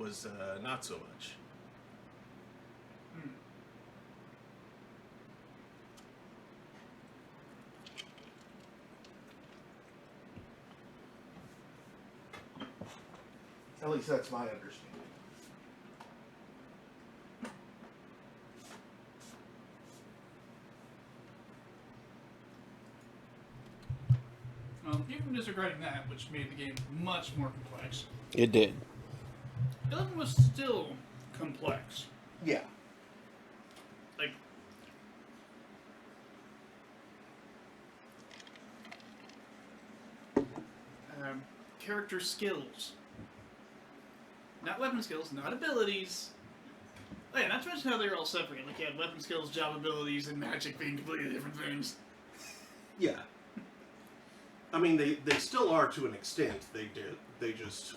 was not so much. At least that's my understanding. Well, even disregarding that, which made the game much more complex, It did. 11 was still complex. Yeah. Like, character skills. Not weapon skills, not abilities. Oh yeah, not to mention how they were all separate. Like, you had weapon skills, job abilities, and magic being completely different things. Yeah. I mean, they still are to an extent. They just...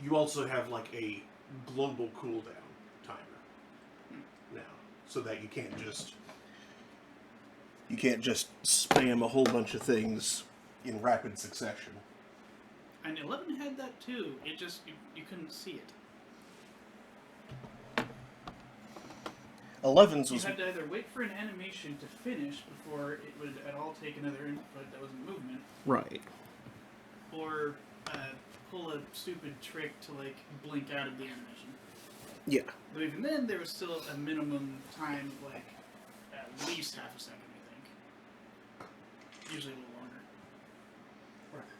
You also have, like, a global cooldown timer now. So that you can't just... You can't just spam a whole bunch of things in rapid succession. And 11 had that too. It just, you couldn't see it. 11's was... You had to either wait for an animation to finish before it would at all take another input that wasn't movement. Right. Or pull a stupid trick to, like, blink out of the animation. Yeah. But even then, there was still a minimum time, like, at least half a second, I think. Usually a little longer. Right.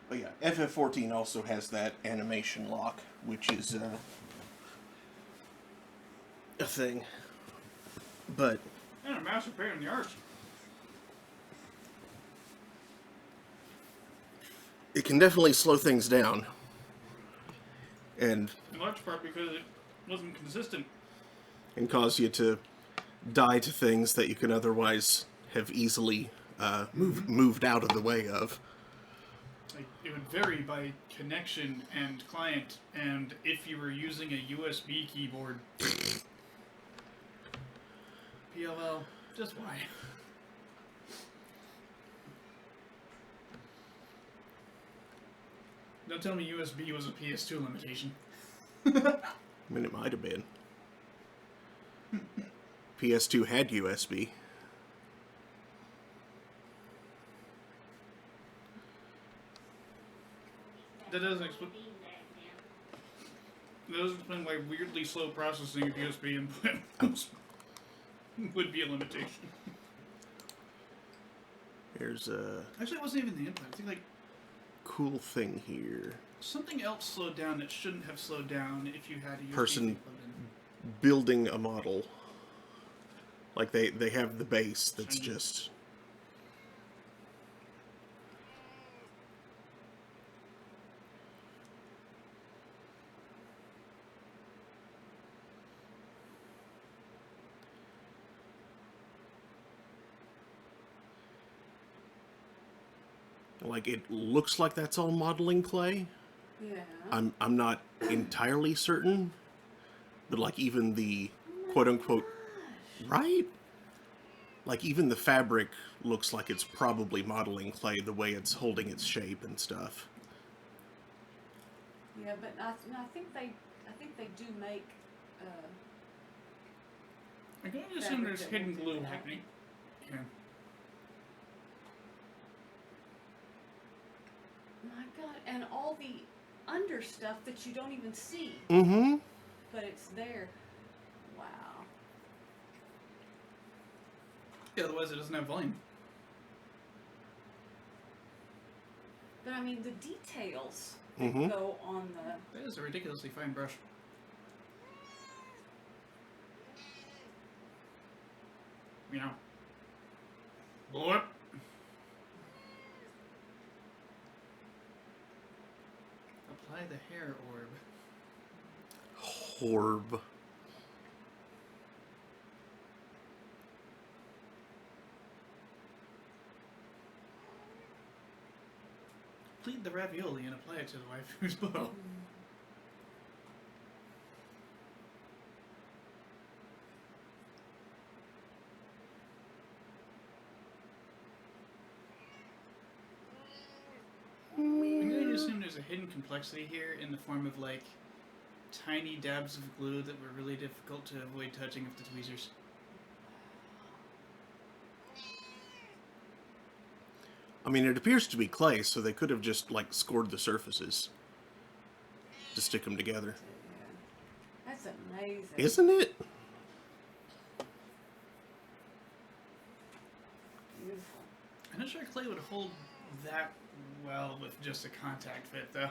But yeah, FF14 also has that animation lock, which is a thing. But... And a massive pain in the arse. It can definitely slow things down. And... In large part because it wasn't consistent. And cause you to die to things that you could otherwise have easily moved out of the way of. Like, it would vary by connection and client, and if you were using a USB keyboard. PLL, just why? Don't tell me USB was a PS2 limitation. I mean, it might have been. PS2 had USB. That doesn't explain why weirdly slow processing of USB input would be a limitation. There's a... Actually, it wasn't even the input. I think, like... cool thing here. Something else slowed down that shouldn't have slowed down if you had a USB Person plugged in. building a model. Like, they have the base that's Shiny. just... Like, it looks like that's all modeling clay. Yeah. I'm not entirely certain, but like even the quote-unquote... Right? Like, even the fabric looks like it's probably modeling clay, the way it's holding its shape and stuff. Yeah, but I think they do make. I can only assume there's hidden glue happening. Yeah. My God, and all the under stuff that you don't even see. Mm-hmm. But it's there. Wow. Yeah, otherwise it doesn't have volume. But I mean, the details Mm-hmm. go on the. That is a ridiculously fine brush. Meow. Blow it. Apply the hair orb. Horb. Pleat the ravioli and apply it to the waifu's bow. assume there's a hidden complexity here in the form of, like, tiny dabs of glue that were really difficult to avoid touching with the tweezers. I mean, it appears to be clay, so they could have just, like, scored the surfaces to stick them together. Yeah. That's amazing. Isn't it? Beautiful. I'm not sure clay would hold that well with just a contact fit, though.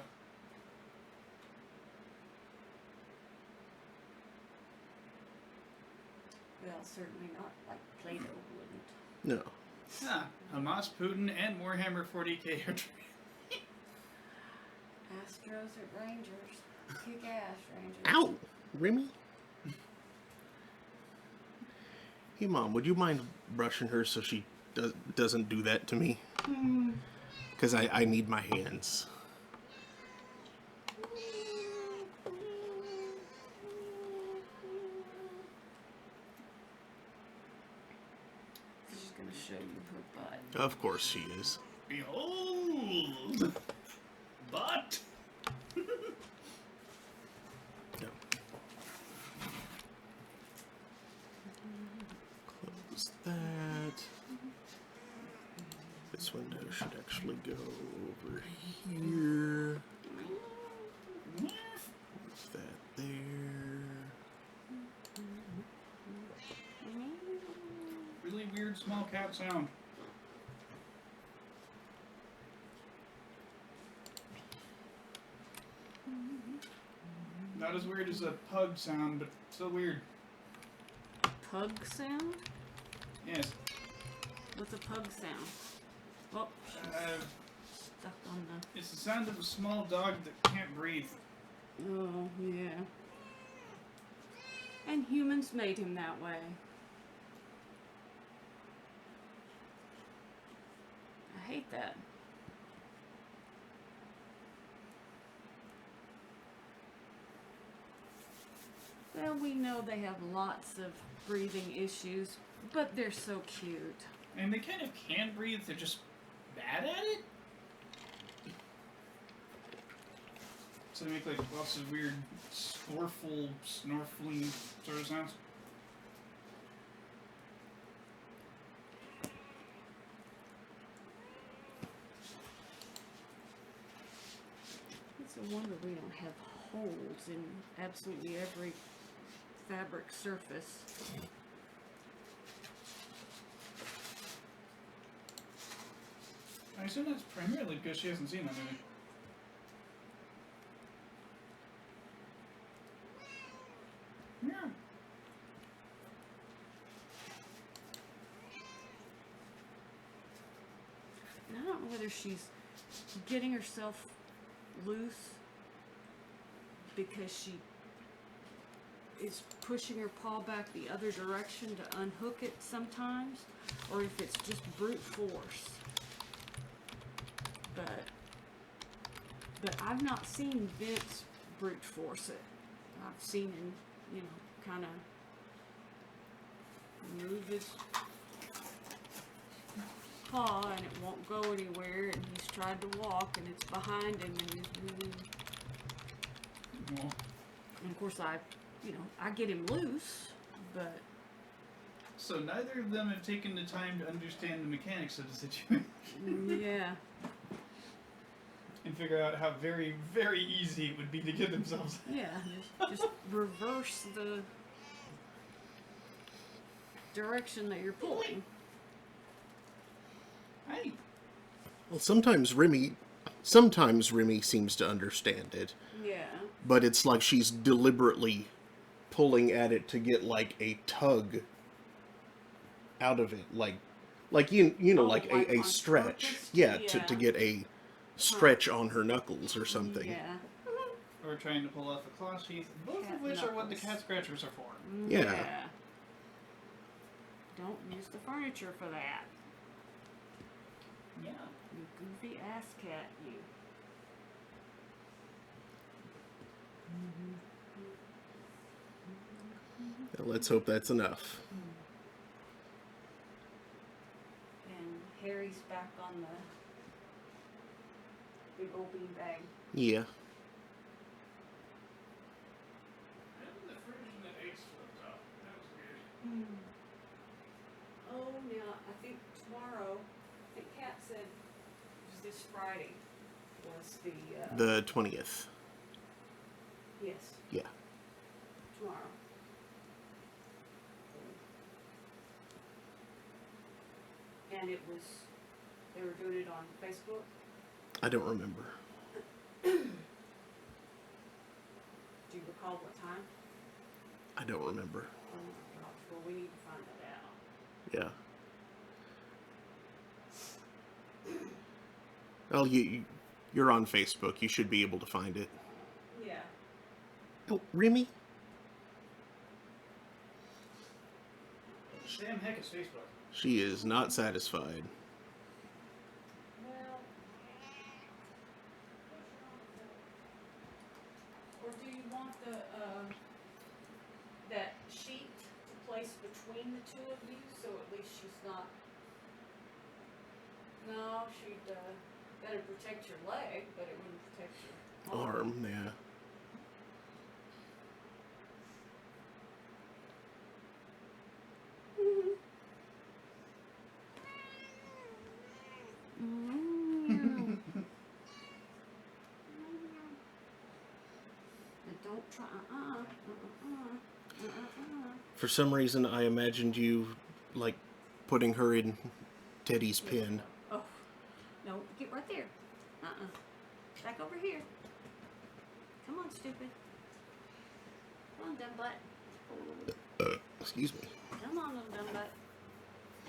Well, certainly not like Play-Doh wouldn't. No. Ah, Hamas, Putin, and Warhammer 40k are Astros at Rangers. Kick-ass Rangers. Ow! Remy? Hey, Mom, would you mind brushing her so she doesn't do that to me? Because I need my hands. She's gonna show you her butt. Of course she is. Behold! But! No. Close that. This window should actually go over here. Move that there. Really weird small cat sound. Not as weird as a pug sound, but still weird. Pug sound? Yes. What's a pug sound? Oh, she's stuck on the... It's the sound of a small dog that can't breathe. Oh, yeah. And humans made him that way. I hate that. Well, we know they have lots of breathing issues, but they're so cute. And they kind of can breathe, they're just bad at it? So they make like lots of weird, snorful, snorfling sort of sounds. It's a wonder we don't have holes in absolutely every fabric surface. I assume that's primarily because she hasn't seen that movie. Yeah. And I don't know whether she's getting herself loose because she is pushing her paw back the other direction to unhook it sometimes, or if it's just brute force. But I've not seen Vince brute force it. I've seen him, you know, kind of move his paw and it won't go anywhere, and he's tried to walk and it's behind him and he's moving. Well, And of course I get him loose, but so neither of them have taken the time to understand the mechanics of the situation. yeah. And figure out how very, very easy it would be to get themselves. Yeah, just reverse the direction that you're pulling. Hey, Well, sometimes Remy seems to understand it, Yeah. but it's like she's deliberately pulling at it to get like a tug out of it, like you know, Oh, like like a on stretch, purpose? yeah, Yeah. to get a stretch on her knuckles or something. Yeah. or trying to pull off a claw sheath, both Cat of which are what the knuckles. cat scratchers are for. Yeah. Don't use the furniture for that. Yeah. You goofy ass cat, you. Now, let's hope that's enough. And Harry's back on Big old bean bag. Yeah. Having the fridge and the eggs flipped up. That was weird. Oh, now, I think tomorrow, I think Kat said it was this Friday, was The 20th. yes, Yeah. tomorrow. And it was, they were doing it on Facebook. I don't remember. Do you recall what time? I don't remember. Oh my gosh, well, we need to find that out. Yeah. Well, you're on Facebook. You should be able to find it. Yeah. Oh, Remy? Sam Heck is Facebook. She is not satisfied. Well, or do you want the, that sheet to place between the two of you, so at least she's not, no, she'd, better protect your leg, but it wouldn't protect your arm. Arm, yeah. Don't try, For some reason, I imagined you, like, putting her in Teddy's pen. Oh, no, get right there. Back over here. Come on, stupid. Come on, dumb butt. Excuse me. Come on, little dumb butt.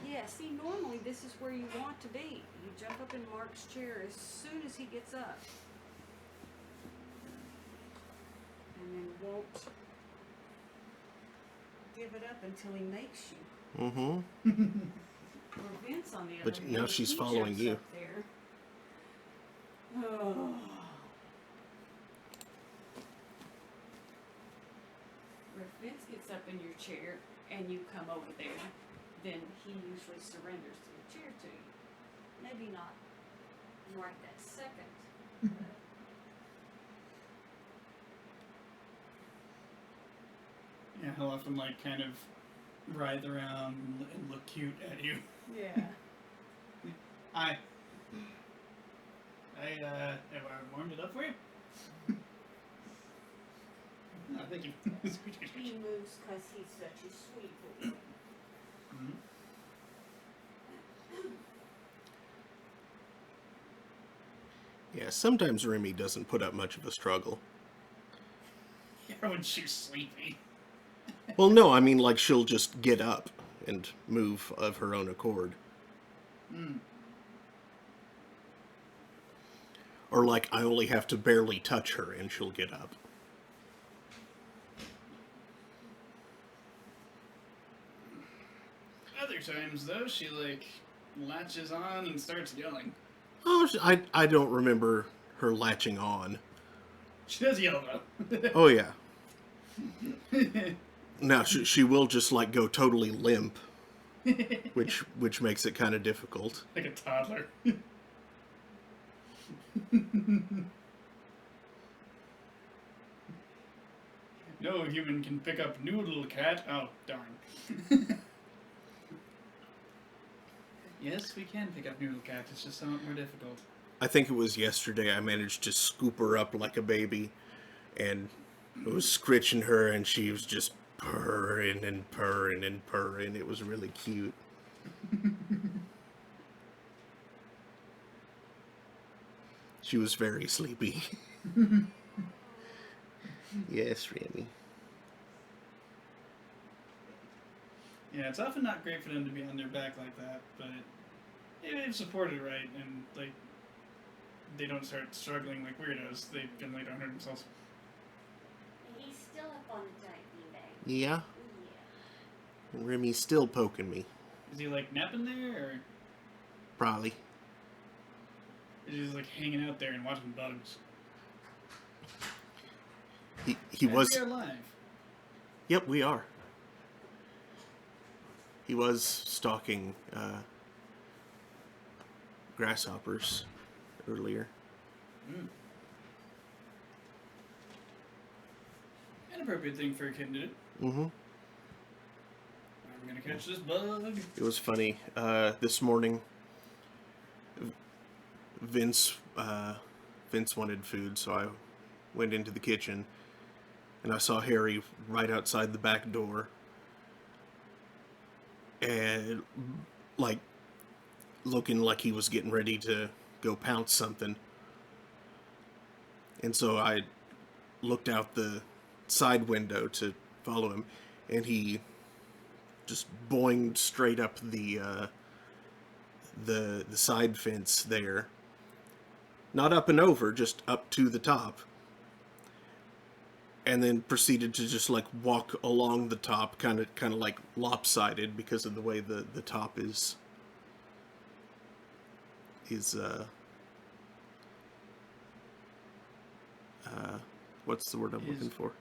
Yeah, see, normally this is where you want to be. You jump up in Mark's chair as soon as he gets up. And then won't give it up until he makes you. Mm-hmm. Or Vince, on the other But hand, now she's he following jumps you. up there. Oh. Or if Vince gets up in your chair and you come over there, then he usually surrenders the chair to you. Maybe not right that second. But Yeah, he'll often like kind of writhe around and look cute at you. yeah. Hi. Have I warmed it up for you? Oh, thank you. He moves because he's such a sweet boy. Mhm. Yeah, sometimes Remy doesn't put up much of a struggle. Yeah, when she's sleepy. Well, no, I mean, like, she'll just get up and move of her own accord. Mm. Or, like, I only have to barely touch her and she'll get up. Other times, though, she, like, latches on and starts yelling. Oh, I don't remember her latching on. She does yell, though. Oh, yeah. Now, she will just, like, go totally limp, which makes it kind of difficult. Like a toddler. No human can pick up Noodle Cat. Oh, darn. Yes, we can pick up Noodle Cat. It's just somewhat more difficult. I think it was yesterday I managed to scoop her up like a baby, and I was scritching her, and she was just purring and purring and purring. It was really cute. She was very sleepy. Yes, Remy. Yeah, it's often not great for them to be on their back like that, but if they've supported right and like they don't start struggling like weirdos, they can like don't hurt themselves. He's still up on the giant beanbag. Yeah? Yeah. And Remy's still poking me. Is he like napping there, or Probably. is he just like hanging out there and watching bugs? He was... We are live. Yep, we are. He was stalking grasshoppers earlier. An appropriate thing for a kid to do. Mm-hmm. I'm gonna catch this bug. It was funny. This morning, Vince wanted food, so I went into the kitchen, and I saw Harry right outside the back door, and like looking like he was getting ready to go pounce something. And so I looked out the side window to follow him, and he just boinged straight up the side fence there. Not up and over, just up to the top. And then proceeded to just like walk along the top, kind of like lopsided because of the way the top is what's the word I'm looking for?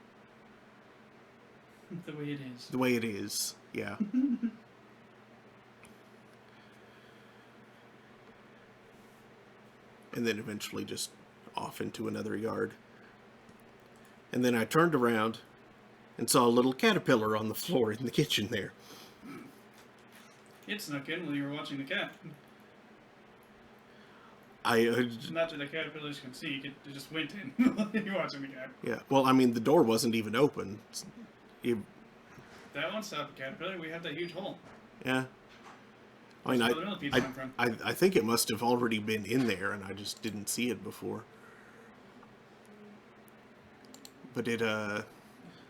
The way it is. The way it is, yeah. And then eventually just off into another yard. And then I turned around and saw a little caterpillar on the floor in the kitchen there. It snuck in while you were watching the cat. I Not that the caterpillars can see, it just went in while you're watching the cat. yeah, well, I mean, the door wasn't even open. That one stopped the caterpillar, we have that huge hole. Yeah. I mean, That's where the millipedes come from. I think it must have already been in there, and I just didn't see it before. But it,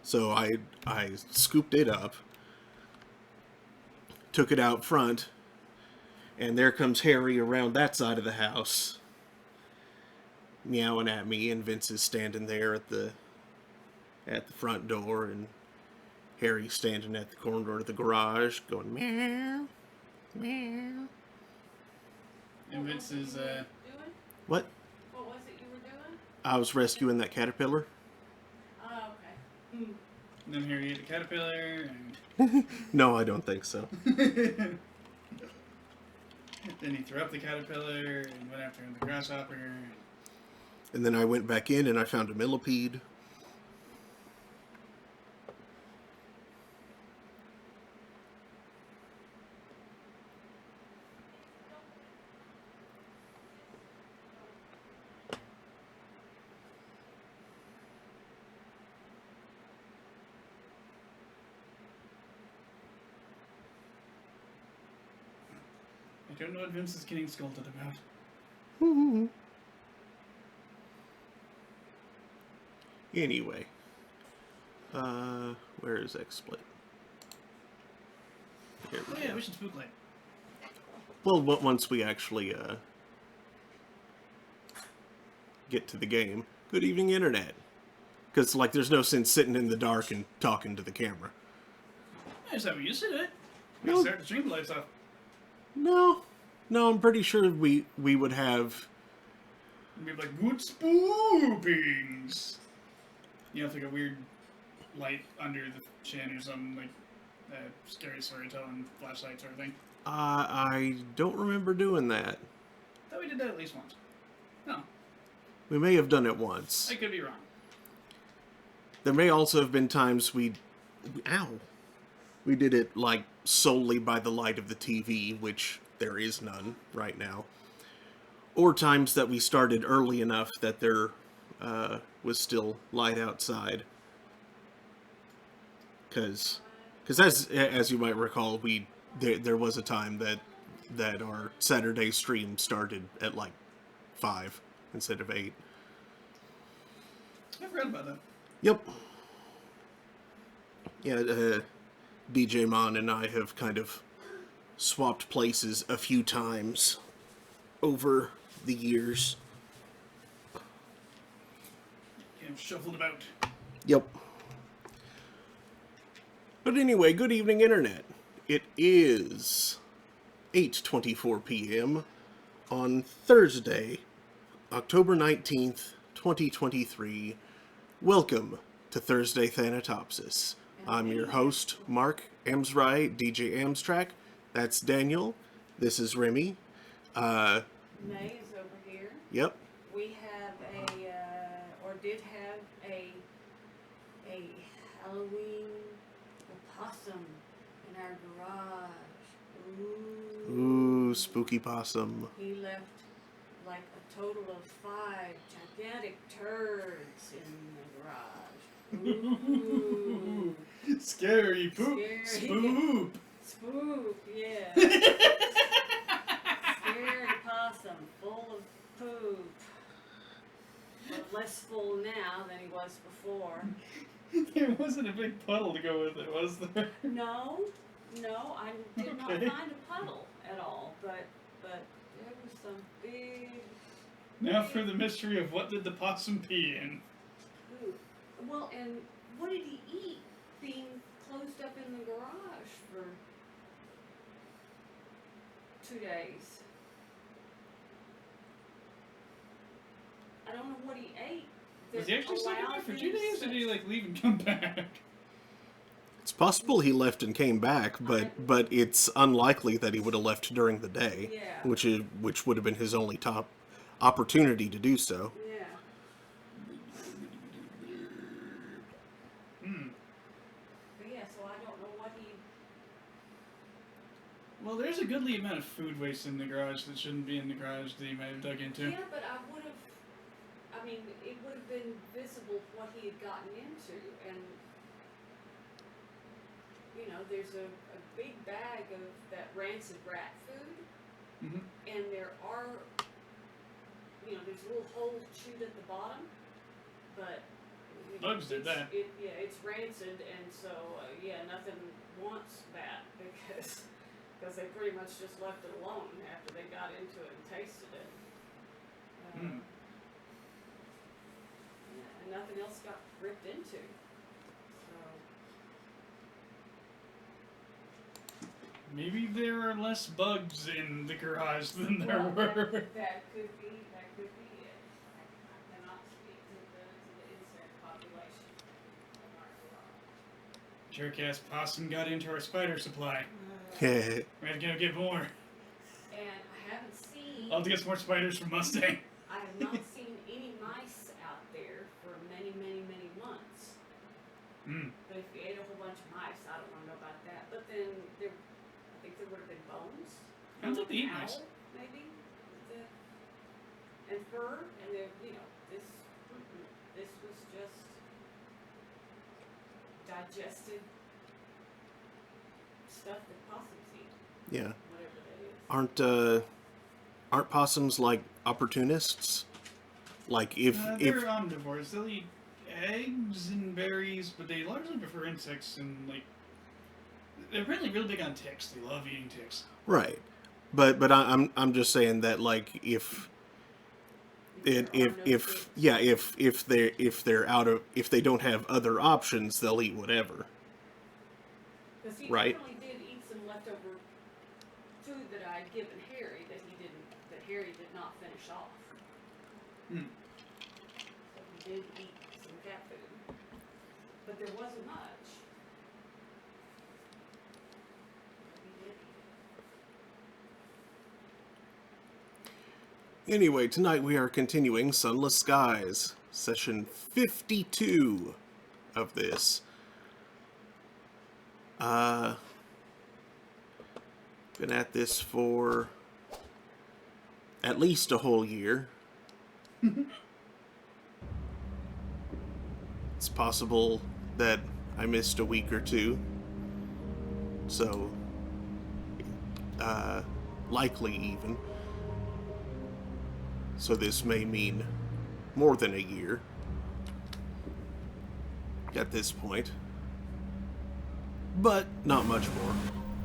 so I scooped it up, took it out front, and there comes Harry around that side of the house, meowing at me, and Vince is standing there at the front door, and Harry's standing at the corner of the garage, going meow, meow. And Vince is, Doing? What? What was it you were doing? I was rescuing that caterpillar. Oh, okay. and then Harry ate the caterpillar, No, I don't think so. and then he threw up the caterpillar and went after the grasshopper. And then I went back in and I found a millipede. I don't know what Vince is getting scolded about. Anyway. Where is XSplit? Here Oh we yeah, go. we should spook light. Well, once we actually, get to the game. Good evening, Internet. Because, like, there's no sense sitting in the dark and talking to the camera. That's how we used to do it. We No. start the stream lights off. No, I'm pretty sure we would have... And we'd be like, good spoopings! You know, it's like a weird light under the chin or something, like scary storytelling flashlight sort of thing. I don't remember doing that. Thought we did that at least once. No, We may have done it once. I could be wrong. There may also have been times we did it, like, solely by the light of the TV, which there is none right now. Or times that we started early enough that there was still light outside. Because as you might recall, there was a time that our Saturday stream started at, like, 5 instead of 8. I forgot about that. Yep. Yeah, DJ Mon and I have kind of swapped places a few times over the years. Yeah, shuffled about. Yep. But anyway, good evening, Internet. It is 8:24 p.m. on Thursday, October 19th, 2023. Welcome to Thursday Thanatopsis. I'm your host, Mark Amsrai, DJ Amstrack. That's Daniel. This is Remy. May is over here. Yep. We have a did have a Halloween opossum in our garage. Ooh, spooky possum. He left like a total of 5 gigantic turds in the garage. Ooh. Scary poop. Scary. Spoop. Spook, yeah. Scary possum, full of poop. But less full now than he was before. There wasn't a big puddle to go with it, was there? No, I did not Okay. find a puddle at all, but there was some big Now for the mystery of what did the possum pee in? poop. Well, and what did he eat being closed up in the garage for 2 days? I don't know what he ate. Was he actually stuck in there allowed for him 2 days, or did he to- like leave and come back? It's possible he left and came back, but it's unlikely that he would have left during the day, Yeah. which would have been his only top opportunity to do so. Yeah. But yeah, so I don't know what he. Well, there's a goodly amount of food waste in the garage that shouldn't be in the garage that he might have dug into. Yeah, but I would have. I mean, it would have been visible what he had gotten into, and you know, there's a big bag of that rancid rat food, Mm-hmm. and there are, you know, there's little holes chewed at the bottom, but you know, Bugs did it's- that. Yeah, it's rancid, and so yeah, nothing wants that because they pretty much just left it alone after they got into it and tasted it. Mm. Yeah, and nothing else got ripped into. So Maybe there are less bugs in the garage than there well, were. that could be it. I cannot speak to the insect population of our garage. Jerk-ass possum got into our spider supply. Yeah. We have to go get more. And I haven't seen. I'll have to get some more spiders from Mustang. I have not seen any mice out there for many, many, many months. Mm. But if you ate a whole bunch of mice, I don't want to know about that. But then I think there would have been bones. I don't think they eat Owl, mice. maybe. And fur, and then you know this was just digested stuff that possums eat, Yeah. whatever that is. Aren't possums like opportunists? Like if They're omnivores. They'll eat eggs and berries, but they largely prefer insects and like. They're apparently really big on ticks. They love eating ticks. right, but I'm just saying that like if There are no ticks. if they don't have other options, they'll eat whatever. 'Cause he Right. definitely did eat some leftover food that I had given Harry that Harry did not finish off. Hmm. So he did eat some cat food, but there wasn't much. But he did eat it. Anyway, tonight we are continuing Sunless Skies, session 52 of this. Been at this for at least a whole year. It's possible that I missed a week or two. So, likely even. So this may mean more than a year at this point. But not much more.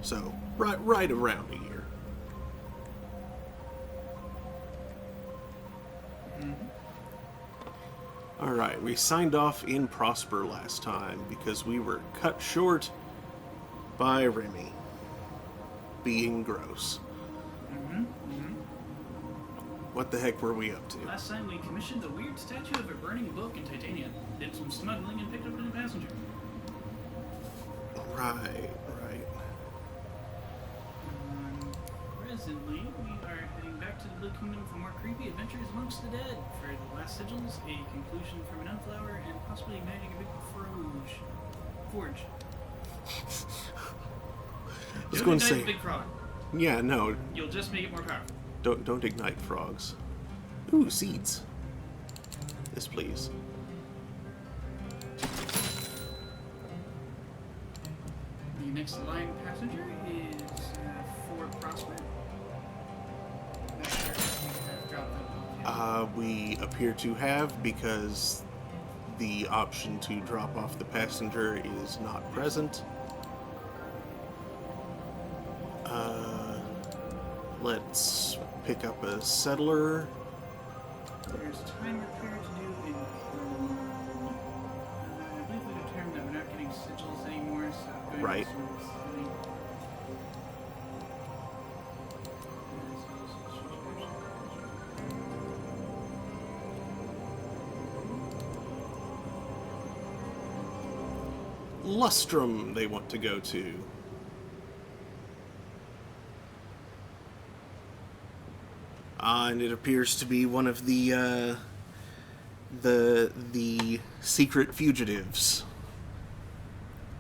So, right around a year. Alright, we signed off in Prosper last time because we were cut short by Remy being gross. What the heck were we up to? Last time we commissioned the weird statue of a burning book in titanium, did some smuggling, and picked up a new passenger. Right. Where is Instantly, we are heading back to the Blue Kingdom for more creepy adventures amongst the dead. For the last sigils, a conclusion from an unflower, and possibly igniting a big forge. I was Don't going to ignite say, the big frog. yeah, no, You'll just make it more powerful. don't ignite frogs. Ooh, seeds. Yes, please. The next line passenger is for Prosper. Not sure if we have dropped that off yet. We appear to have, because the option to drop off the passenger is not present. Let's pick up a settler. There's time repair to do in I believe we determined that we're not getting sigils anymore, so going Right. to silly. Lustrum they want to go to. And it appears to be one of the secret fugitives.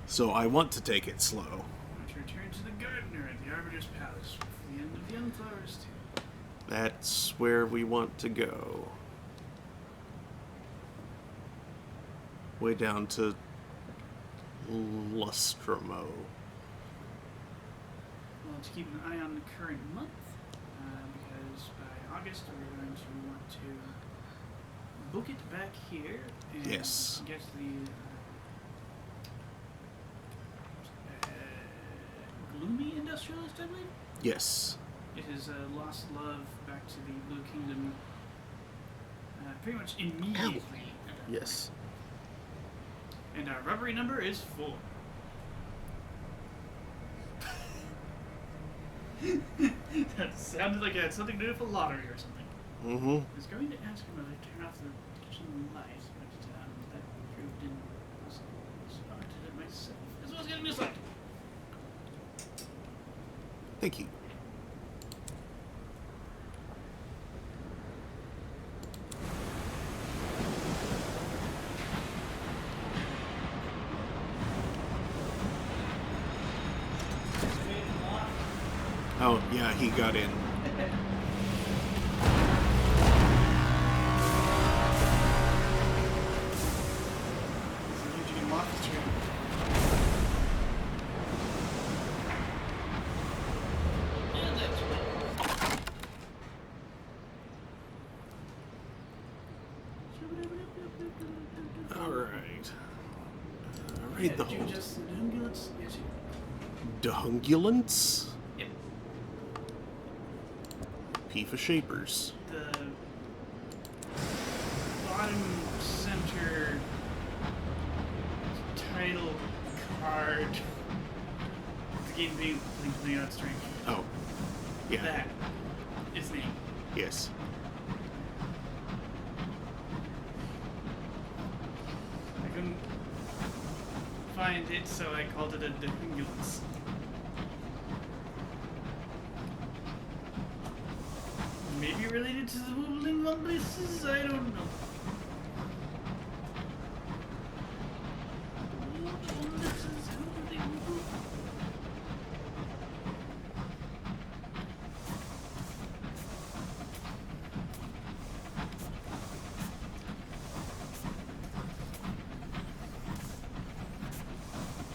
So I want to take it slow. I want to return to the gardener at the Arbiter's Palace for the end of the Unflowers too. That's where we want to go. Way down to Lustramo. Well, to keep an eye on the current month, because by August we're going to want to book it back here and Yes. get the Gloomy Industrialist, I believe. Yes. It has lost love back to the Blue Kingdom pretty much immediately. at that Yes. point. And our rubbery number is 4. That sounded like it had something to do with a lottery or something. Mm-hmm. I was going to ask him to turn off the kitchen lights, but that proved impossible. So I did it myself, as well as getting this light. Thank you. Oh, yeah, he got in. So you can lock the tree. And that's Alright. Read the Did you whole... just ambulance? Yes, you. Dungulants? Yep. P for Shapers. The bottom center title card. The game being completely not strange. Oh. Yeah. That is name. Yes. I couldn't find it, so I called it a ambulance. Maybe related to the wobbling lumbuses? I don't know. Lumbuses, how do they wobble?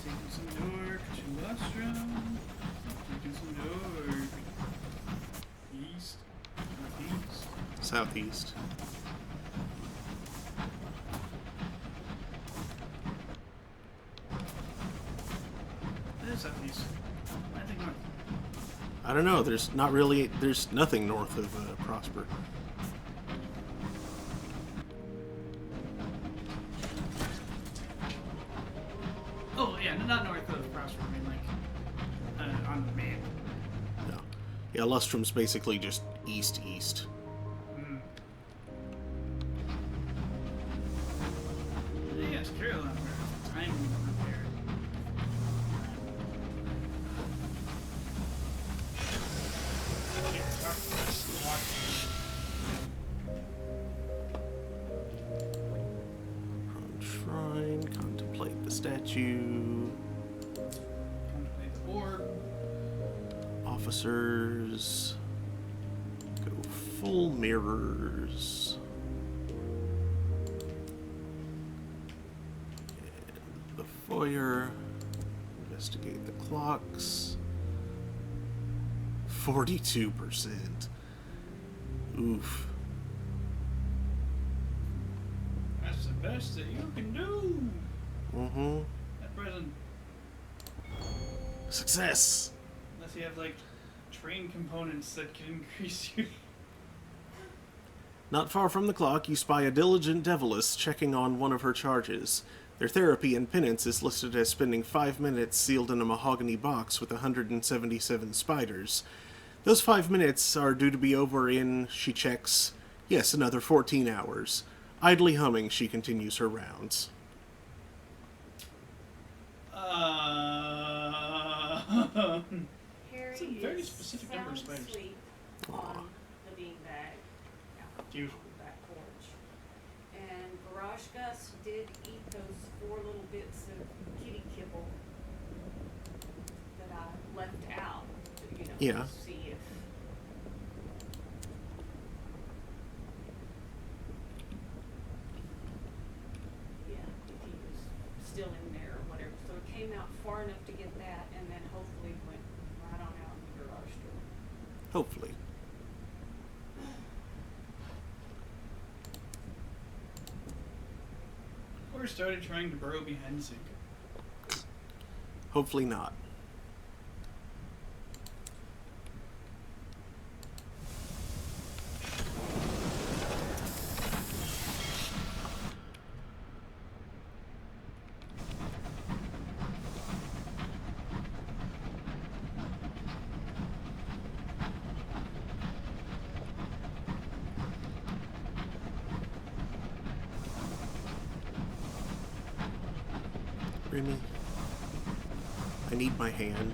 Taking some dork to Lustrum. Taking some dork. East. Northeast. Southeast. That is southeast. I think north. I don't know. There's not really... There's nothing north of Prosper. Oh, yeah, not north of Prosper. I mean, like, on the map. No. Yeah, Lustrum's basically just east-east. Mm. Yes, Carolina. Time repair. Statue. Contemplate the orb. Officers. Go full mirrors. And the foyer. Investigate the clocks. 42%. Oof. That's the best that you can do. Mm-hmm. At present. Success! Unless you have, like, train components that can increase you. Not far from the clock, you spy a diligent deviless checking on one of her charges. Their therapy and penance is listed as spending 5 minutes sealed in a mahogany box with 177 spiders. Those 5 minutes are due to be over in, she checks, yes, another 14 hours. Idly humming, she continues her rounds. Harry It's a very is specific number of sound spiders. asleep on the beanbag out Beautiful. on the back porch. And Garage Gus did eat those 4 little bits of kitty kibble that I left out to, Yeah. see if if he was still in there or whatever. So it came out far enough to get that, and then hopefully went right on out in the garage door. Hopefully. Or started trying to burrow behind the sink. Hopefully not. Remy, I need my hand.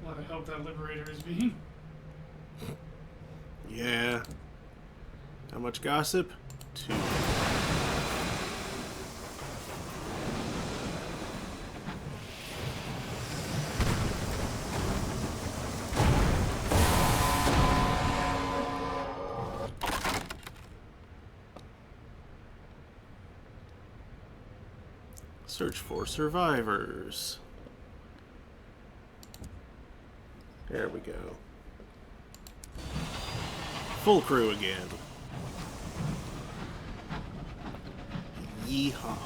What a help that liberator is being. Yeah. How much gossip? 2. Search for survivors. There we go. Full crew again. Yeehaw.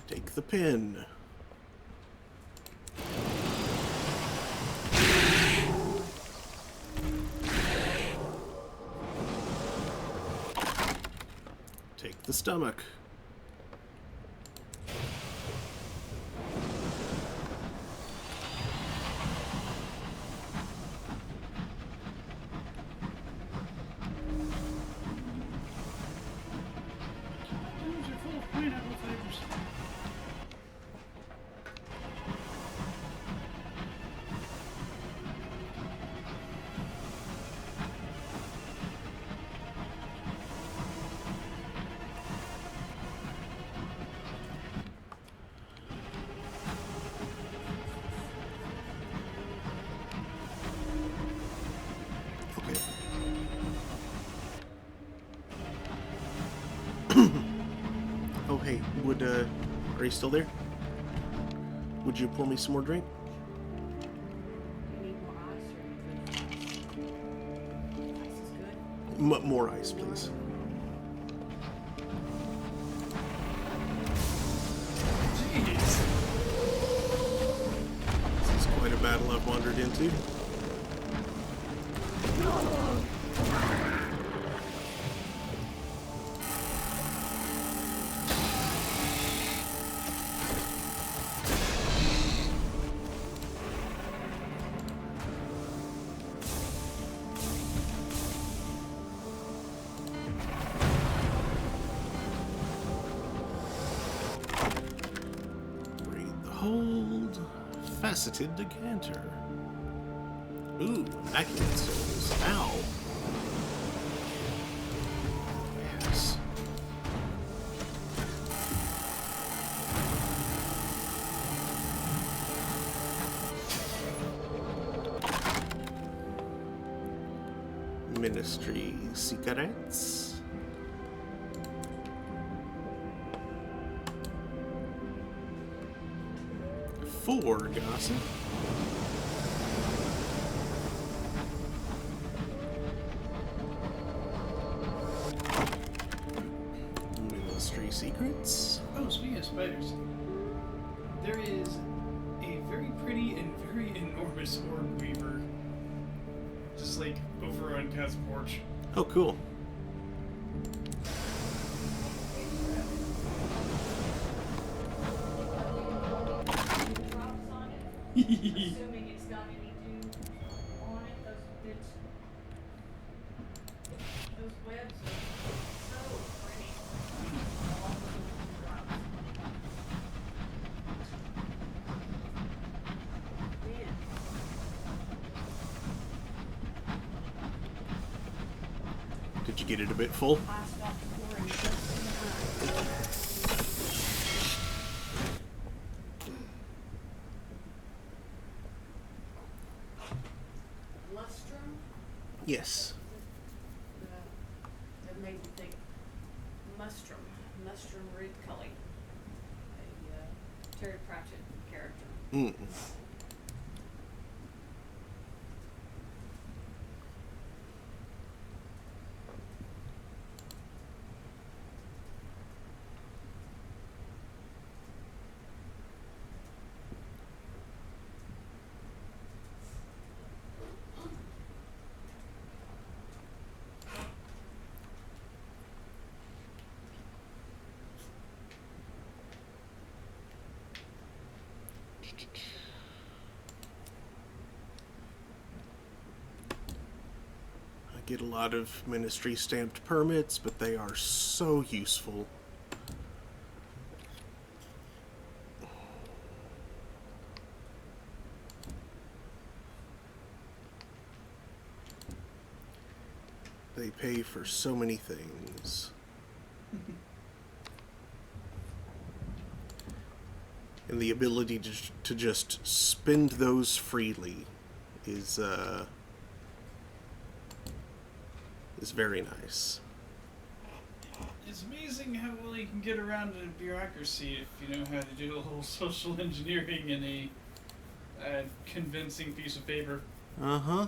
Take the pin. Take the stomach. are you still there? Would you pour me some more drink? Do you need more ice or anything? Ice is good. More ice, please. Jeez. This is quite a battle I've wandered into. Hold. Faceted decanter. Ooh, immaculate souls. Ow. Yes. Ministry secrets. Four gossip. Ministry secrets. Oh, speaking of spiders, there is a very pretty and very enormous orb weaver just like over on Kat's porch. Oh, cool. Assuming it's got any dew on it, those webs are so pretty. All of the drops. Man, Did you get it a bit full? I stopped pouring just in time. Lustrum? Yes. That made me think Mustrum Reed Cully, a Terry Pratchett character. Mm. I get a lot of ministry stamped permits, but they are so useful. They pay for so many things. And the ability to just spend those freely is very nice. It's amazing how well you can get around in bureaucracy if you know how to do a whole social engineering in a convincing piece of paper. Uh-huh.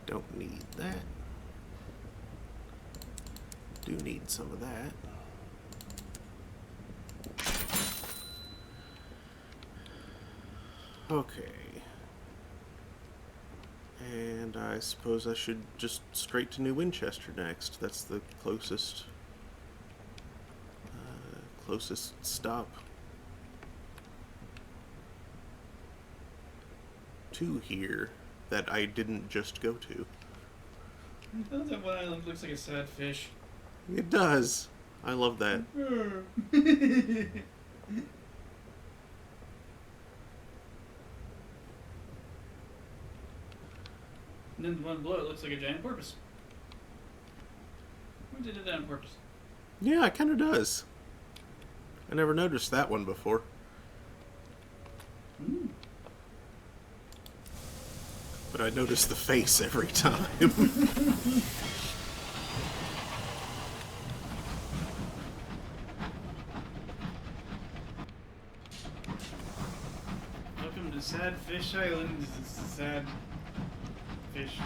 Don't need that. Do need some of that. Okay. And I suppose I should just straight to New Winchester next. That's the closest stop to here that I didn't just go to. That one island looks like a sad fish. It does. I love that. And then the one below it looks like a giant porpoise. Who did it on purpose? Yeah, it kind of does. I never noticed that one before. but I notice the face every time. Welcome to Sad Fish Island. This is sad fish.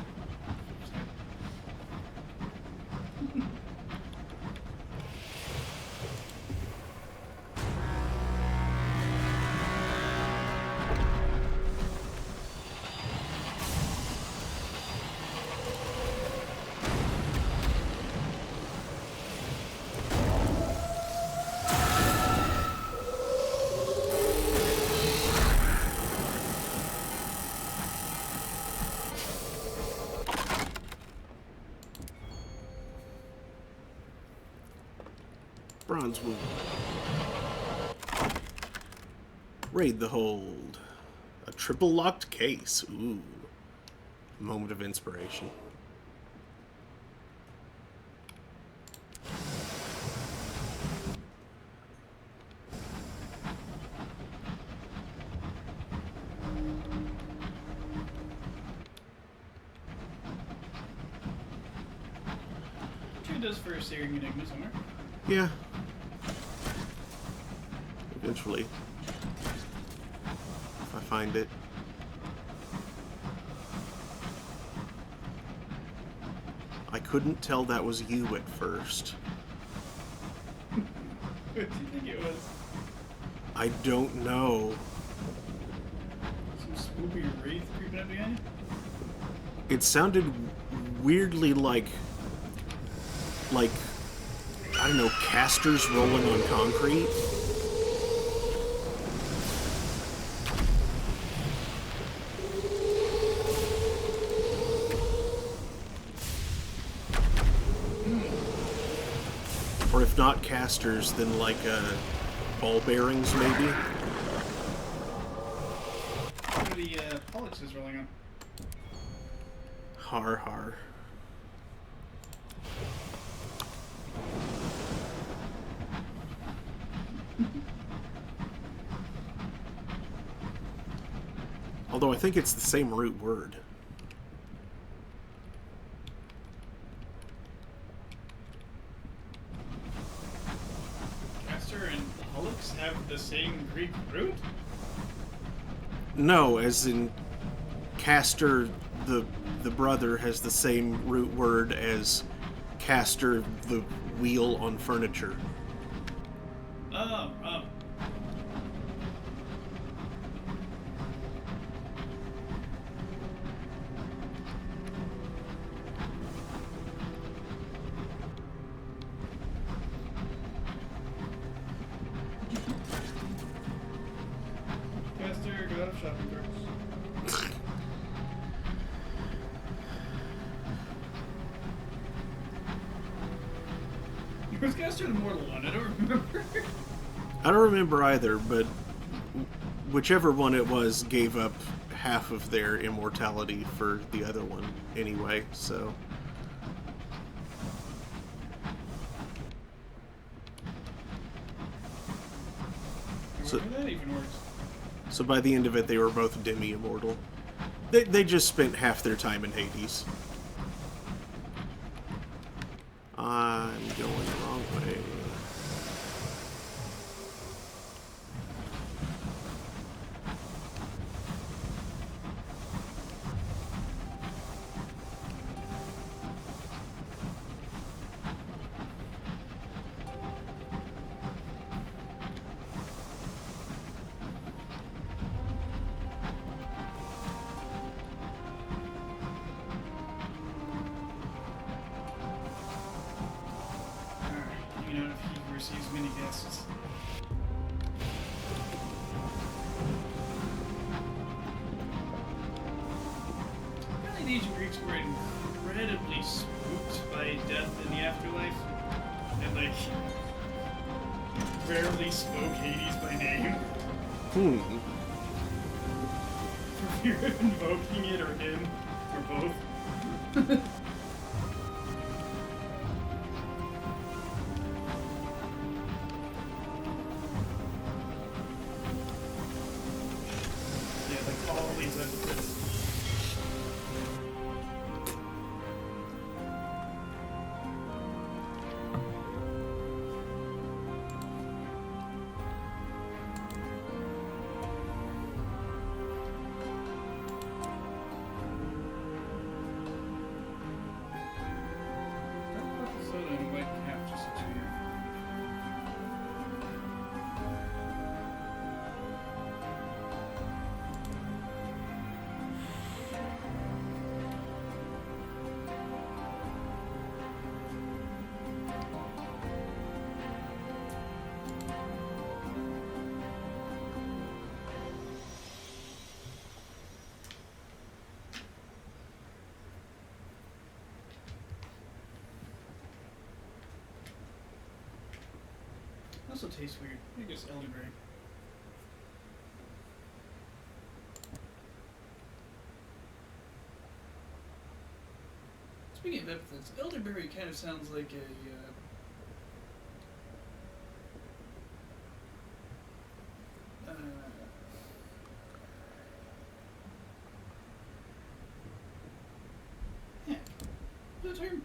Bronze wound. Raid the hold. A triple locked case. Ooh. Moment of inspiration. Sure does for a searing enigma somewhere. Yeah. Eventually. If I find it. I couldn't tell that was you at first. What do you think it was? I don't know. Some spooky wraith creeping up behind you? It sounded weirdly like, I don't know, casters rolling on concrete. Or if not casters, then like ball bearings maybe. What are the Pollux rolling on? Har har. Although I think it's the same root word. Castor and Pollux have the same Greek root? No, as in Castor, the brother, has the same root word as Castor, the wheel on furniture. Oh. Castor, go out of shopping carts. Was Castor the mortal one? I don't remember. I don't remember either, but whichever one it was gave up half of their immortality for the other one anyway, so... So that even works. So by the end of it, they were both demi-immortal. They just spent half their time in Hades. I'm going the wrong way. You know, if he receives many guests. Apparently the ancient Greeks were incredibly spooked by death in the afterlife. And, like, rarely spoke Hades by name. For fear of invoking it or him, or both. Yeah, like all these episodes. Also tastes weird. I think it's elderberry. Speaking of epithets, elderberry kind of sounds like a yeah, what's the term?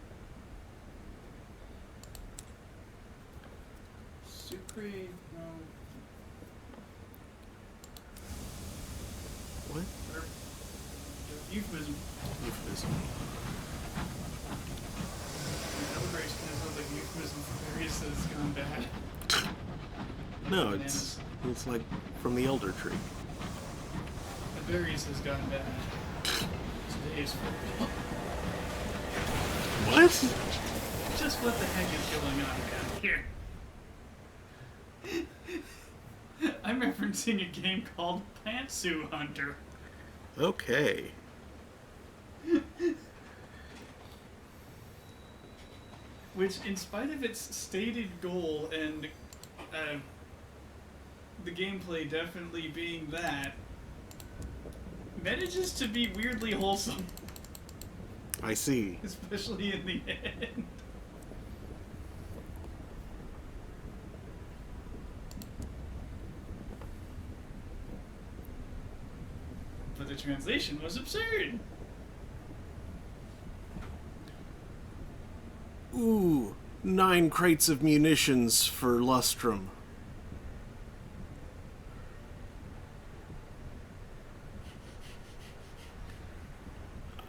Sucre, no. What? Or, euphemism. Euphemism. Elderberry kind of sounds like a euphemism for berries that's gone bad. No, Bananas. it's like from the elder tree. The berries has gone bad. Today is for What? just what the heck is going on down here? I'm referencing a game called Pantsu Hunter. Okay. Which, in spite of its stated goal and the gameplay definitely being that, manages to be weirdly wholesome, I see. especially in the end. But the translation was absurd. Ooh, 9 crates of munitions for Lustrum.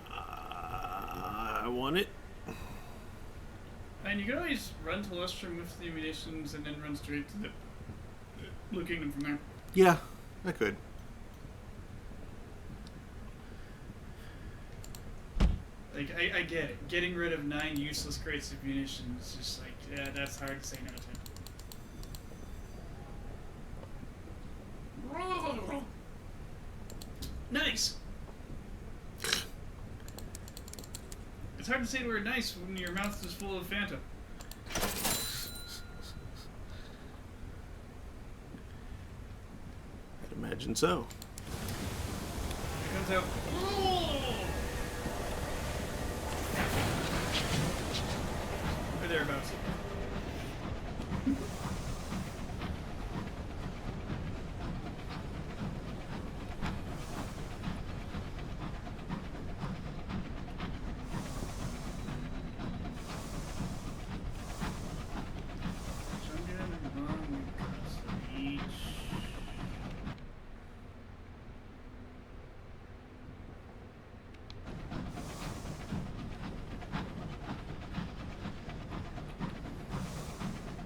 I want it. And you can always run to Lustrum with the munitions and then run straight to the Blue Kingdom from there. Yeah, I could. Like, I get it. Getting rid of 9 useless crates of munitions is just like, yeah, that's hard to say no to. Nice! It's hard to say the word nice when your mouth is full of Fanta. I'd imagine so. Here comes out. Or thereabouts.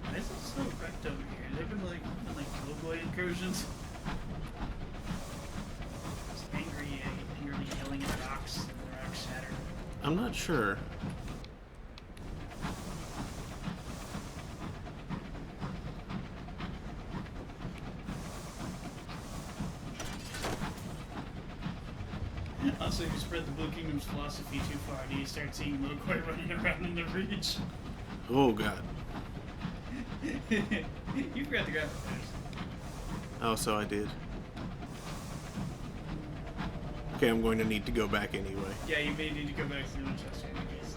Why is it so wrecked over here? They've been like cowboy incursions. Just angrily yelling at rocks, and the rocks shatter. I'm not sure. Also, if you spread the Blue Kingdom's philosophy too far, you start seeing Lokoi running around in the reach. Oh god. You forgot the graphic those. Oh, so I did. Okay, I'm going to need to go back anyway. Yeah, you may need to go back through the chest in case.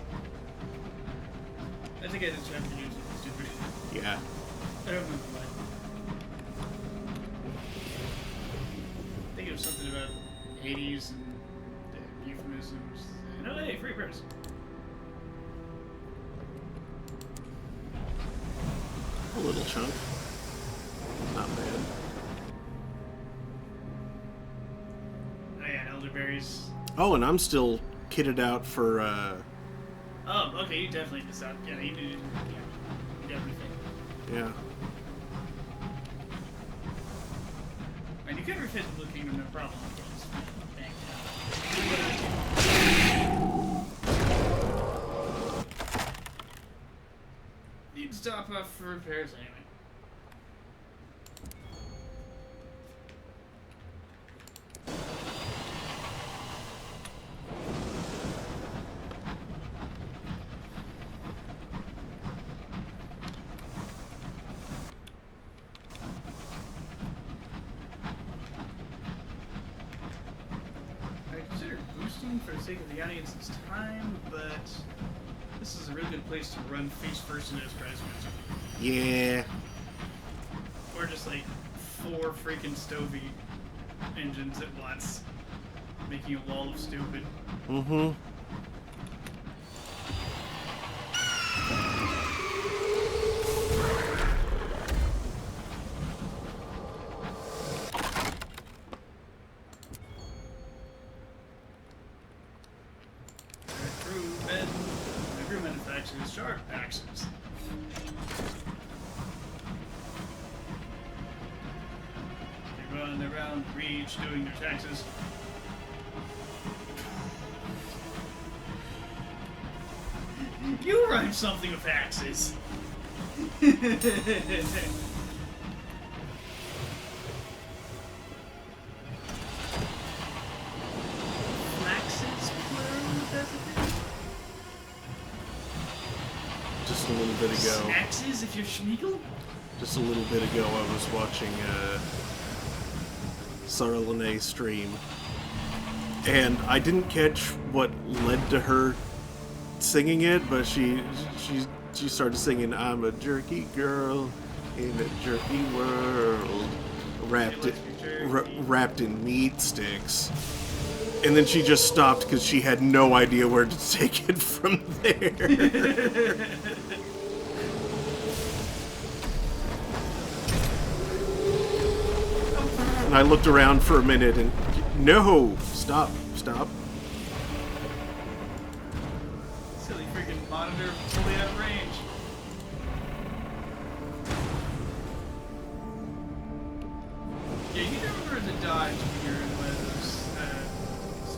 I think I did try to use it, stupid. Yeah. I don't remember why. I think it was something about Hades and the euphemisms. No, hey, free prayers. A little chunk. Not bad. Oh yeah, and elderberries. Oh, and I'm still kitted out for, Oh, okay, you definitely missed out. Yeah, you did. Yeah, you definitely failed. yeah. And you could refit the Blue Kingdom, no problem. Just bang it. You'd stop off for repairs anyway. direction for the sake of the audience's time, but this is a really good place to run face first into his prize magic. Yeah. Or just like 4 freaking Stovey engines at once, making a wall of stupid. Mm-hmm. Crew manufactures sharp axes. They run around the reach doing their taxes. You rhyme something with axes. Flaxes, plural, does it? Just a little bit ago. Axes, if you're Schmeagol? Just a little bit ago, I was watching Sarah Lene stream, and I didn't catch what led to her singing it, but she started singing "I'm a jerky girl in a jerky world," wrapped in meat sticks, and then she just stopped because she had no idea where to take it from there. And I looked around for a minute and, no, stop. Silly freaking monitor fully out of range. Yeah, you remember the dodge when you're in one of those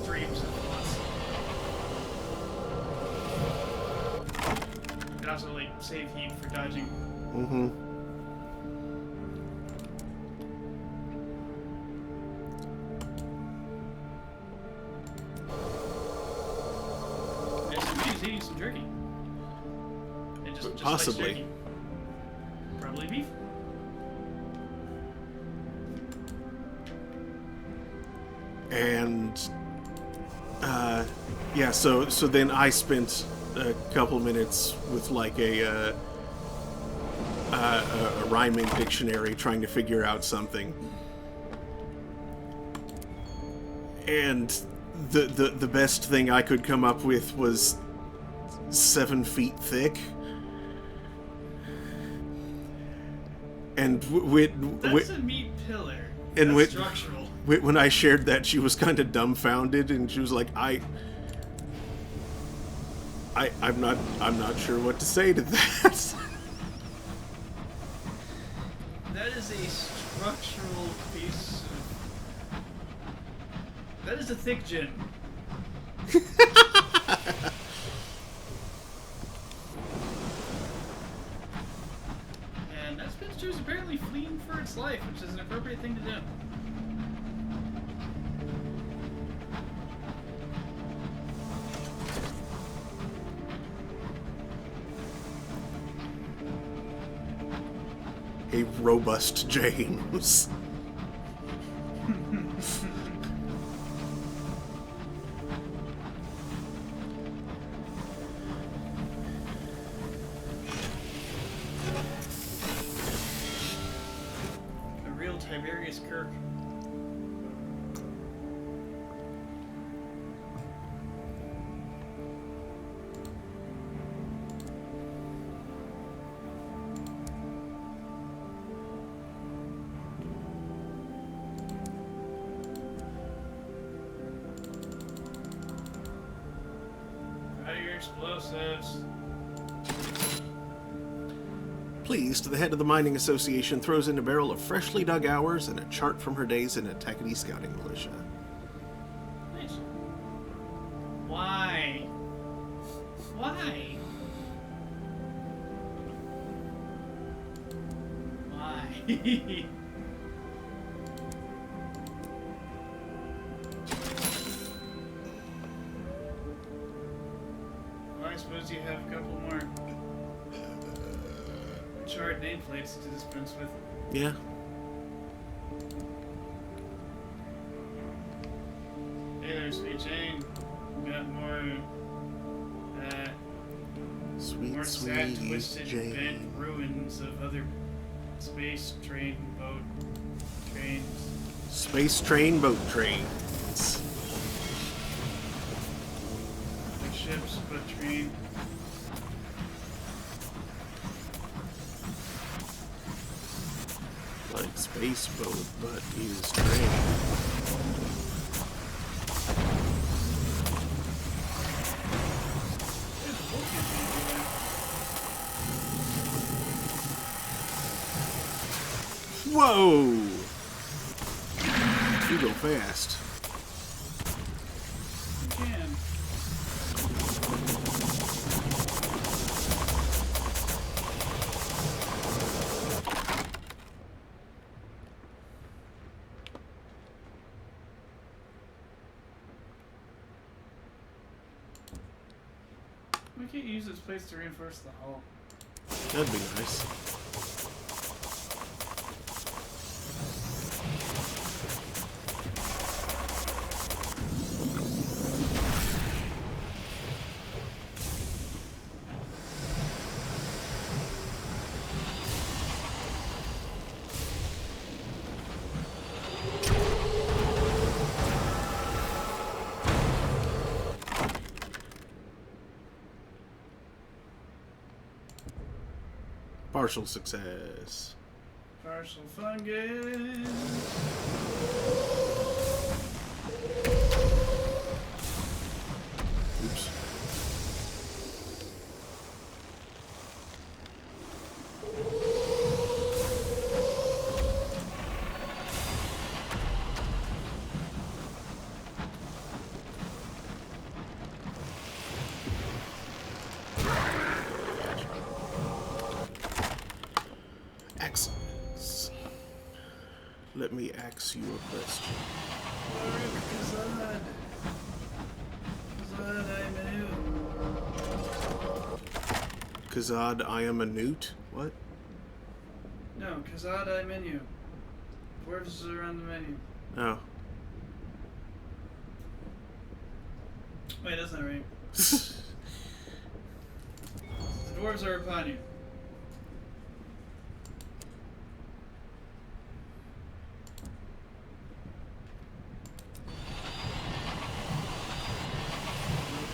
streams at once. And also, like, save heat for dodging. Mm-hmm. Eating some jerky. And just Possibly. Likes jerky. Probably beef. And yeah, so then I spent a couple minutes with like a rhyming dictionary trying to figure out something. And the best thing I could come up with was 7 feet thick. And that's a meat pillar. And that's structural. When I shared that, she was kind of dumbfounded, and she was like, "I'm not sure what to say to that." That is a structural piece of... That is a thick gin. And that Spinster is apparently fleeing for its life, which is an appropriate thing to do. A robust James. A real Tiberius Kirk. Explosives. Pleased, the head of the Mining Association throws in a barrel of freshly dug hours and a chart from her days in a Tackety scouting militia. Nice. Why? Why? Why? I suppose you have a couple more charred nameplates to dispense with. Yeah. Hey there, Sweet Jane. We got more, Sweet, more sad, sweet twisted, bent Jane. ruins of other space train boat trains. Space train, boat trains. Like ships, but train. Like space boat, but is train. There's a boat campaign Whoa! You go fast. here. You can. We can't use this place to reinforce the hull. That'd be nice. Partial success. Partial fungus. Oops. Axes. Let me ask you a question. Kazad. Kazad, I'm a new. Kazad, I am a newt? What? No, Kazad, I menu. Dwarves are on the menu. Oh. Wait, that's not right. The dwarves are upon you.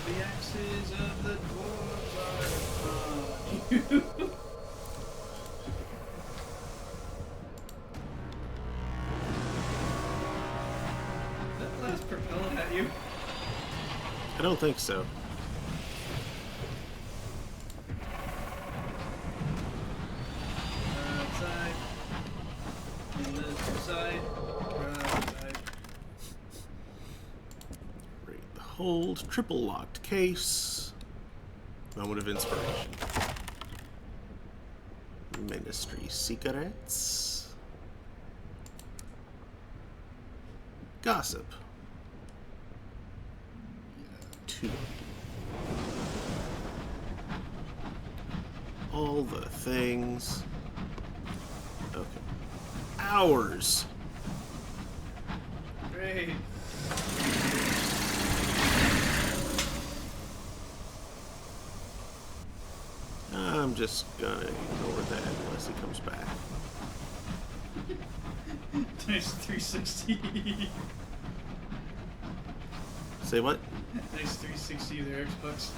The axes of the dwarves are upon you. That last propelled at you. I don't think so. Outside. In the side. Outside. Read the hold. Triple locked case. Moment of inspiration. Ministry secrets. Gossip. 2. All the things. Okay. Hours. Great. I'm just gonna ignore that unless he comes back. Nice 360. Say what? Nice 360 there, Xbox.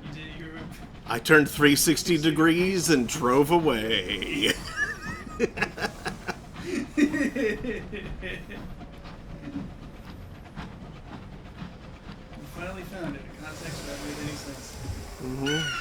You did your. I turned 360 degrees and drove away. You finally found it. A context that made any sense. Mm-hmm.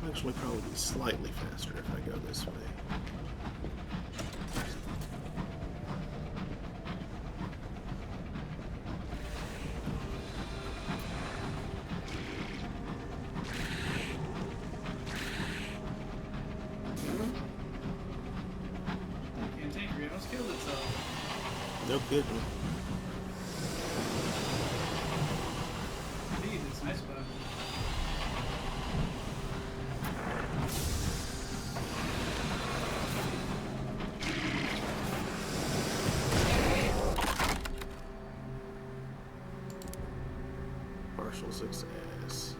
Actually, probably be slightly faster if I go this way. Cantankerous almost killed itself. No kidding. Indeed, it's nice about it. Partial success.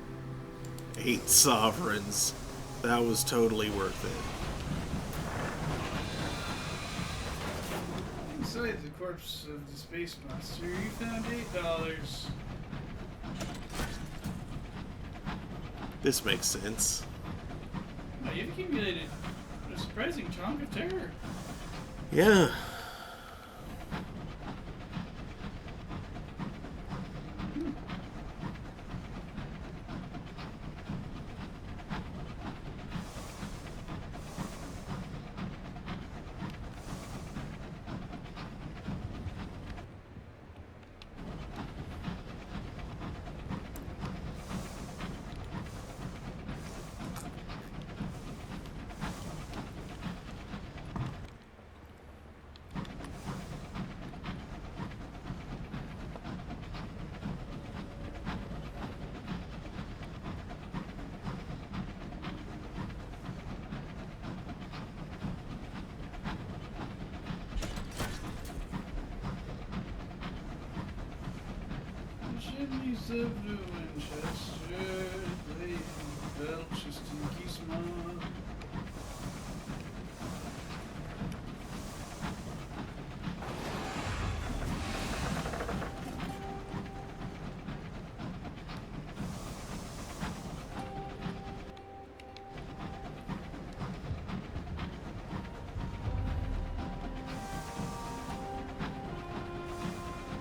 8 sovereigns. That was totally worth it. Inside the corpse of the space monster, you found $8. This makes sense. Now you've accumulated a surprising chunk of terror. Yeah. Chimneys of the Winchester, blazing belch, a stinky smile.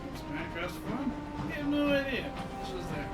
What's Minecraft's fun? I have no idea. This was there.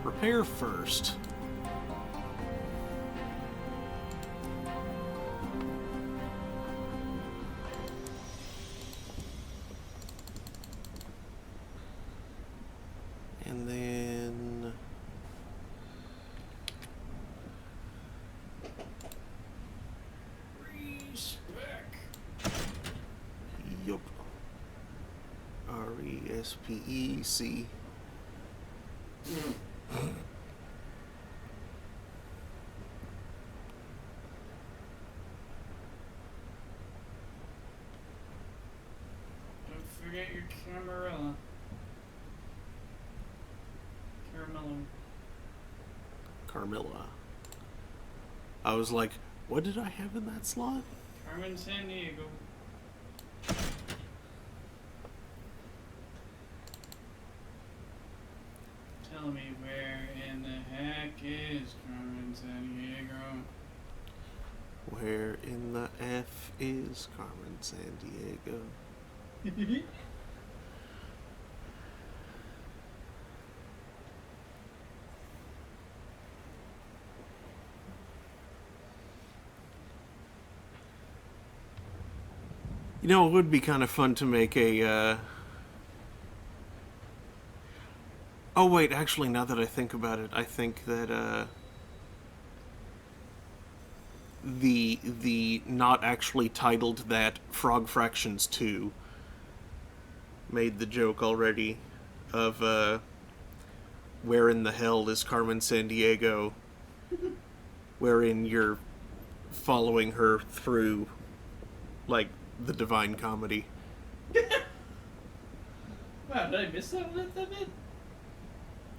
Repair first. And then Respec. yup. RESPEC. Don't forget your Camarilla. Caramello. Carmilla. I was like, what did I have in that slot? Carmen San Diego. Tell me where in the heck is Carmen San Diego? Where in the F is Carmen San Diego? You know, it would be kind of fun to make a. Oh wait, actually, now that I think about it, I think that the not actually titled that Frog Fractions 2 made the joke already of where in the hell is Carmen San Diego, wherein you're following her through like the Divine Comedy. Wow, did I miss that bit?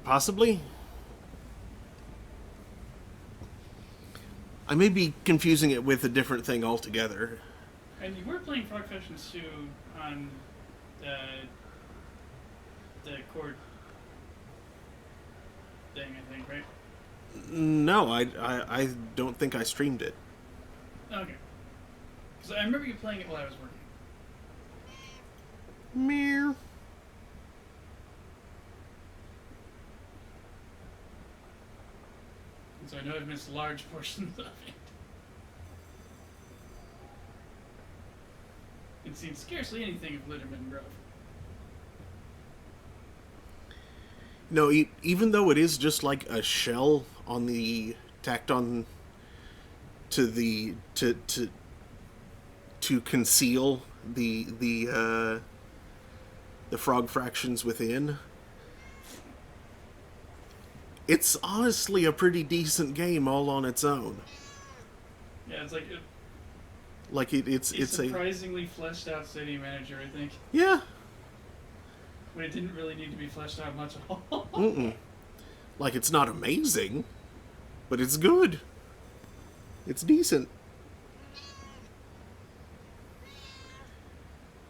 Possibly. I may be confusing it with a different thing altogether. And you were playing Frog Fractions 2 on the chord thing, I think, right? No, I don't think I streamed it. Okay. Because I remember you playing it while I was working. Meow. And so I know I've missed large portions of it. And seen scarcely anything of Litterman Grove. No, even though it is just like a shell on the tacked on to the to conceal the frog fractions within. It's honestly a pretty decent game all on its own. Yeah, it's like Like it's a surprisingly fleshed out city manager, I think. Yeah. When it didn't really need to be fleshed out much at all. Mm-mm. Like, it's not amazing, but it's good. It's decent.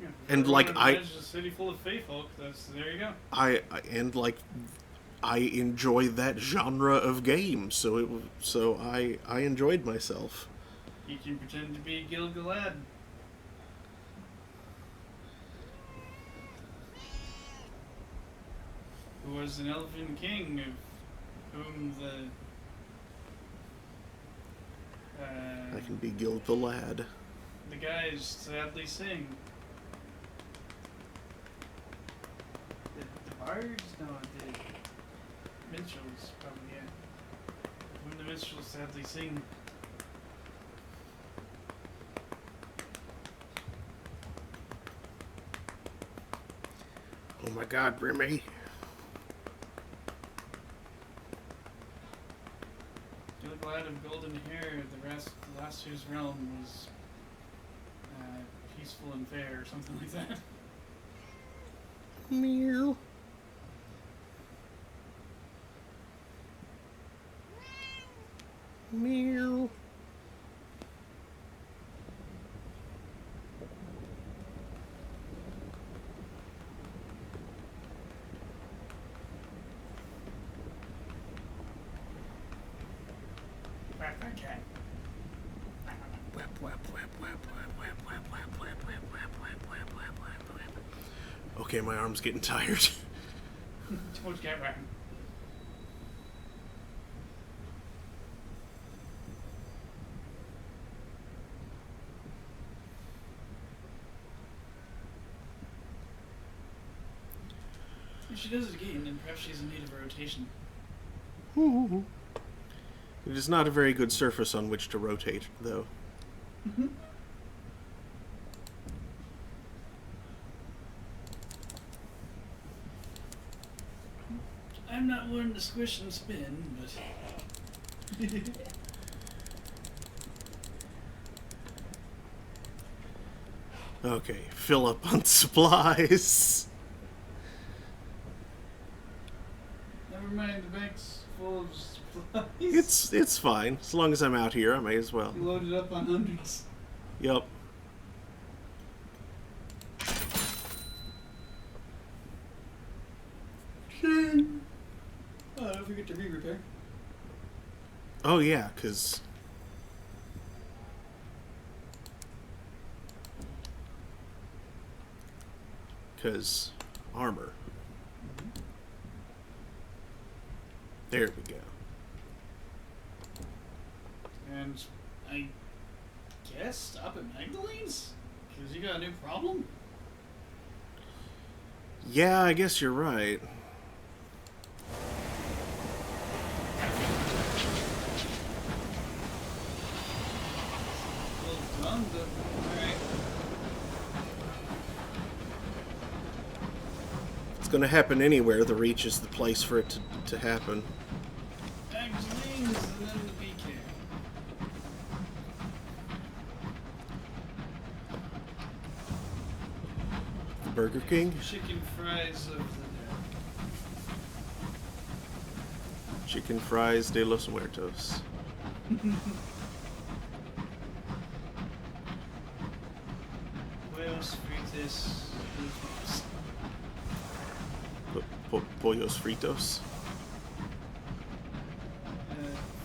Yeah, And, like, a city full of fae folk. There you go. I enjoy that genre of game, so I enjoyed myself. You can pretend to be Gil-galad. Who was an elven king of whom I can be Gil the Lad. the guys sadly sing. The bards? No, the minstrels, probably, yeah. Whom the minstrels sadly sing. Oh my God, Remy. Gil-galad of golden hair, the last whose realm was peaceful and fair, or something like that. Meow. Meow. Whack that cat. Okay, my arm's getting tired. Too much cat whacking. If she does it again, then perhaps she's in need of a rotation. It is not a very good surface on which to rotate, though. Mm-hmm. I'm not one to squish and spin, but... Okay, fill up on supplies. Never mind, the bank's full of supplies. It's fine. As long as I'm out here, I may as well. You loaded up on hundreds. Yup. Oh, don't forget to re-repair. Oh yeah, cause armor. There we go. And I guess stop at Magdalene's? Because you got a new problem? Yeah, I guess you're right. A little dumb, but alright. If it's gonna happen anywhere, the Reach is the place for it to happen. Eggs, wings, and then the BK. The Burger King? Chicken fries of the day. Chicken fries de los muertos. Huevos fritos. Pollos fritos.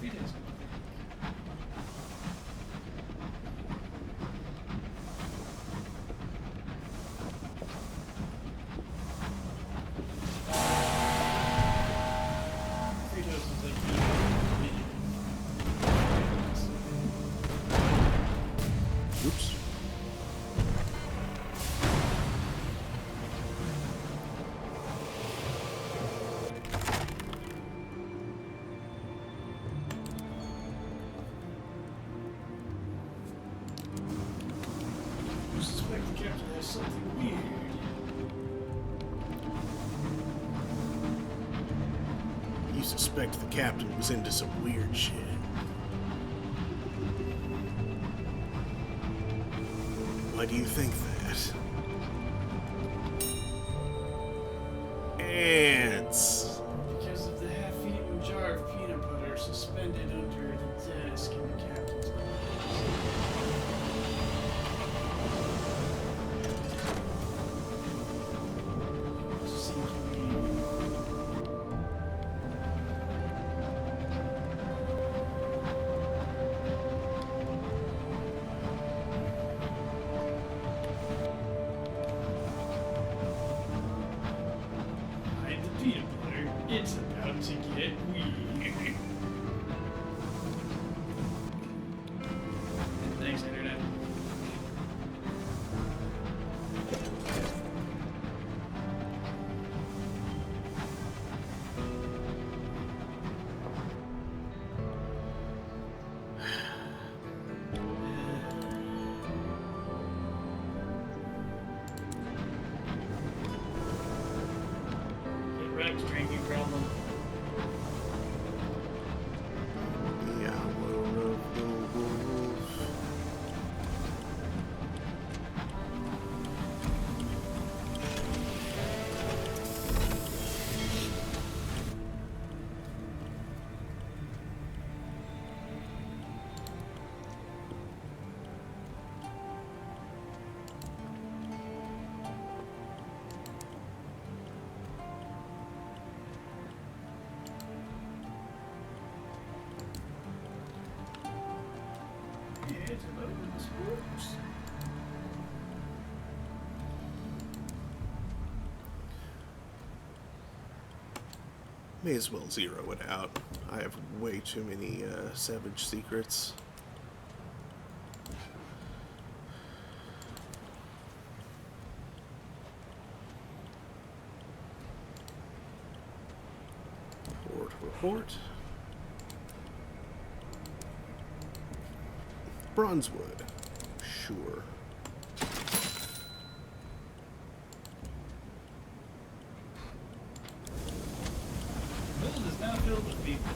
Fritos. Fritos is like Oops. I suspect the captain has something weird. You suspect the captain was into some weird shit. Why do you think that? Ants. Because of the half-eaten jar of peanut butter suspended under the desk in the captain's office. Seems weird. Hide the peanut butter. It's about to get weird. Thanks, Internet. Get wrecked, drinking problem. The hour of the wolf. Yeah, it's a load of scoops. May as well zero it out. I have way too many savage secrets. Report. Bronzewood. Sure. The world is now filled with people.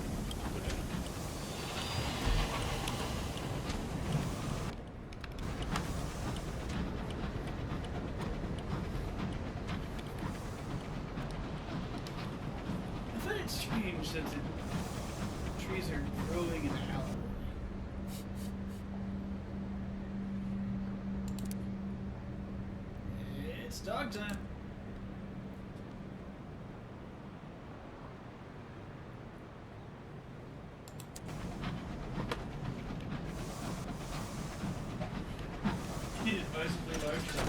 I thought it's strange that the trees are growing in an alleyway. It's dog time. Inadvisably large dog.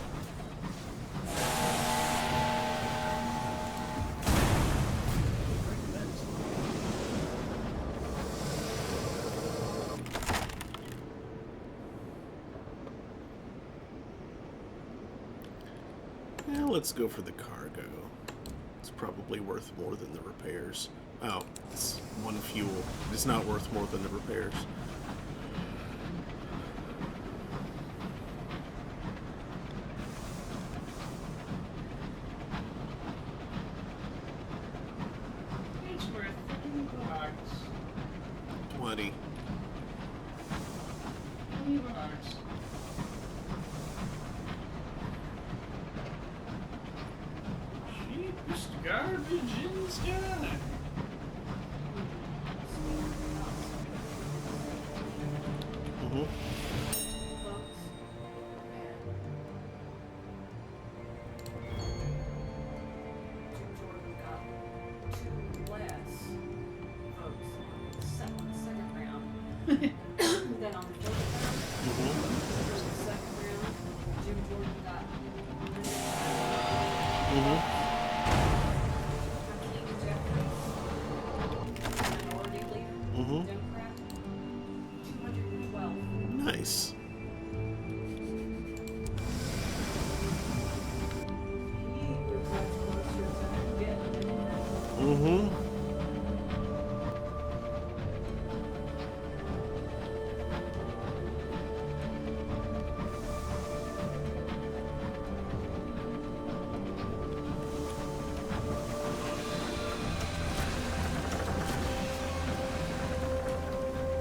Yeah, let's go for the cargo. It's probably worth more than the repairs. Oh, it's one fuel. It's not worth more than the repairs. It's worth $30. 20. $20. Cheapest garbage in the sky. Mm-hmm. Votes. Jim Jordan got 2 less votes on the second round than on the first round. Mm-hmm. For the second round, Jim Jordan got Mm-hmm. Hakeem Jeffries, minority leader, Mm-hmm. Democrat, 212. Nice. He was much closer to getting it. Mm-hmm.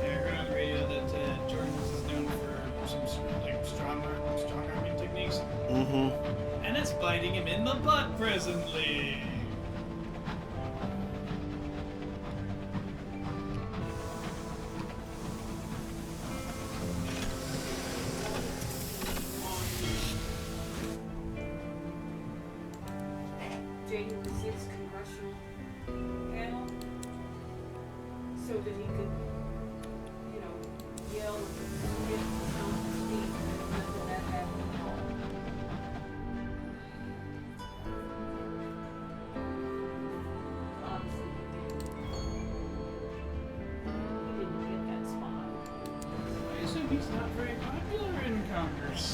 Yeah, I heard on the radio that Jordan's is known for some like strong arming techniques, Mm-hmm. and it's biting him in the butt presently. January 6th congressional panel so that he could, you know, yell and get on his feet and none of that happened at all. Obviously he didn't get that spot. I assume he's not very popular in Congress.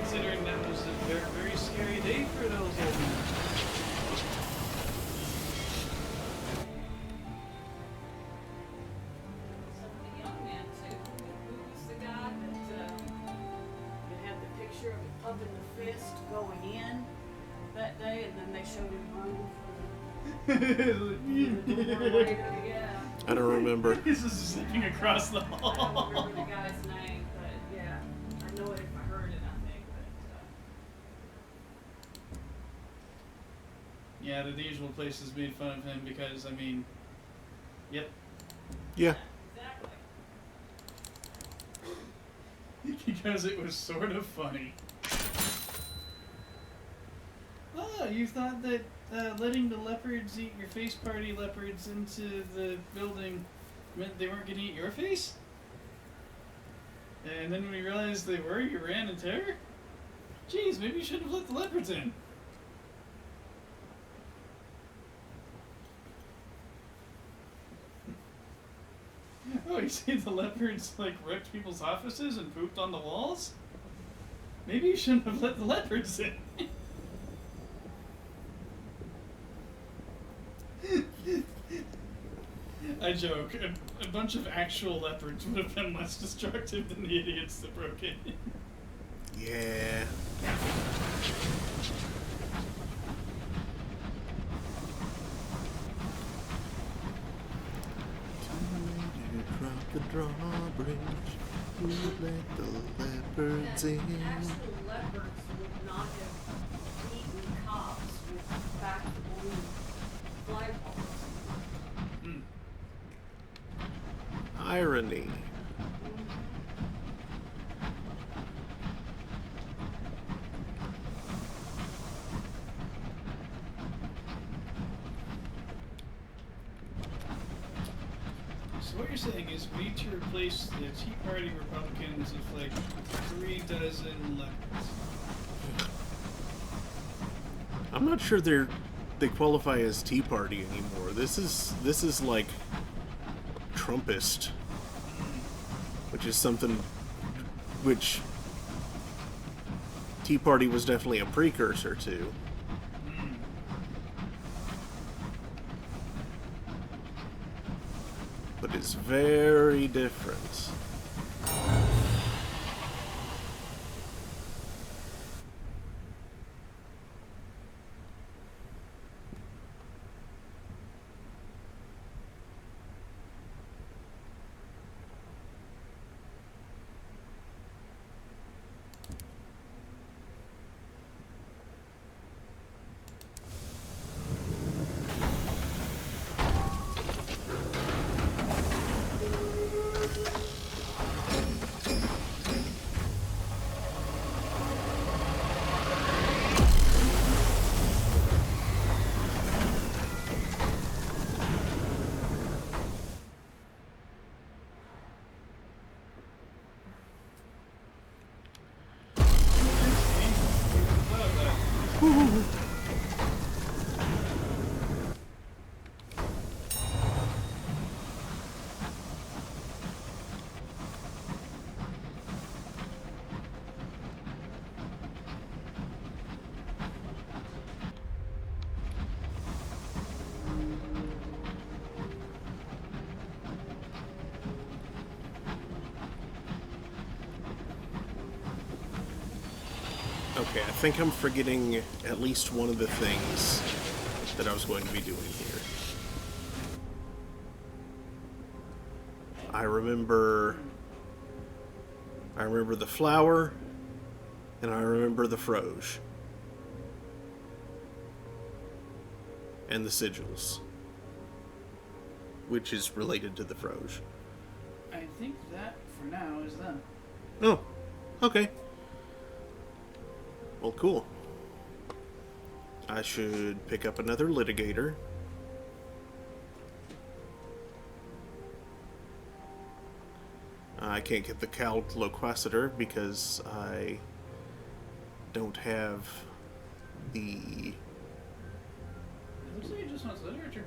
Considering that was a very, very scary day for those old men. Some of the young men too. Who was the guy that had the picture of it pumping the fist going in that day, and then they showed him running for the door later? Yeah. I don't remember. This is zipping across the I don't hall. remember the guy's name, but yeah, I know it if I heard it. I think, but Yeah, the usual places made fun of him because, I mean, yep. Yeah. exactly. Because it was sort of funny. Oh, you thought that letting the leopards eat your face party leopards into the building meant they weren't going to eat your face? And then when you realized they were, you ran in terror? Jeez, maybe you shouldn't have let the leopards in. Oh, you see the leopards, like, ripped people's offices and pooped on the walls? Maybe you shouldn't have let the leopards in. I joke. A bunch of actual leopards would have been less destructive than the idiots that broke in. Yeah. Drop the drawbridge. Who let the leopards in? Actual leopards would not have eaten cops with back blue flagpoles. Hmm. Irony. So what you're saying is we need to replace the Tea Party Republicans with like 3 dozen leopards. I'm not sure they qualify as Tea Party anymore. This is like Trumpist, which is something which Tea Party was definitely a precursor to. But it's very different. Okay, I think I'm forgetting at least one of the things that I was going to be doing here. I remember the flower, and I remember the froge. And the sigils, which is related to the froge. I think that, for now, is them. Oh, okay. Well, cool. I should pick up another litigator. I can't get the Cal Loquacitor because I don't have the... It looks like it just wants literature.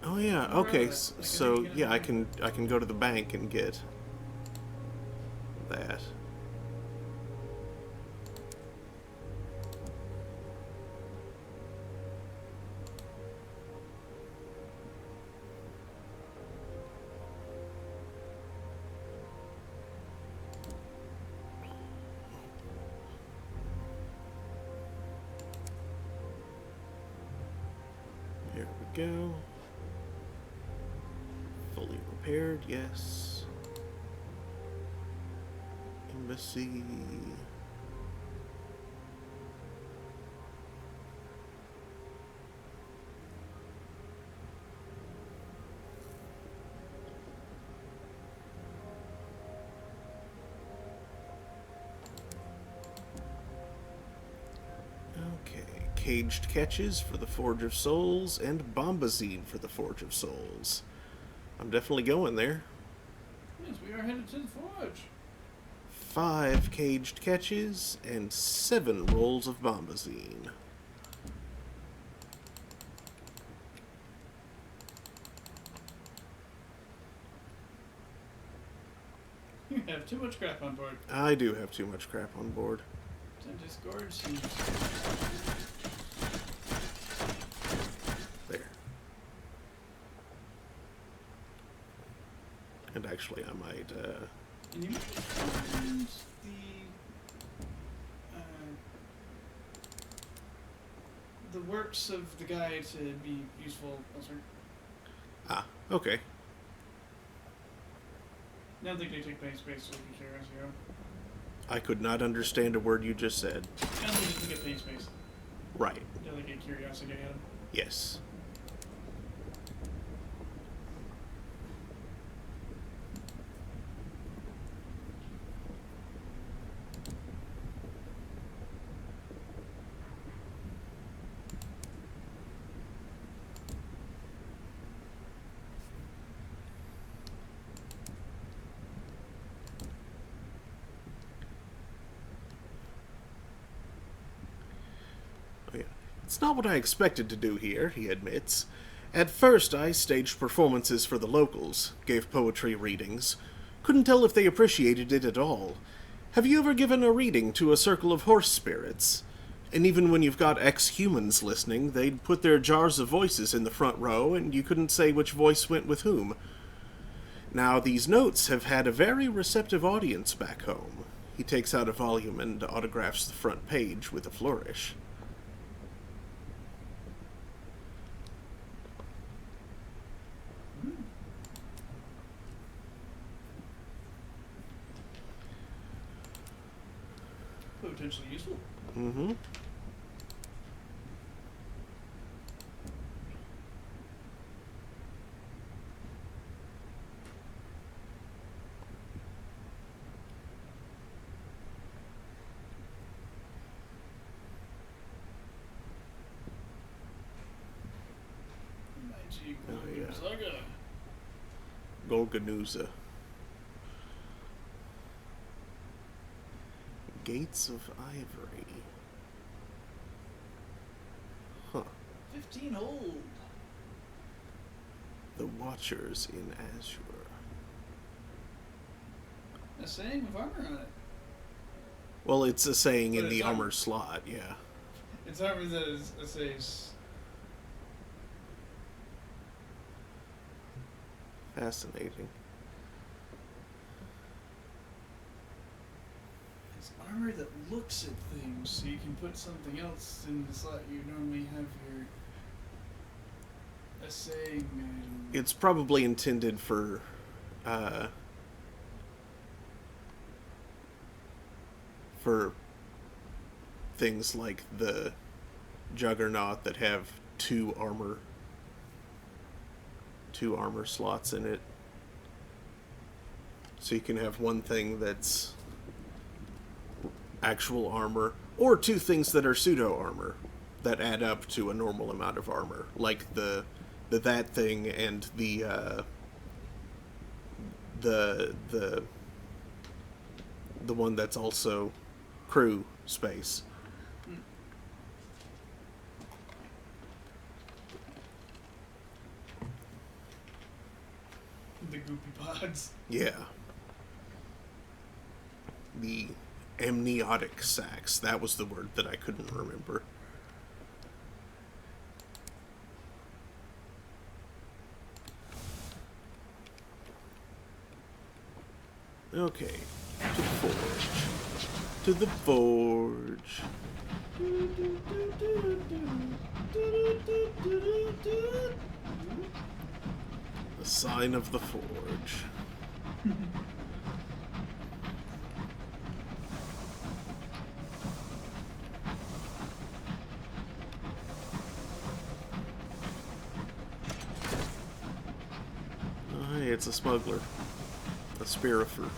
Oh yeah, Where okay. is it? So yeah, I can go to the bank and get that. Here we go. Fully repaired, yes. Embassy. Okay, Caged Catches for the Forge of Souls and Bombazine for the Forge of Souls. I'm definitely going there. Yes, we are headed to the forge. 5 Caged Catches and 7 rolls of Bombazine. You have too much crap on board. I do have too much crap on board. To disgorge seems... There. And actually, I might, And you might find the works of the guy to be useful elsewhere. Ah, okay. I don't think they take base space, so we can share as you go. I could not understand a word you just said. I don't think they get base space. Right. Delegate curiosity at them. Yes. It's not what I expected to do here, he admits. At first, I staged performances for the locals, gave poetry readings. Couldn't tell if they appreciated it at all. Have you ever given a reading to a circle of horse spirits? And even when you've got ex-humans listening, they'd put their jars of voices in the front row, and you couldn't say which voice went with whom. Now, these notes have had a very receptive audience back home. He takes out a volume and autographs the front page with a flourish. Potentially useful. Mm-hmm. Magic Oh, yeah. Saga. Gorgonooza. Gates of Ivory. Huh. 15 hold. The Watchers in Azure. A saying with armor on it. Well, it's a saying But in it's the armor. armor slot, yeah. It's armor that says. Fascinating. It's armor that looks at things, so you can put something else in the slot you normally have your. A saying item. It's probably intended for things like the Juggernaut that have two armor slots in it. So you can have one thing that's actual armor, or two things that are pseudo armor that add up to a normal amount of armor, like the that thing and the one that's also crew space. The goopy pods. Yeah. The amniotic sacs. That was the word that I couldn't remember. Okay. To the forge. To the forge. The sign of the forge. Oh, hey, it's a smuggler. A spirifer.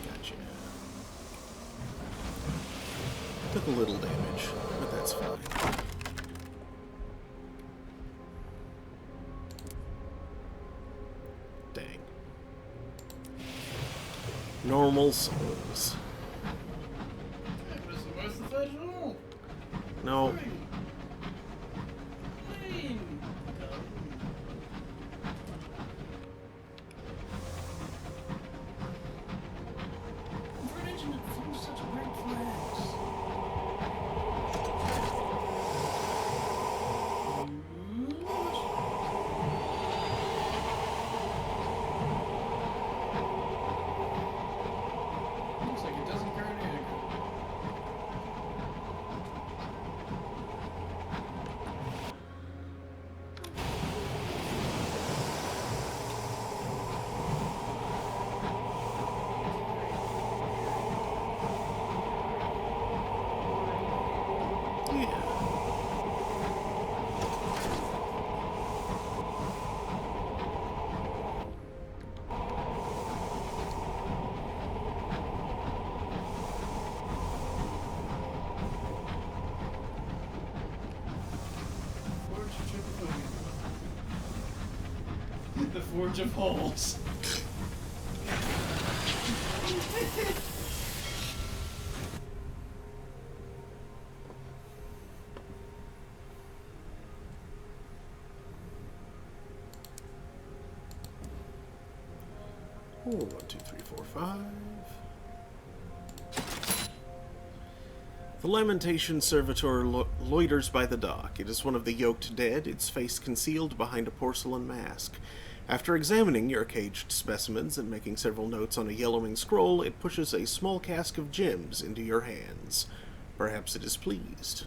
Gotcha. Took a little damage, but that's fine. Dang. Normal souls. It was the most professional. No. Clean. For an engine that flew such great flags. Looks like it doesn't guard aggro. The Forge of Holes. Oh, 1, 2, 3, 4, 5. The lamentation servitor loiters by the dock. It is one of the yoked dead, its face concealed behind a porcelain mask. After examining your caged specimens and making several notes on a yellowing scroll, it pushes a small cask of gems into your hands. Perhaps it is pleased.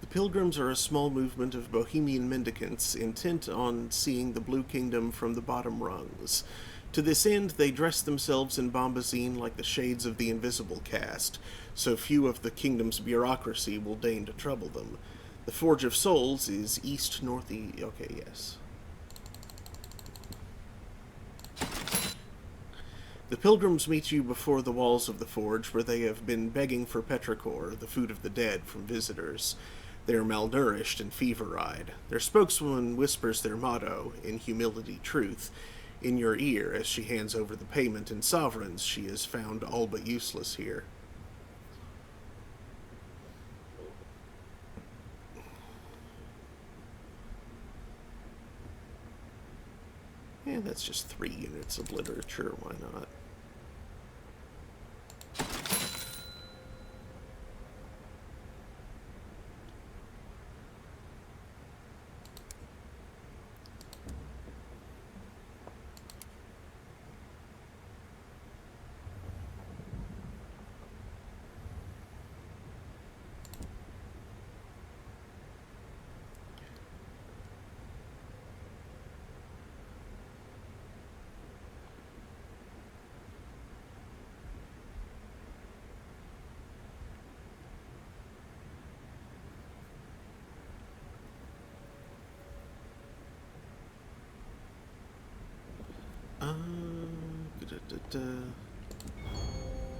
The pilgrims are a small movement of bohemian mendicants intent on seeing the Blue Kingdom from the bottom rungs. To this end, they dress themselves in bombazine like the shades of the invisible caste, so few of the kingdom's bureaucracy will deign to trouble them. The Forge of Souls is east-northeast. Okay, yes. The pilgrims meet you before the walls of the forge, where they have been begging for petrichor, the food of the dead, from visitors. They are malnourished and fever-eyed. Their spokeswoman whispers their motto, in humility truth, in your ear as she hands over the payment in sovereigns she has found all but useless here. Yeah, that's just 3 units of literature, why not?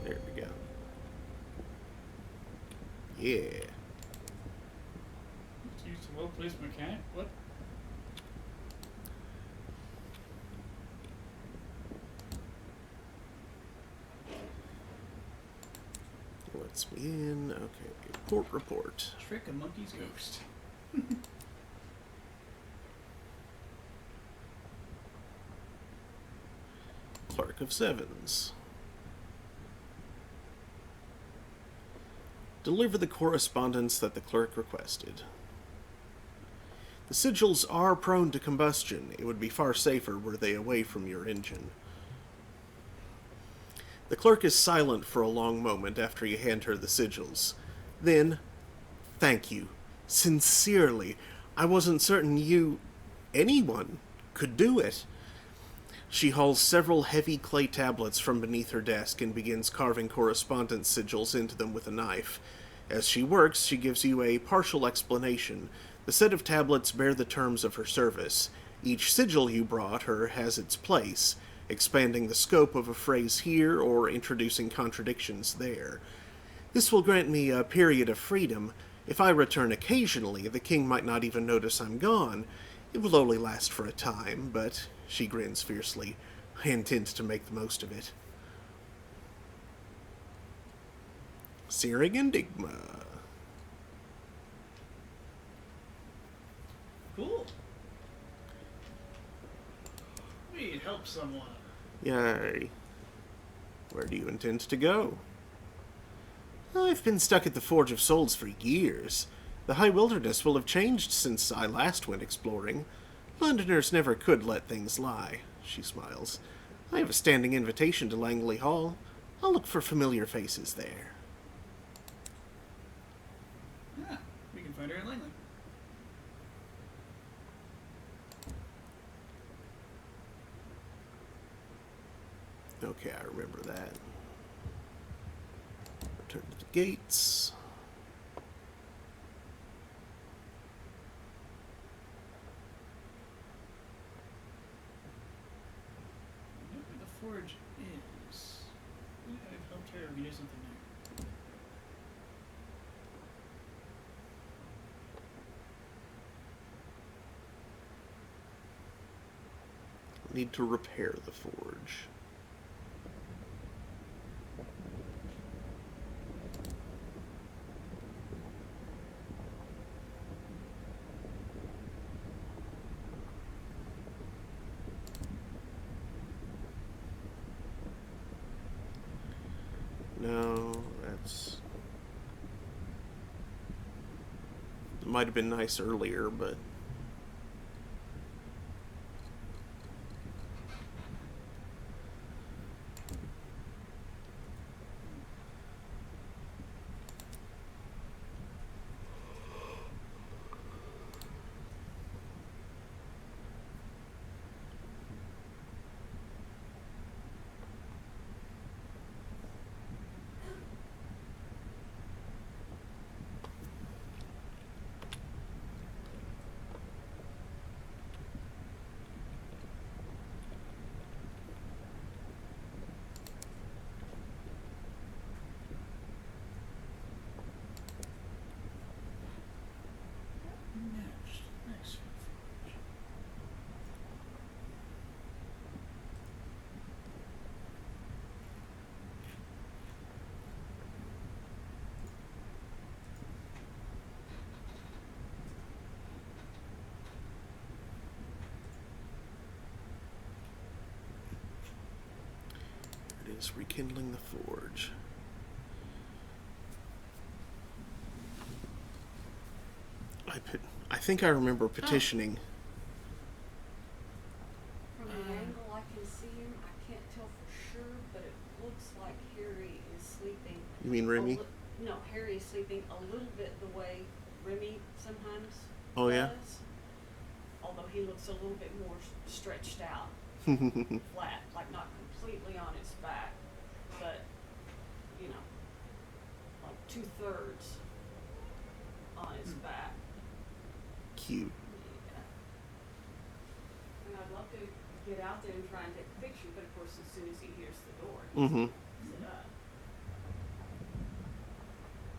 There we go. Yeah. Use a well-placed mechanic? What? Let's me in. Okay. Report. Trick a monkey's ghost. Clerk of Sevens. Deliver the correspondence that the clerk requested. The sigils are prone to combustion. It would be far safer were they away from your engine. The clerk is silent for a long moment after you hand her the sigils. Then, thank you. Sincerely. I wasn't certain anyone, could do it. She hauls several heavy clay tablets from beneath her desk and begins carving correspondence sigils into them with a knife. As she works, she gives you a partial explanation. The set of tablets bear the terms of her service. Each sigil you brought her has its place, expanding the scope of a phrase here or introducing contradictions there. This will grant me a period of freedom. If I return occasionally, the king might not even notice I'm gone. It will only last for a time, but, she grins fiercely, I intend to make the most of it. Searing Enigma. Cool. We need help someone. Yay. Where do you intend to go? I've been stuck at the Forge of Souls for years. The High Wilderness will have changed since I last went exploring. Londoners never could let things lie, she smiles. I have a standing invitation to Langley Hall. I'll look for familiar faces there. Yeah, we can find her in Langley. Okay, I remember that. Return to the gates. I know where the forge is. I've helped her do something Need to repair the forge. No, that's... It might have been nice earlier, but... Nice. It is rekindling the forge. I think I remember petitioning. From the angle I can see him, I can't tell for sure, but it looks like Harry is sleeping. You mean Remy? No, Harry is sleeping a little bit the way Remy sometimes Oh, yeah? does. Although he looks a little bit more stretched out, flat, like not completely on its back, but, you know, like 2/3 on its back. Cute. Yeah. And I'd love to get out there and try and take a picture, but of course, as soon as he hears the door, he Mm-hmm. sit up.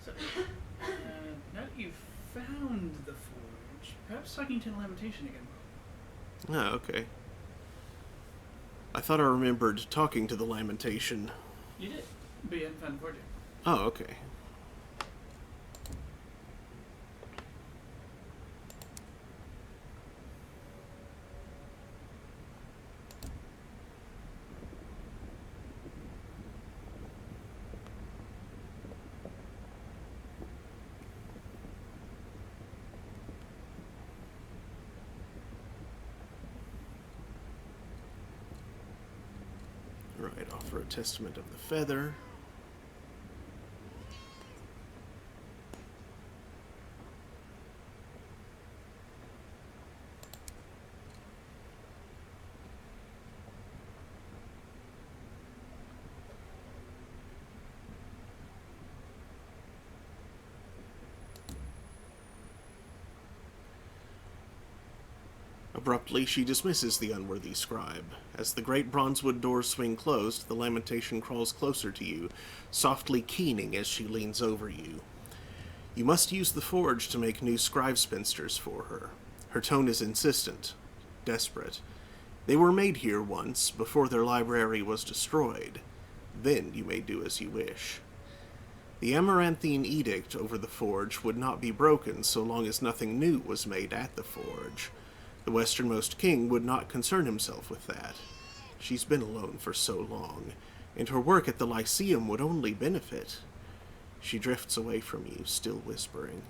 So, now that you've found the forge, perhaps talking to the Lamentation again. Oh, okay. I thought I remembered talking to the Lamentation. You did, but you hadn't found the forge yet. Oh, okay. Right, offer a testament of the feather. Abruptly, she dismisses the unworthy scribe. As the great bronzewood doors swing closed, the Lamentation crawls closer to you, softly keening as she leans over you. You must use the forge to make new scribe spinsters for her. Her tone is insistent, desperate. They were made here once, before their library was destroyed. Then you may do as you wish. The Amaranthine edict over the forge would not be broken so long as nothing new was made at the forge. The westernmost king would not concern himself with that. She's been alone for so long, and her work at the Lyceum would only benefit. She drifts away from you, still whispering.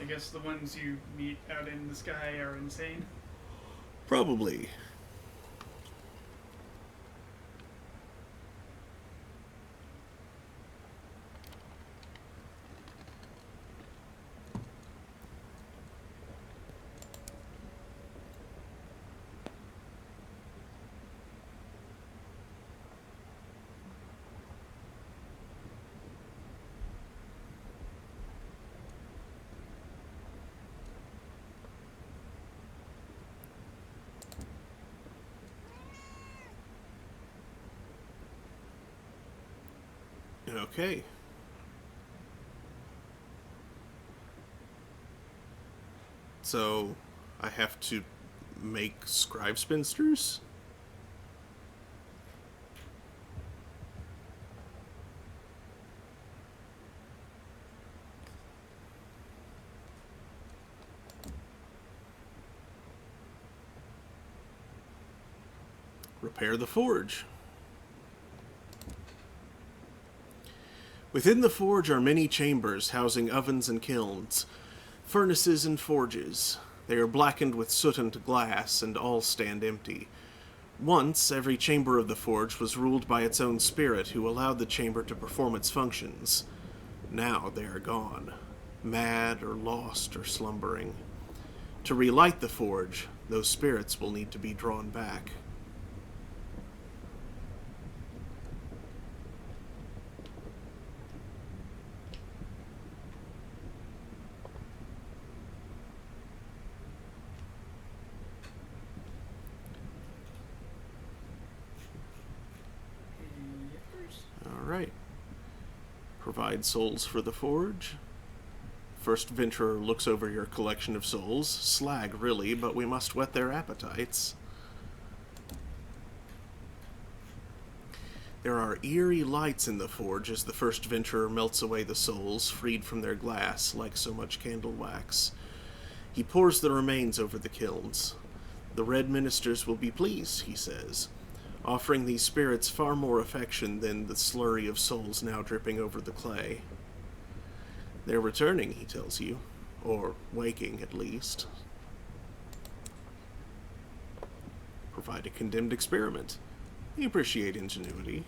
I guess the ones you meet out in the sky are insane. Probably. Okay. So, I have to make scribe spinsters? Repair the forge. Within the forge are many chambers housing ovens and kilns, furnaces and forges. They are blackened with soot and glass, and all stand empty. Once, every chamber of the forge was ruled by its own spirit, who allowed the chamber to perform its functions. Now they are gone, mad or lost or slumbering. To relight the forge, those spirits will need to be drawn back. Alright. Provide souls for the forge. First venturer looks over your collection of souls. Slag, really, but we must whet their appetites. There are eerie lights in the forge as the first venturer melts away the souls, freed from their glass, like so much candle wax. He pours the remains over the kilns. The red ministers will be pleased, he says, offering these spirits far more affection than the slurry of souls now dripping over the clay. They're returning, he tells you, or waking at least. Provide a condemned experiment. You appreciate ingenuity.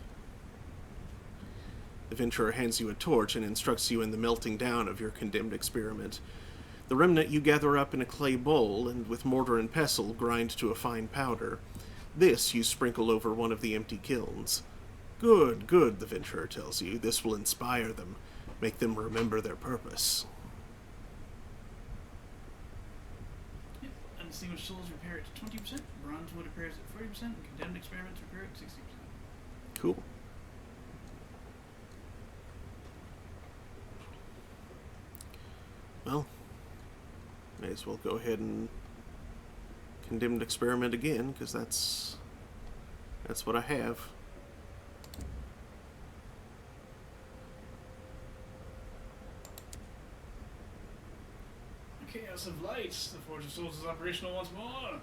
The venturer hands you a torch and instructs you in the melting down of your condemned experiment. The remnant you gather up in a clay bowl and with mortar and pestle grind to a fine powder. This you sprinkle over one of the empty kilns. Good, good, the venturer tells you. This will inspire them, make them remember their purpose. Yep. Undistinguished souls repair it to 20%, bronze wood repairs at 40%, and condemned experiments repair it at 60%. Cool. Well, may as well go ahead and condemned experiment again, because that's what I have. Chaos of Lights. The Forge of Souls is operational once more.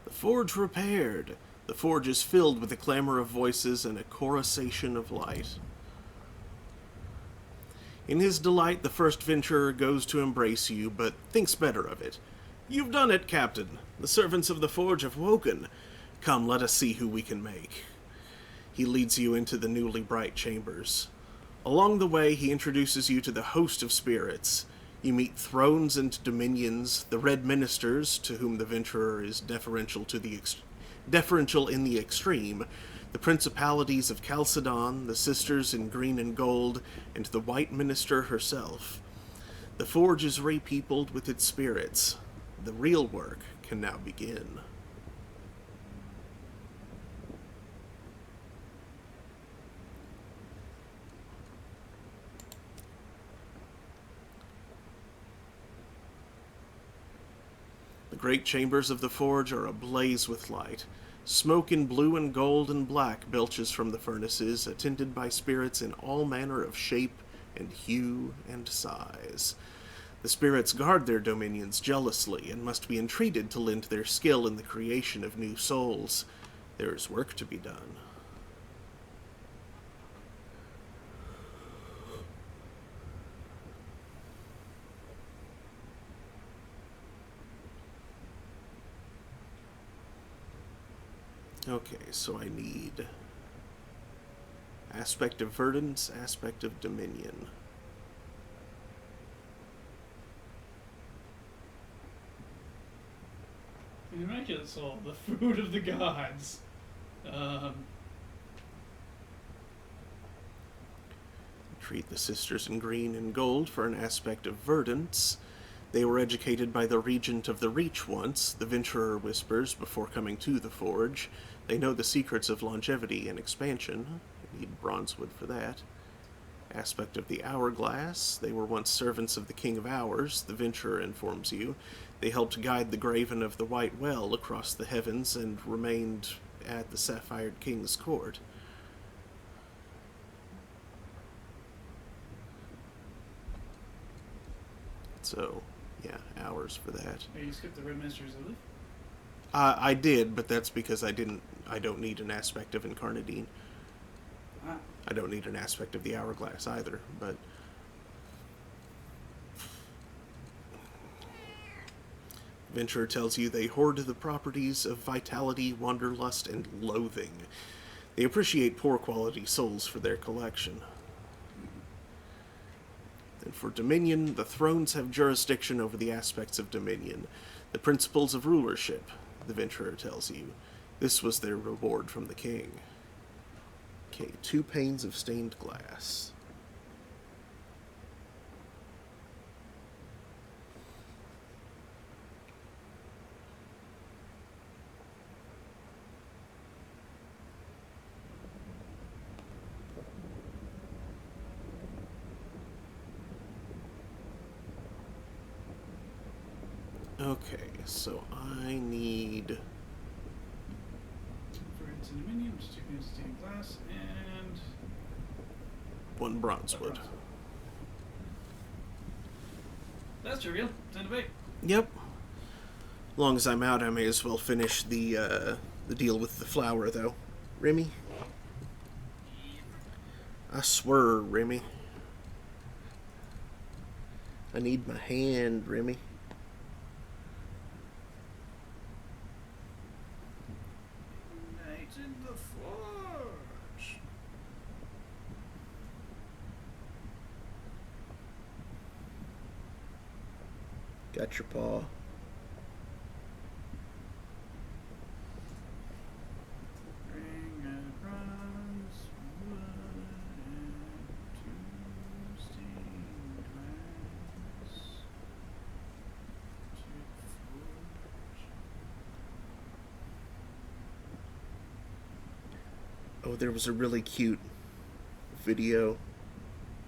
The forge repaired. The forge is filled with a clamor of voices and a chorusation of light. In his delight, the first venturer goes to embrace you, but thinks better of it. You've done it, Captain. The servants of the forge have woken. Come, let us see who we can make. He leads you into the newly bright chambers. Along the way, he introduces you to the host of spirits. You meet thrones and dominions, the red ministers, to whom the venturer is deferential in the extreme, the principalities of Chalcedon, the sisters in green and gold, and the white minister herself. The forge is repeopled with its spirits. The real work can now begin. The great chambers of the forge are ablaze with light. Smoke in blue and gold and black belches from the furnaces, attended by spirits in all manner of shape and hue and size. The spirits guard their dominions jealously and must be entreated to lend their skill in the creation of new souls. There is work to be done. Okay, so I need aspect of verdance, aspect of dominion. The Immaculate Soul, the food of the gods. Treat the sisters in green and gold for an aspect of verdance. They were educated by the regent of the Reach once, the venturer whispers before coming to the forge. They know the secrets of longevity and expansion. You need bronzewood for that. Aspect of the hourglass. They were once servants of the King of Hours, the venturer informs you. They helped guide the Graven of the White Well across the heavens and remained at the Sapphired King's court. So, yeah, hours for that. Hey, you skipped the Red Minister's Oath? I did, but that's because I don't need an aspect of Incarnadine. Ah. I don't need an aspect of the Hourglass either, but... Venturer tells you they hoard the properties of vitality, wanderlust, and loathing. They appreciate poor quality souls for their collection. And for Dominion, the thrones have jurisdiction over the aspects of Dominion, the principles of rulership, the Venturer tells you. This was their reward from the king. Okay, 2 panes of stained glass. Okay, so I need... For its aluminium, just 2 pieces of stained glass, and... 1 bronze wood. That's trivial. Send it back. Yep. As long as I'm out, I may as well finish the deal with the flower, though. Remy? I swear, Remy. I need my hand, Remy. Night in the forge. Got your paw. Bring a bronze wood and 2 stained glass to forge. Oh, there was a really cute video.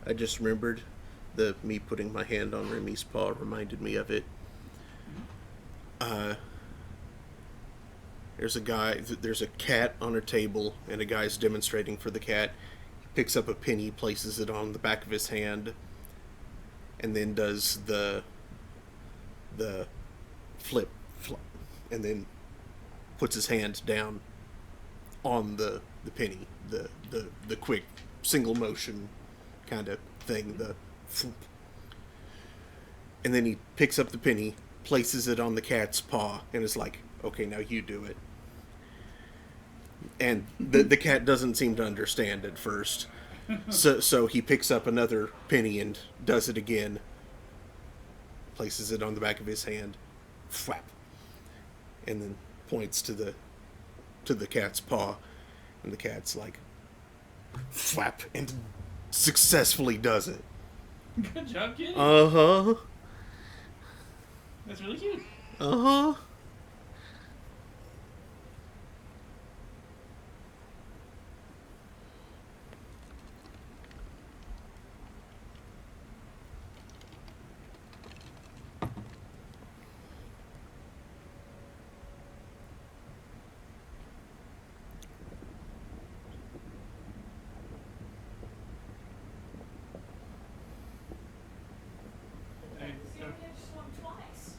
I just remembered. Me putting my hand on Remy's paw reminded me of it. There's a cat on a table, and a guy's demonstrating for the cat. He picks up a penny, places it on the back of his hand, and then does the flip, and then puts his hand down on the penny, the quick single motion kind of thing, the floop. And then he picks up the penny, places it on the cat's paw, and is like, okay, now you do it. And the cat doesn't seem to understand at first. So he picks up another penny and does it again. Places it on the back of his hand. Flap. And then points to the cat's paw. And the cat's like, flap. And successfully does it. Good job, kid. Uh-huh. That's really cute. Uh-huh. Hey, See, I just swung twice.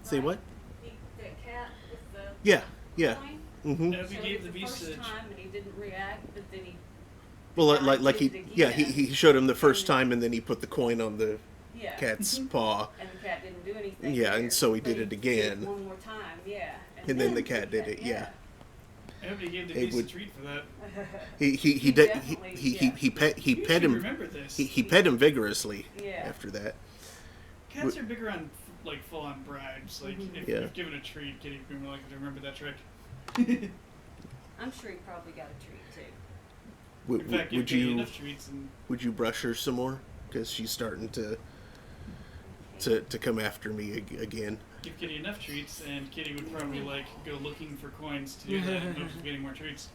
Say what? The cat with the Yeah, yeah. coin. Mm-hmm. If you So gave it the was beast first a... time and he didn't react, but then he Well, Yeah, I like he, did it yeah, again. he showed him the first time, and then he put the coin on the yeah. cat's paw, And the cat didn't do anything. Yeah, and weird, so he but did it again. did one more time, yeah. and then the cat did it. Yeah, I hope you gave the It beast would- a treat for that. he definitely- he pet You pet should him. remember this. He pet him vigorously. Yeah. After that, Cats are bigger on like full-on bribes. Like if Yeah. you've given a treat, Kitty would be more likely to remember that trick. I'm sure he probably got a treat too. would, In fact, give would Kitty you enough treats and would you brush her some more? Because she's starting to come after me again. give Kitty enough treats, and Kitty would probably like go looking for coins to do that in hopes of getting more treats.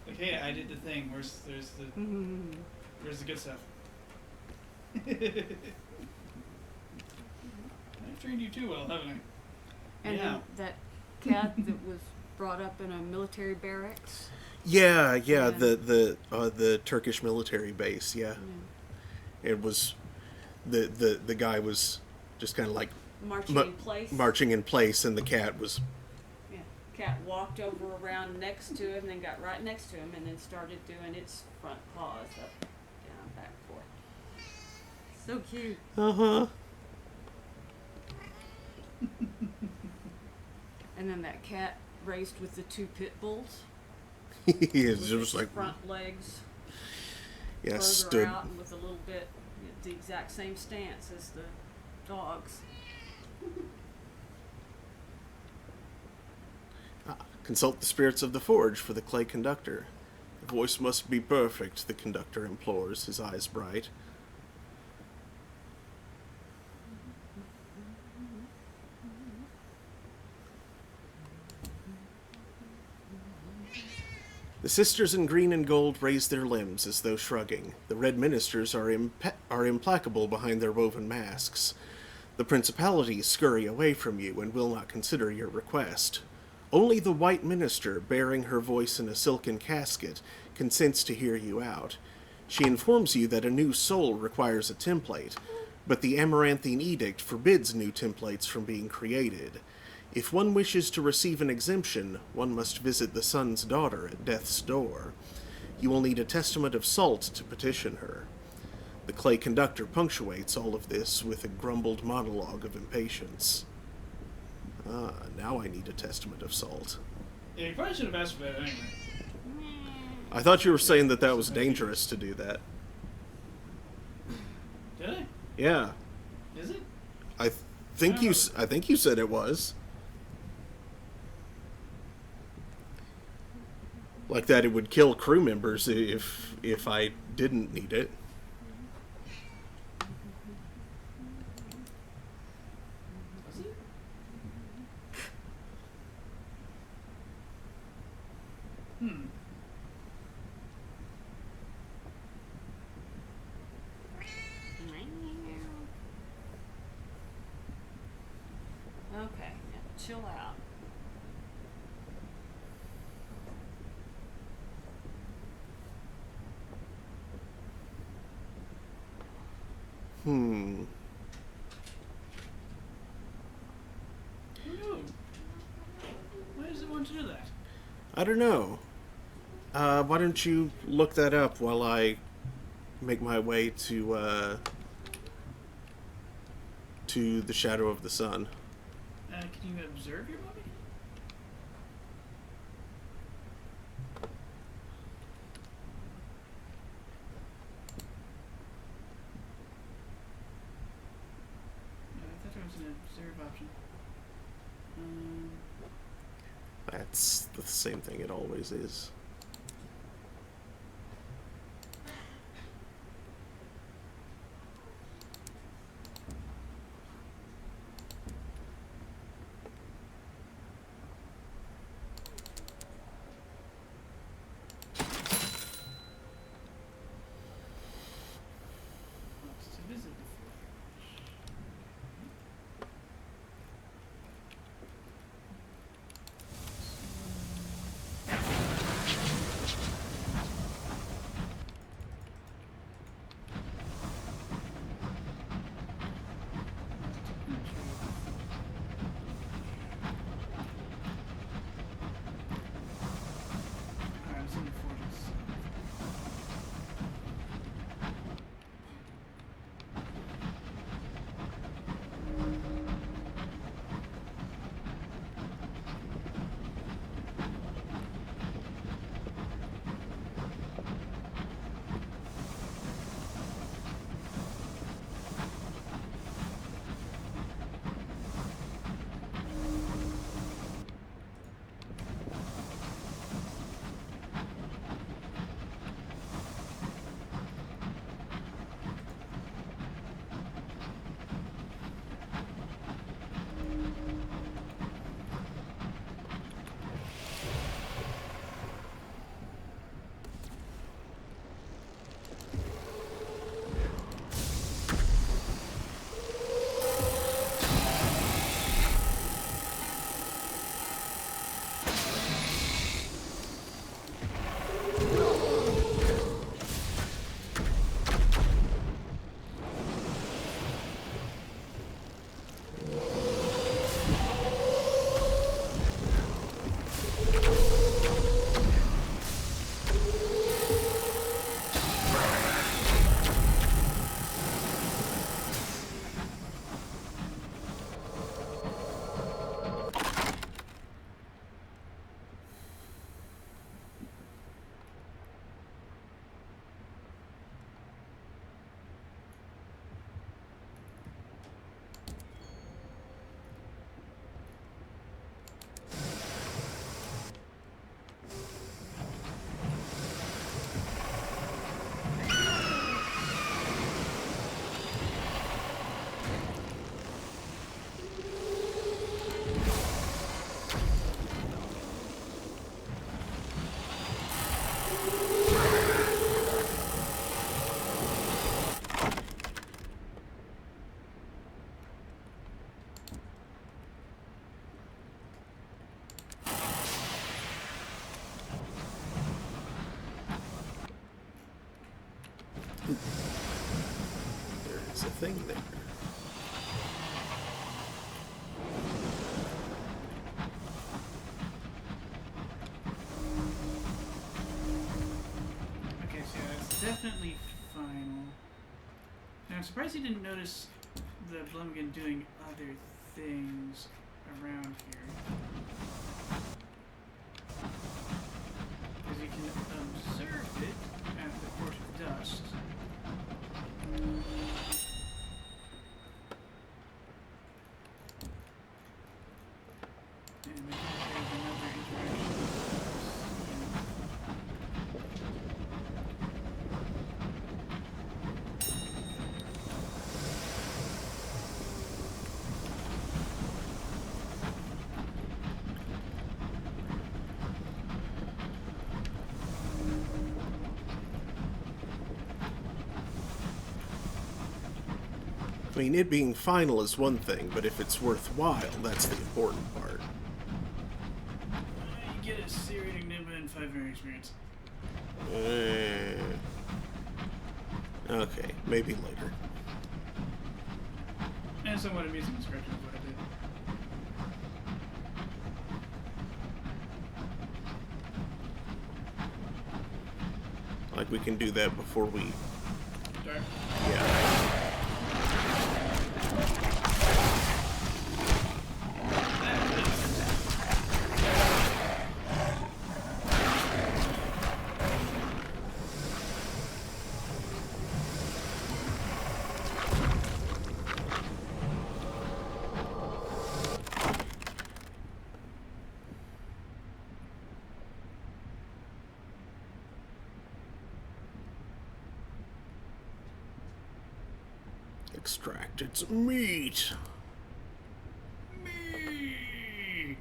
Like, hey, I did the thing. Where's the good stuff? I've trained you too well, haven't I? And Yeah. then that cat that was brought up in a military barracks. Yeah, Yeah. the Turkish military base. Yeah, it was the guy was just kind of like Marching in place. marching in place, and the cat was. Yeah. Cat walked over around next to him, then got right next to him, and then started doing its front paws up, down, back, forth. So cute. Uh-huh. And then that cat raced with the two pit bulls. It's With just its like front legs yeah, further stood. out and with a little bit the exact same stance as the dogs. Consult the spirits of the forge for the clay conductor. The voice must be perfect, the conductor implores, his eyes bright. The sisters in green and gold raise their limbs as though shrugging. The red ministers are implacable behind their woven masks. The principalities scurry away from you and will not consider your request. Only the white minister, bearing her voice in a silken casket, consents to hear you out. She informs you that a new soul requires a template, but the Amaranthine Edict forbids new templates from being created. If one wishes to receive an exemption, one must visit the sun's daughter at death's door. You will need a testament of salt to petition her. The clay conductor punctuates all of this with a grumbled monologue of impatience. Now I need a testament of salt. Yeah, you probably should have asked for that anyway. I thought you were saying that that was dangerous to do that. Did I? Yeah, Is it? I think you said it was. Like that it would kill crew members if I didn't need it. Was it? Hmm. Okay, now chill out. Hmm. Who knew? Why does it want to do that? I don't know. Why don't you look that up while I make my way to the shadow of the sun? Can you observe your body? No, I thought there was an observe option. That's the same thing it always is. To visit the forge. There is a thing there. Okay, so yeah, it's definitely final. Now, I'm surprised you didn't notice the Blumkin doing other things around here. Because you can observe it at the Court of Dust. And maybe there's another interaction. I mean, it being final is one thing, but if it's worthwhile, that's the important part. You get a C rating Nimba and 5 very experience. Okay, maybe later. And somewhat amusing description of what I did. Like, we can do that before we... Dark. Yeah. Extract its meat. Meat!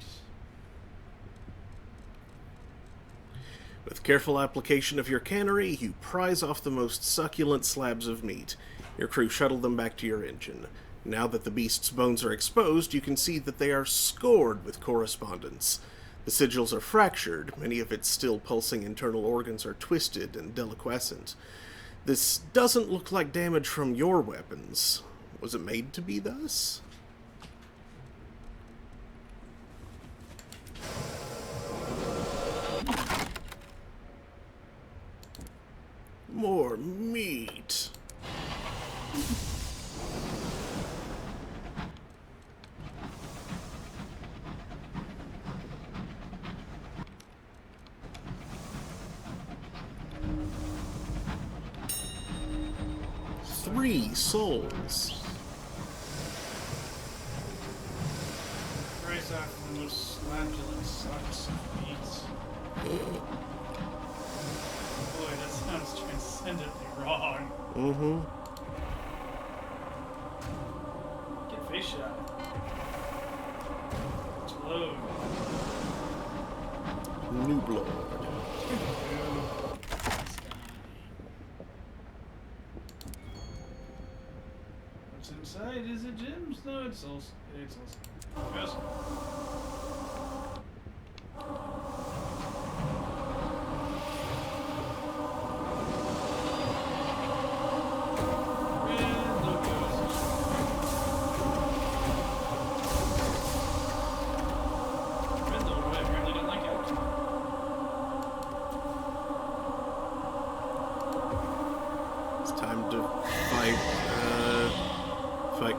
With careful application of your cannery, you prize off the most succulent slabs of meat. Your crew shuttle them back to your engine. Now that the beast's bones are exposed, you can see that they are scored with correspondence. The sigils are fractured, many of its still pulsing internal organs are twisted and deliquescent. This doesn't look like damage from your weapons. Was it made to be thus? More meat. Three souls. Race off the most slandulant sucks of meats. Boy, that sounds transcendently wrong. Mm-hmm. Get face shot. Explode. New blood. What's inside? Is it gems? No, it's souls. It's souls. Yes.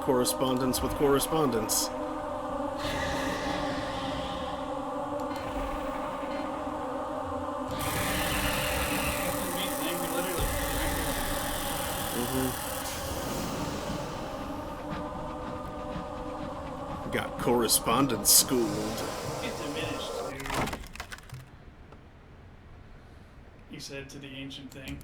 Correspondence with correspondence. Got correspondence schooled. It's diminished, dude. He said to the ancient thing.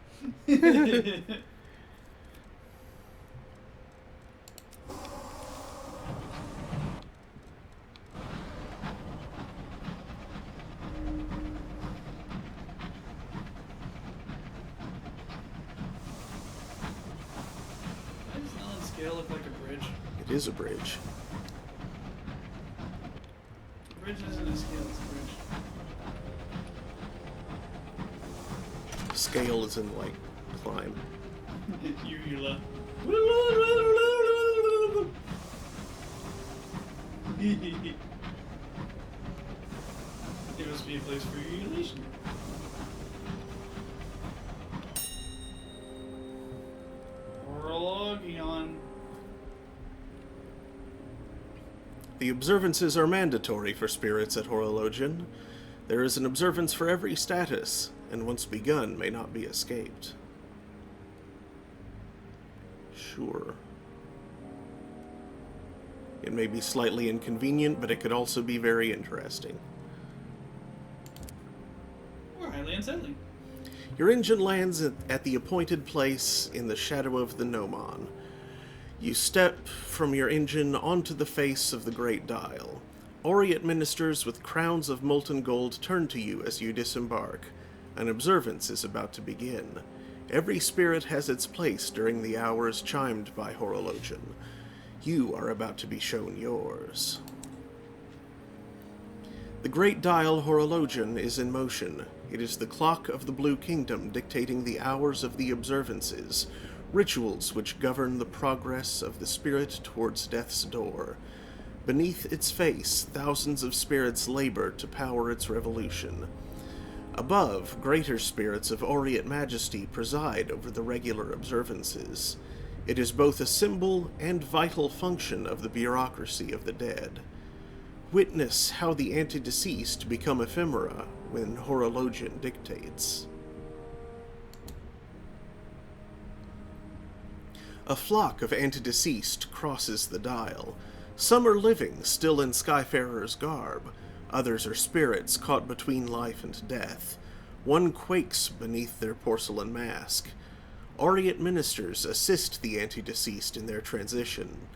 Look like a bridge. It is a bridge. A bridge isn't a scale, it's a bridge. Scale is in, like, climb. Uvula. It must be a place for uvulation. Orologion. The observances are mandatory for spirits at Horologion. There is an observance for every status, and once begun may not be escaped. Sure. It may be slightly inconvenient, but it could also be very interesting. Or highly unsettling. Your engine lands at the appointed place in the shadow of the Gnomon. You step from your engine onto the face of the great dial. Aureate ministers with crowns of molten gold turn to you as you disembark. An observance is about to begin. Every spirit has its place during the hours chimed by Horologion. You are about to be shown yours. The great dial Horologion is in motion. It is the clock of the Blue Kingdom dictating the hours of the observances, rituals which govern the progress of the spirit towards death's door. Beneath its face, thousands of spirits labor to power its revolution. Above, greater spirits of aureate majesty preside over the regular observances. It is both a symbol and vital function of the bureaucracy of the dead. Witness how the antedeceased become ephemera when Horologion dictates. A flock of antedeceased crosses the dial. Some are living, still in Skyfarer's garb. Others are spirits caught between life and death. One quakes beneath their porcelain mask. Aureate ministers assist the antedeceased in their transition.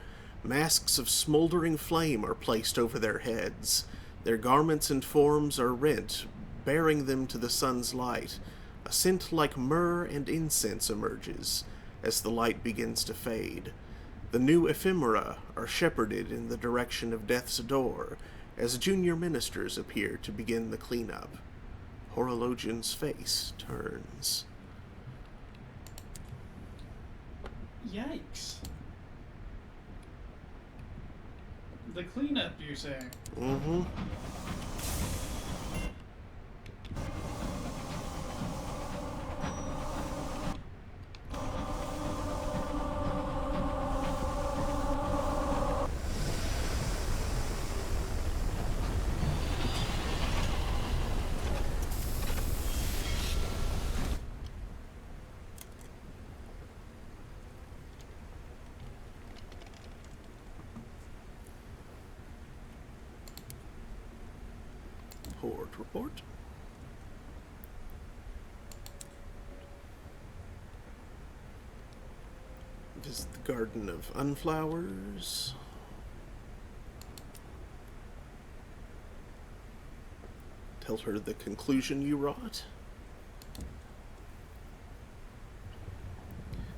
Masks of smoldering flame are placed over their heads. Their garments and forms are rent, bearing them to the sun's light. A scent like myrrh and incense emerges as the light begins to fade. The new ephemera are shepherded in the direction of death's door as junior ministers appear to begin the cleanup. Horologion's face turns. Yikes. The cleanup, you say? Mm-hmm. Report. Visit the Garden of Unflowers. Tell her the conclusion you wrought.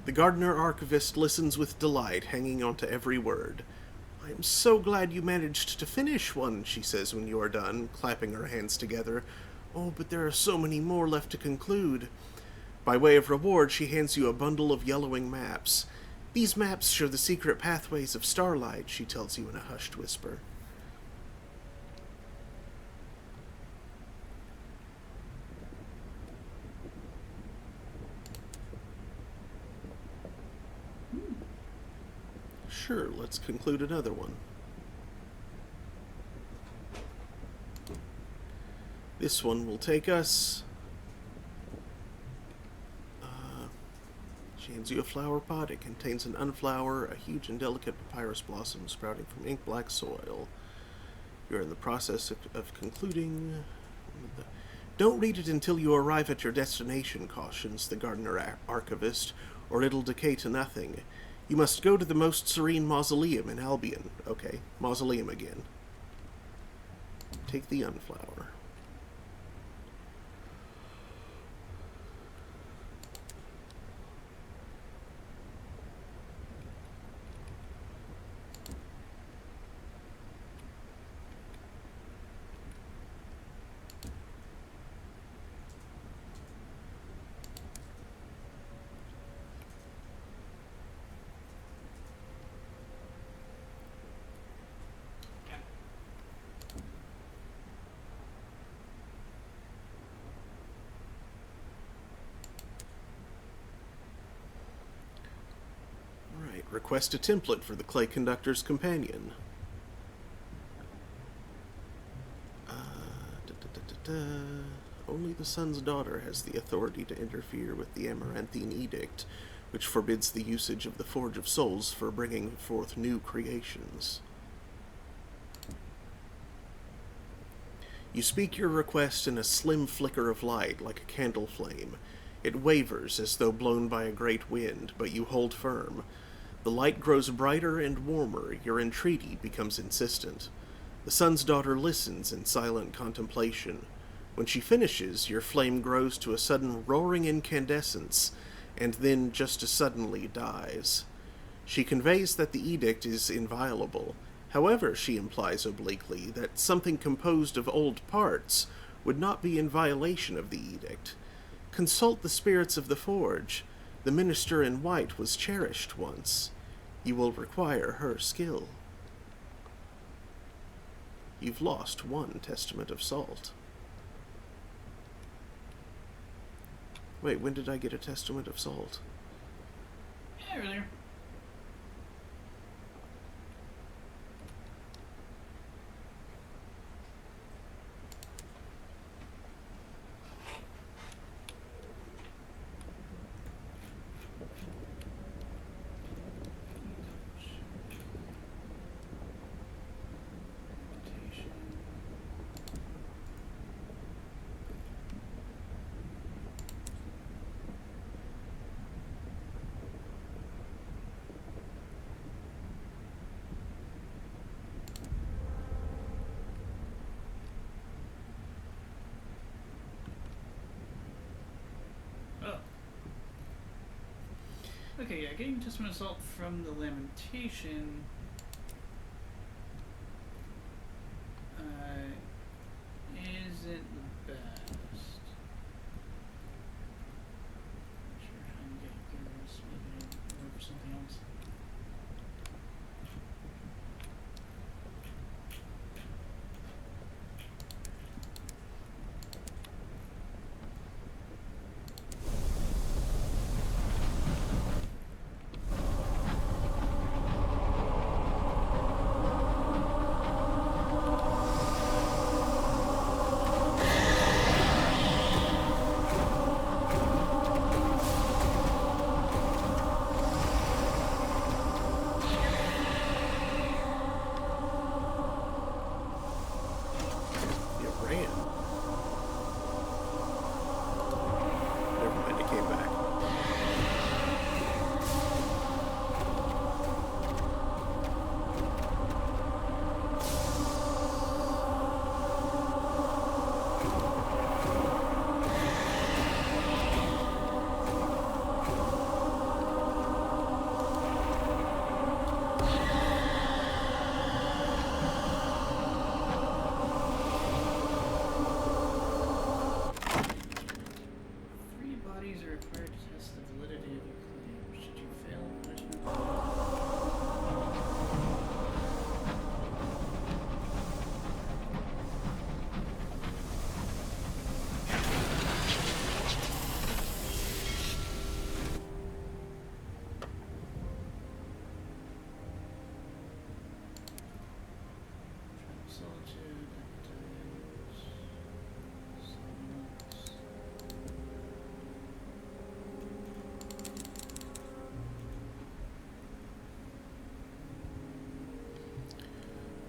The gardener archivist listens with delight, hanging on to every word. "I am so glad you managed to finish one," she says when you are done, clapping her hands together. "Oh, but there are so many more left to conclude." By way of reward, she hands you a bundle of yellowing maps. "These maps show the secret pathways of starlight," she tells you in a hushed whisper. Sure, let's conclude another one. This one will take us... She hands you a flower pot. It contains an unflower, a huge and delicate papyrus blossom sprouting from ink-black soil. You're in the process of concluding... "Don't read it until you arrive at your destination," cautions the gardener archivist, "or it'll decay to nothing. You must go to the most serene mausoleum in Albion." Okay, mausoleum again. Take the unflower. Request a template for the clay conductor's companion. Only the sun's daughter has the authority to interfere with the Amaranthine Edict, which forbids the usage of the Forge of Souls for bringing forth new creations. You speak your request in a slim flicker of light, like a candle flame. It wavers as though blown by a great wind, but you hold firm. The light grows brighter and warmer, your entreaty becomes insistent. The sun's daughter listens in silent contemplation. When she finishes, your flame grows to a sudden roaring incandescence, and then just as suddenly dies. She conveys that the edict is inviolable. However, she implies obliquely that something composed of old parts would not be in violation of the edict. Consult the spirits of the forge. The minister in white was cherished once. You will require her skill. You've lost one testament of salt. Wait, when did I get a testament of salt? Yeah, earlier. Okay, yeah, getting testament of salt from the lamentation isn't the best. Not sure how I'm getting this. Maybe I work for something else.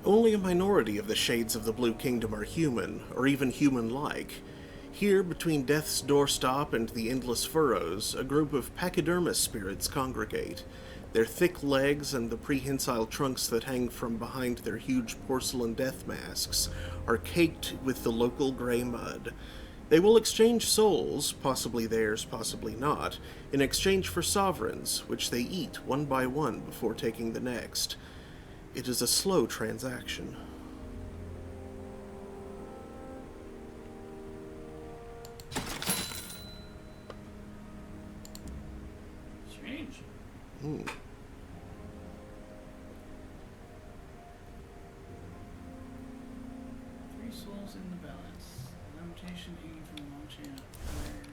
Only a minority of the shades of the Blue Kingdom are human, or even human-like. Here, between Death's doorstop and the Endless Furrows, a group of pachydermis spirits congregate. Their thick legs and the prehensile trunks that hang from behind their huge porcelain death masks are caked with the local gray mud. They will exchange souls, possibly theirs, possibly not, in exchange for sovereigns, which they eat one by one before taking the next. It is a slow transaction. Strange. Hmm. Three souls in the balance. Lamentation hanging from a long chain of fire.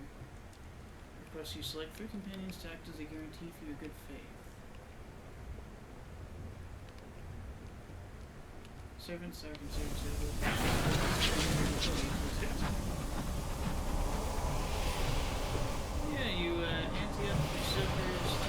Request you select three companions to act as a guarantee for your good faith. servants are considered yeah, you ante up your silvers,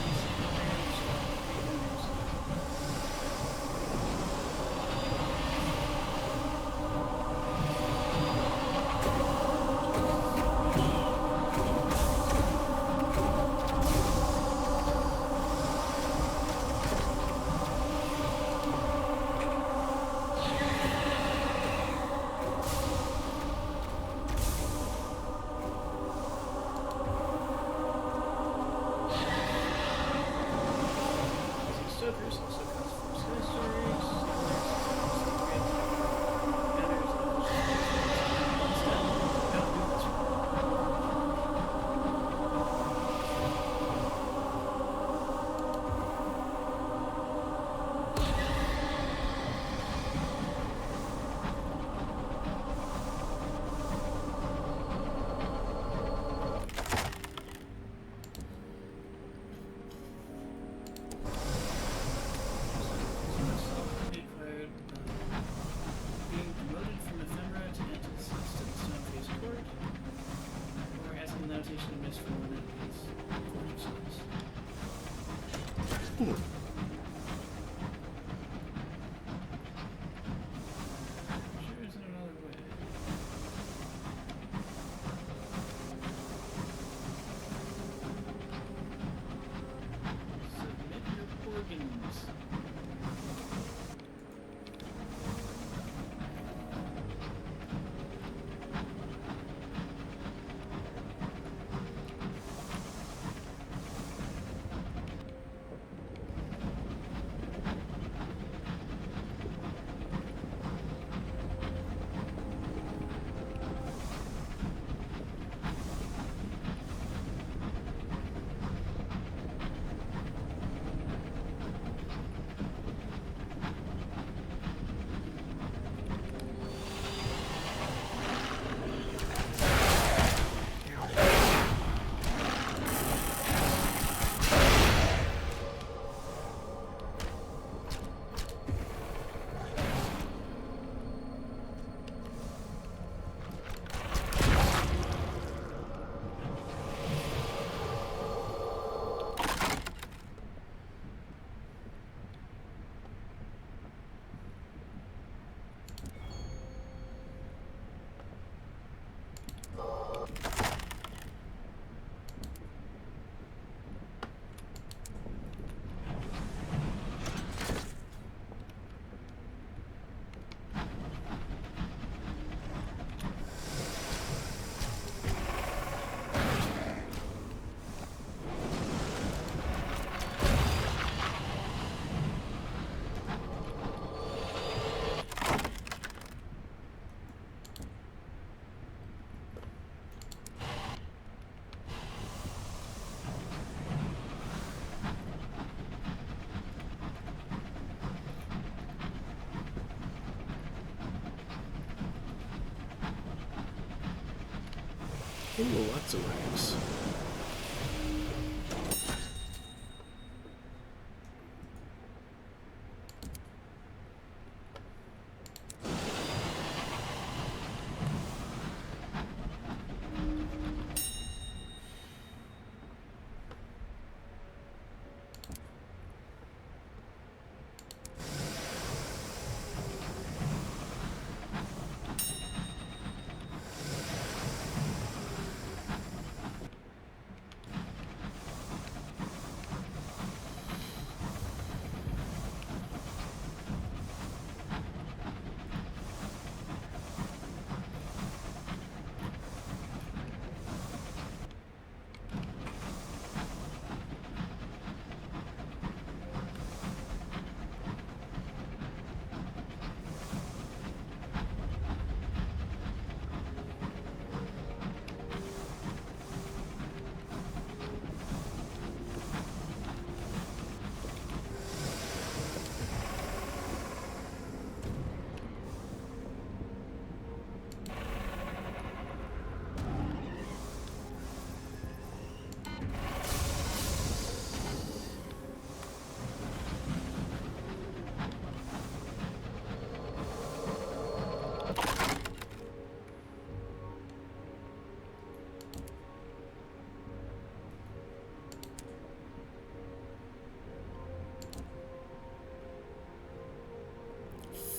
Ooh, lots of waves.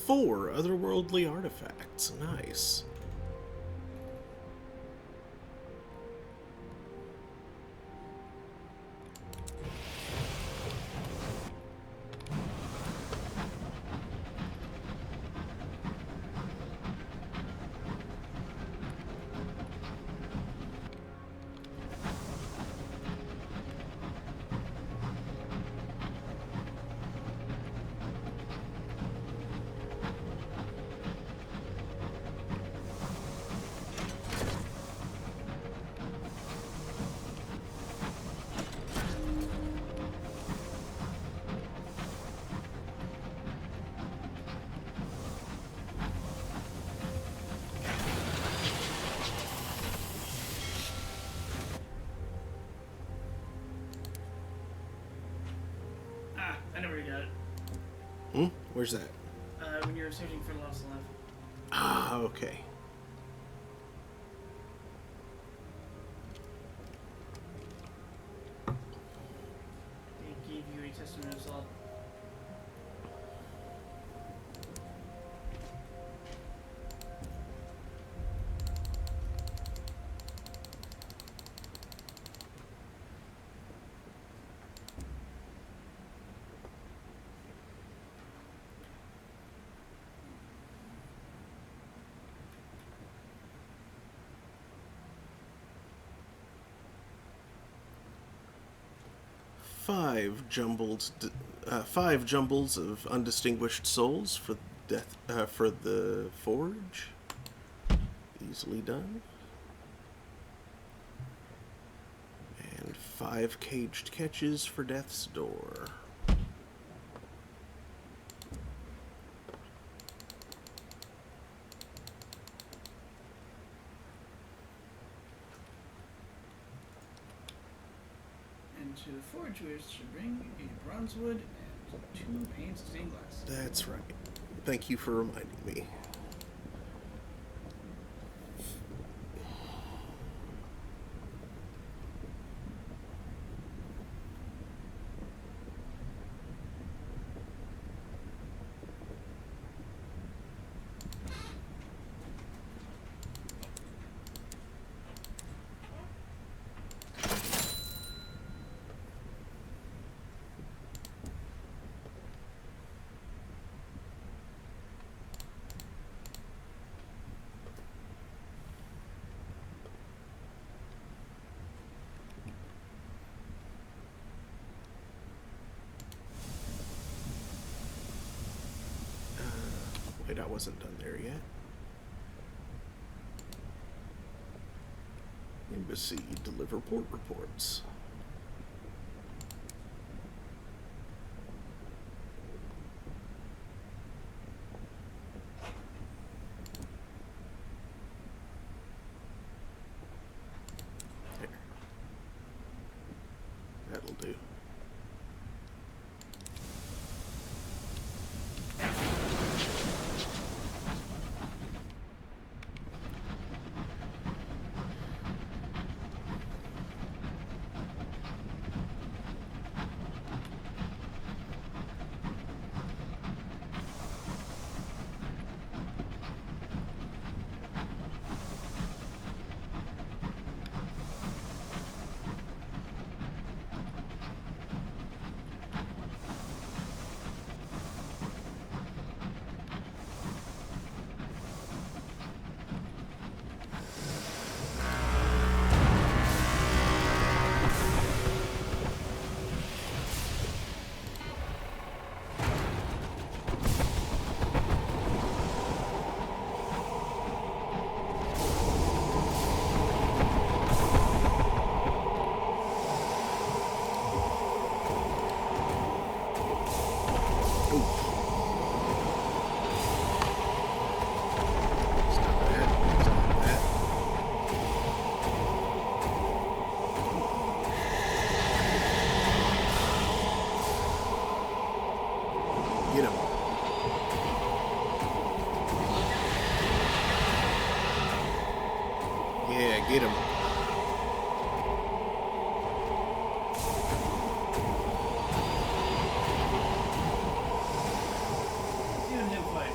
4 otherworldly artifacts. Nice. I never got it. Where's that? When you're searching for Lost Alive. Ah, okay. They gave you a Testament of Salt. Five jumbles of undistinguished souls for for the forge. Easily done. And 5 caged catches for death's door. And to the forge, we should bring a bronze wood and 2 panes of stained glass. That's right. Thank you for reminding me. Wait, I wasn't done there yet. Embassy, deliver port reports. There. That'll do. Get him. Yeah, get him. You and him fight.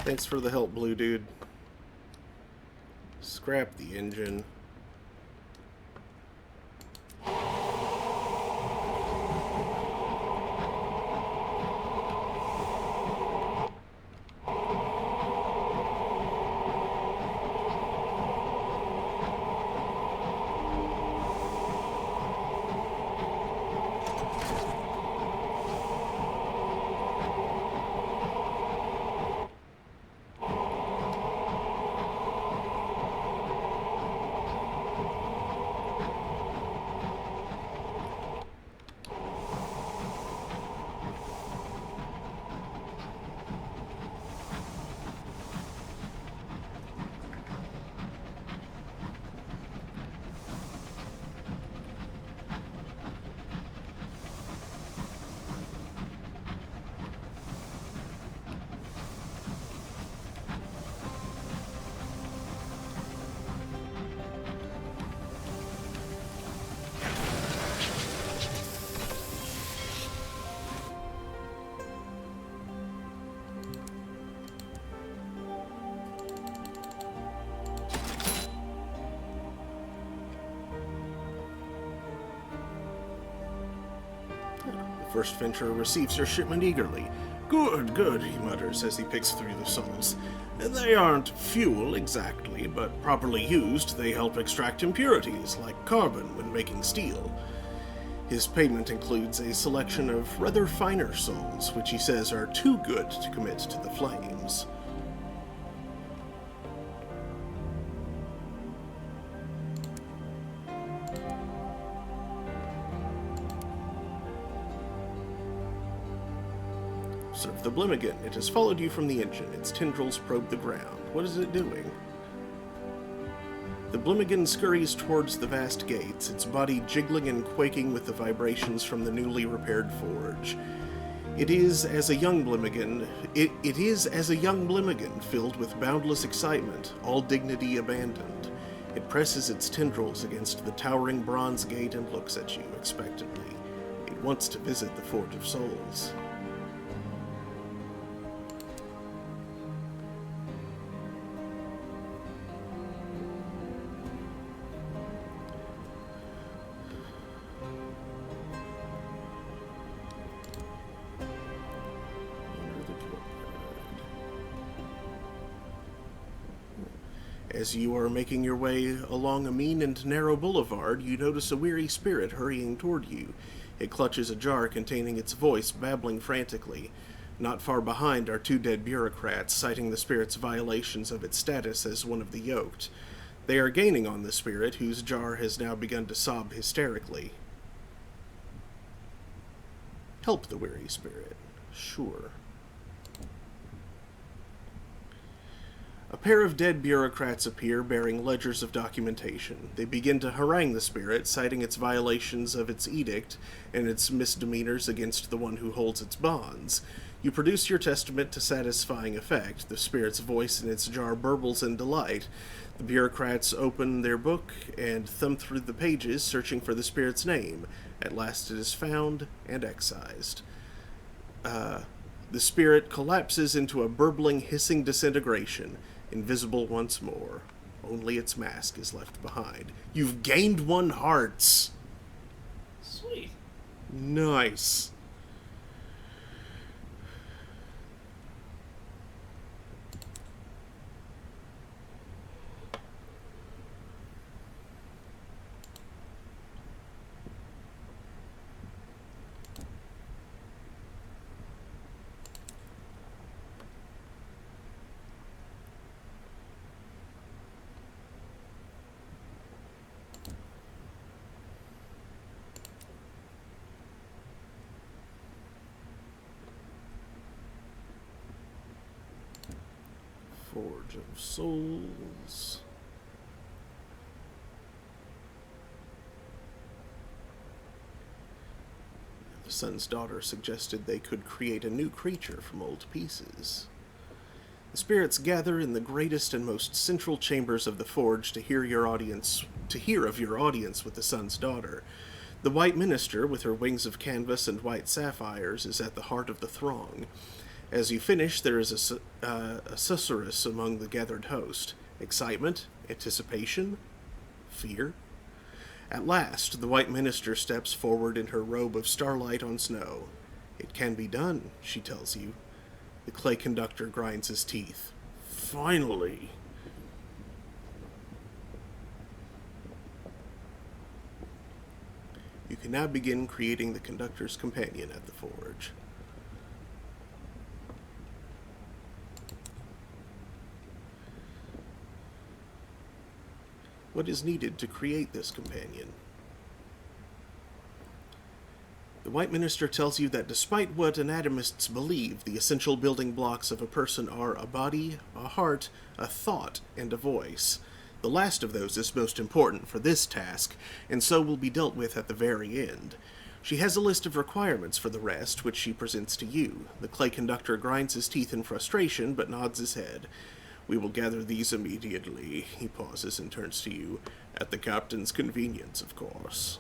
Thanks for the help, Blue Dude. Scrap the engine. The first venturer receives your shipment eagerly. Good, good, he mutters as he picks through the souls. They aren't fuel exactly, but properly used, they help extract impurities, like carbon when making steel. His payment includes a selection of rather finer souls, which he says are too good to commit to the flames. Observe the Blimmigan. It has followed you from the engine. Its tendrils probe the ground. What is it doing? The Blimmigan scurries towards the vast gates, its body jiggling and quaking with the vibrations from the newly repaired forge. It is as a young Blimmigan filled with boundless excitement, all dignity abandoned. It presses its tendrils against the towering bronze gate and looks at you expectantly. It wants to visit the Forge of Souls. As you are making your way along a mean and narrow boulevard, you notice a weary spirit hurrying toward you. It clutches a jar containing its voice, babbling frantically. Not far behind are two dead bureaucrats, citing the spirit's violations of its status as one of the yoked. They are gaining on the spirit, whose jar has now begun to sob hysterically. Help the weary spirit. Sure. A pair of dead bureaucrats appear, bearing ledgers of documentation. They begin to harangue the spirit, citing its violations of its edict and its misdemeanors against the one who holds its bonds. You produce your testament to satisfying effect. The spirit's voice in its jar burbles in delight. The bureaucrats open their book and thumb through the pages, searching for the spirit's name. At last it is found and excised. The spirit collapses into a burbling, hissing disintegration. Invisible once more. Only its mask is left behind. You've gained 1 hearts! Sweet. Nice. Forge of Souls. The Sun's daughter suggested they could create a new creature from old pieces. The spirits gather in the greatest and most central chambers of the forge to hear of your audience with the Sun's daughter. The White Minister, with her wings of canvas and white sapphires, is at the heart of the throng. As you finish, there is a susurrus among the gathered host. Excitement, anticipation, fear. At last, the white minister steps forward in her robe of starlight on snow. It can be done, she tells you. The clay conductor grinds his teeth. Finally! You can now begin creating the conductor's companion at the forge. What is needed to create this companion? The White Minister tells you that despite what anatomists believe, the essential building blocks of a person are a body, a heart, a thought, and a voice. The last of those is most important for this task, and so will be dealt with at the very end. She has a list of requirements for the rest, which she presents to you. The clay conductor grinds his teeth in frustration, but nods his head. We will gather these immediately. He pauses and turns to you. At the captain's convenience, of course.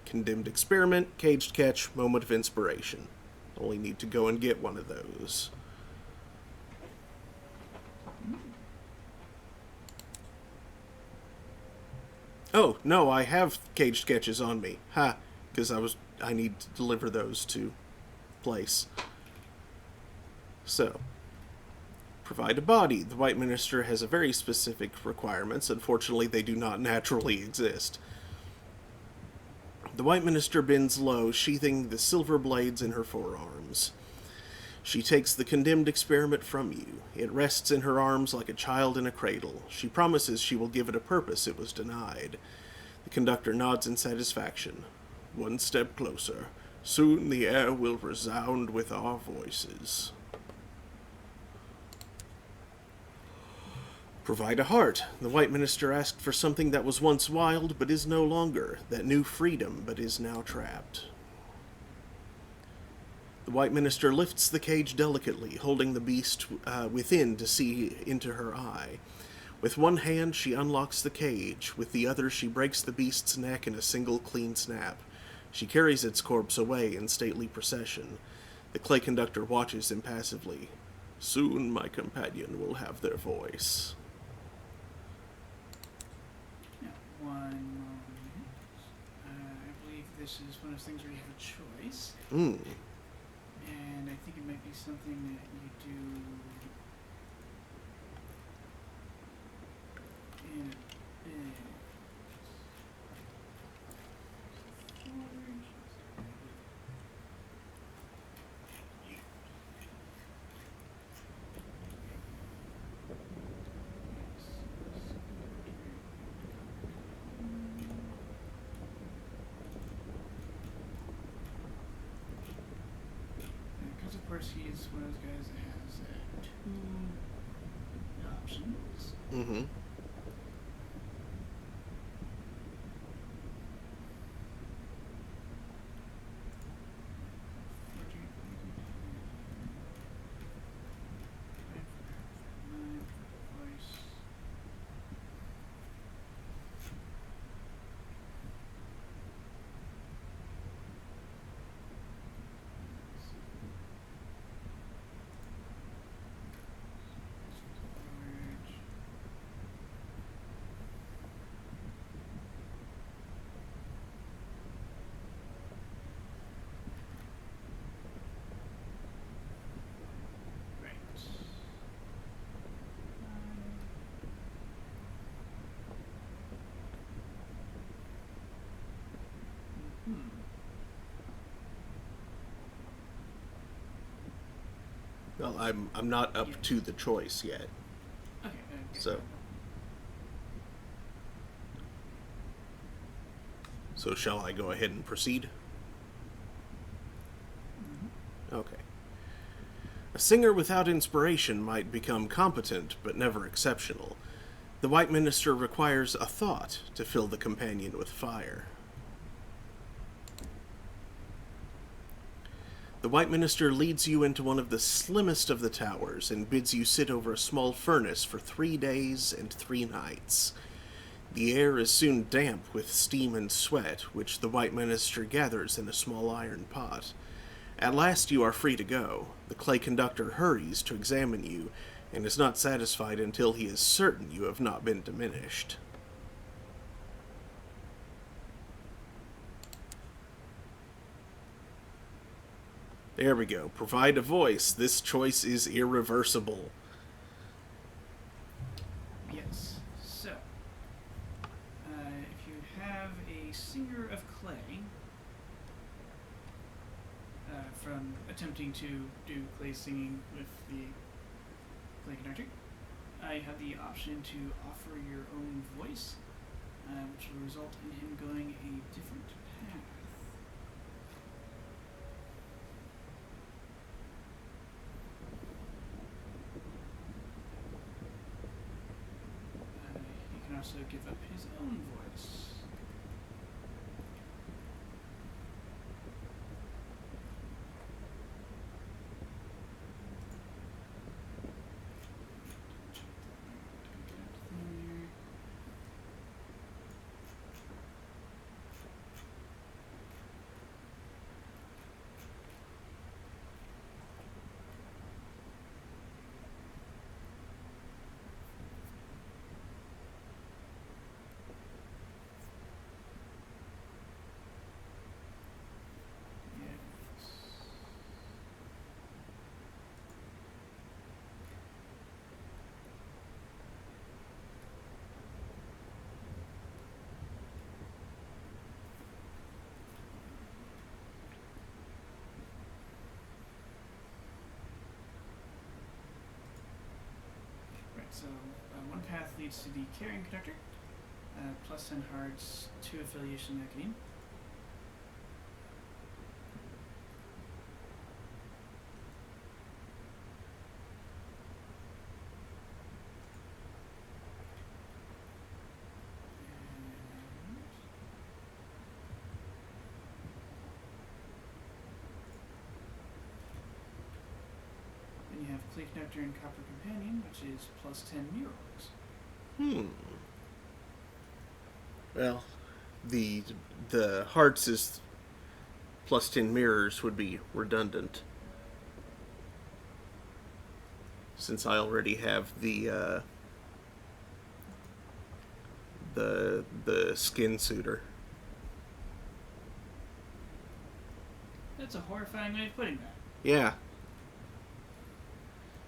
Condemned experiment, caged catch, moment of inspiration. Only need to go and get one of those. Oh, no, I have caged catches on me. Ha, because I need to deliver those to place. So, provide a body. The White Minister has a very specific requirements. Unfortunately, they do not naturally exist. The White Minister bends low, sheathing the silver blades in her forearms. She takes the condemned experiment from you. It rests in her arms like a child in a cradle. She promises she will give it a purpose it was denied. The conductor nods in satisfaction. One step closer. Soon the air will resound with our voices. Provide a heart. The White Minister asked for something that was once wild but is no longer, that knew freedom but is now trapped. The White Minister lifts the cage delicately, holding the beast within to see into her eye. With one hand, she unlocks the cage. With the other, she breaks the beast's neck in a single clean snap. She carries its corpse away in stately procession. The clay conductor watches impassively. Soon my companion will have their voice. One moment. I believe this is one of those things where you have a choice. And I think it might be something that you do in a bit. Because of course he is one of those guys that has two options. Mm-hmm. Well, I'm not up to the choice yet. Okay. So shall I go ahead and proceed? Mm-hmm. Okay. A singer without inspiration might become competent, but never exceptional. The White Minister requires a thought to fill the companion with fire. The White Minister leads you into one of the slimmest of the towers and bids you sit over a small furnace for 3 days and 3 nights. The air is soon damp with steam and sweat, which the white minister gathers in a small iron pot. At last you are free to go. The clay conductor hurries to examine you, and is not satisfied until he is certain you have not been diminished. There we go. Provide a voice. This choice is irreversible. Yes. So, if you have a singer of clay, from attempting to do clay singing with the clay conductor, I have the option to offer your own voice, which will result in him going a different path. He can also give up his own voice. So, one path leads to the carrying conductor, plus 10 hearts, 2 affiliation academe. Then you have clay conductor and copper companion, which is plus 10 mirrors. Well, the hearts is plus 10 mirrors would be redundant, since I already have the skin suitor. That's a horrifying way of putting that. Yeah.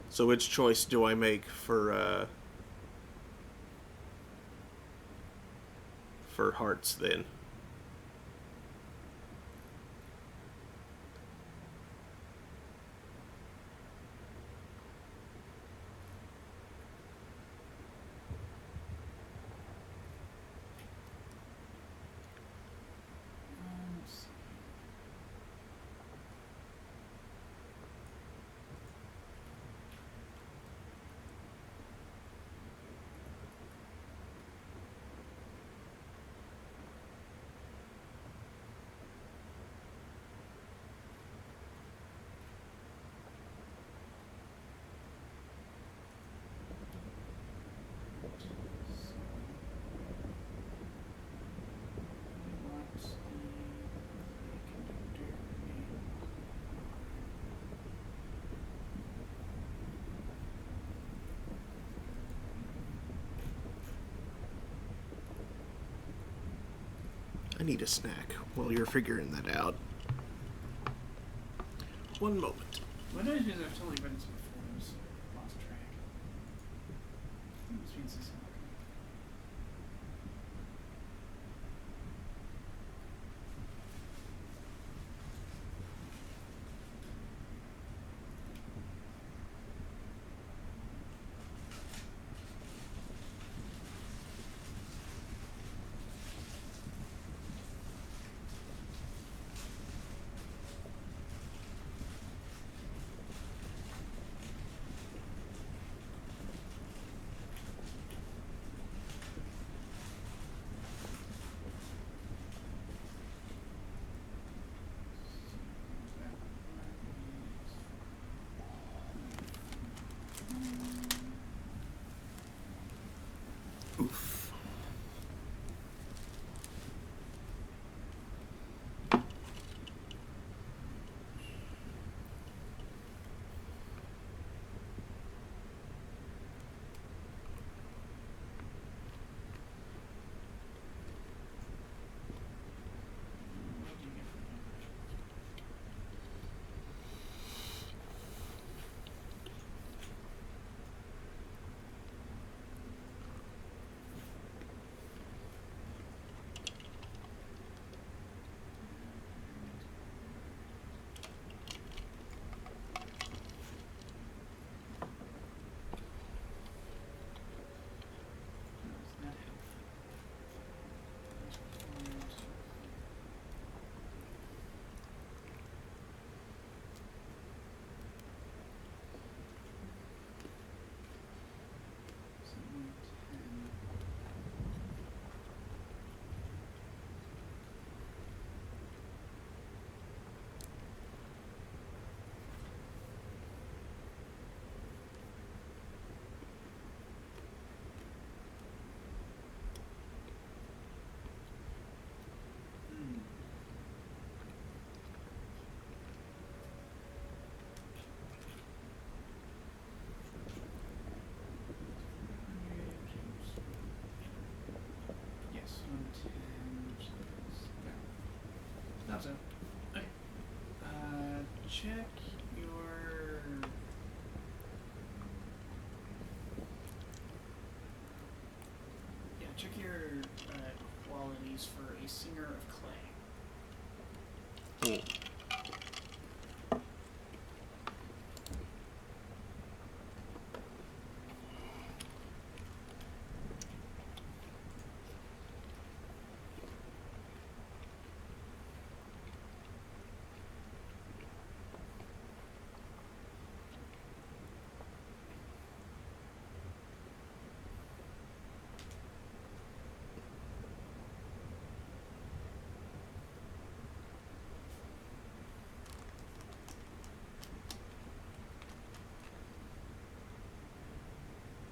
So which choice do I make for hearts then? Let's see. I need a snack while you're figuring that out. One moment. What noise is I've totally read this before? I just lost track. I think it must be in 6 o'clock. check your... Yeah, check your qualities for a singer of clay. Oh.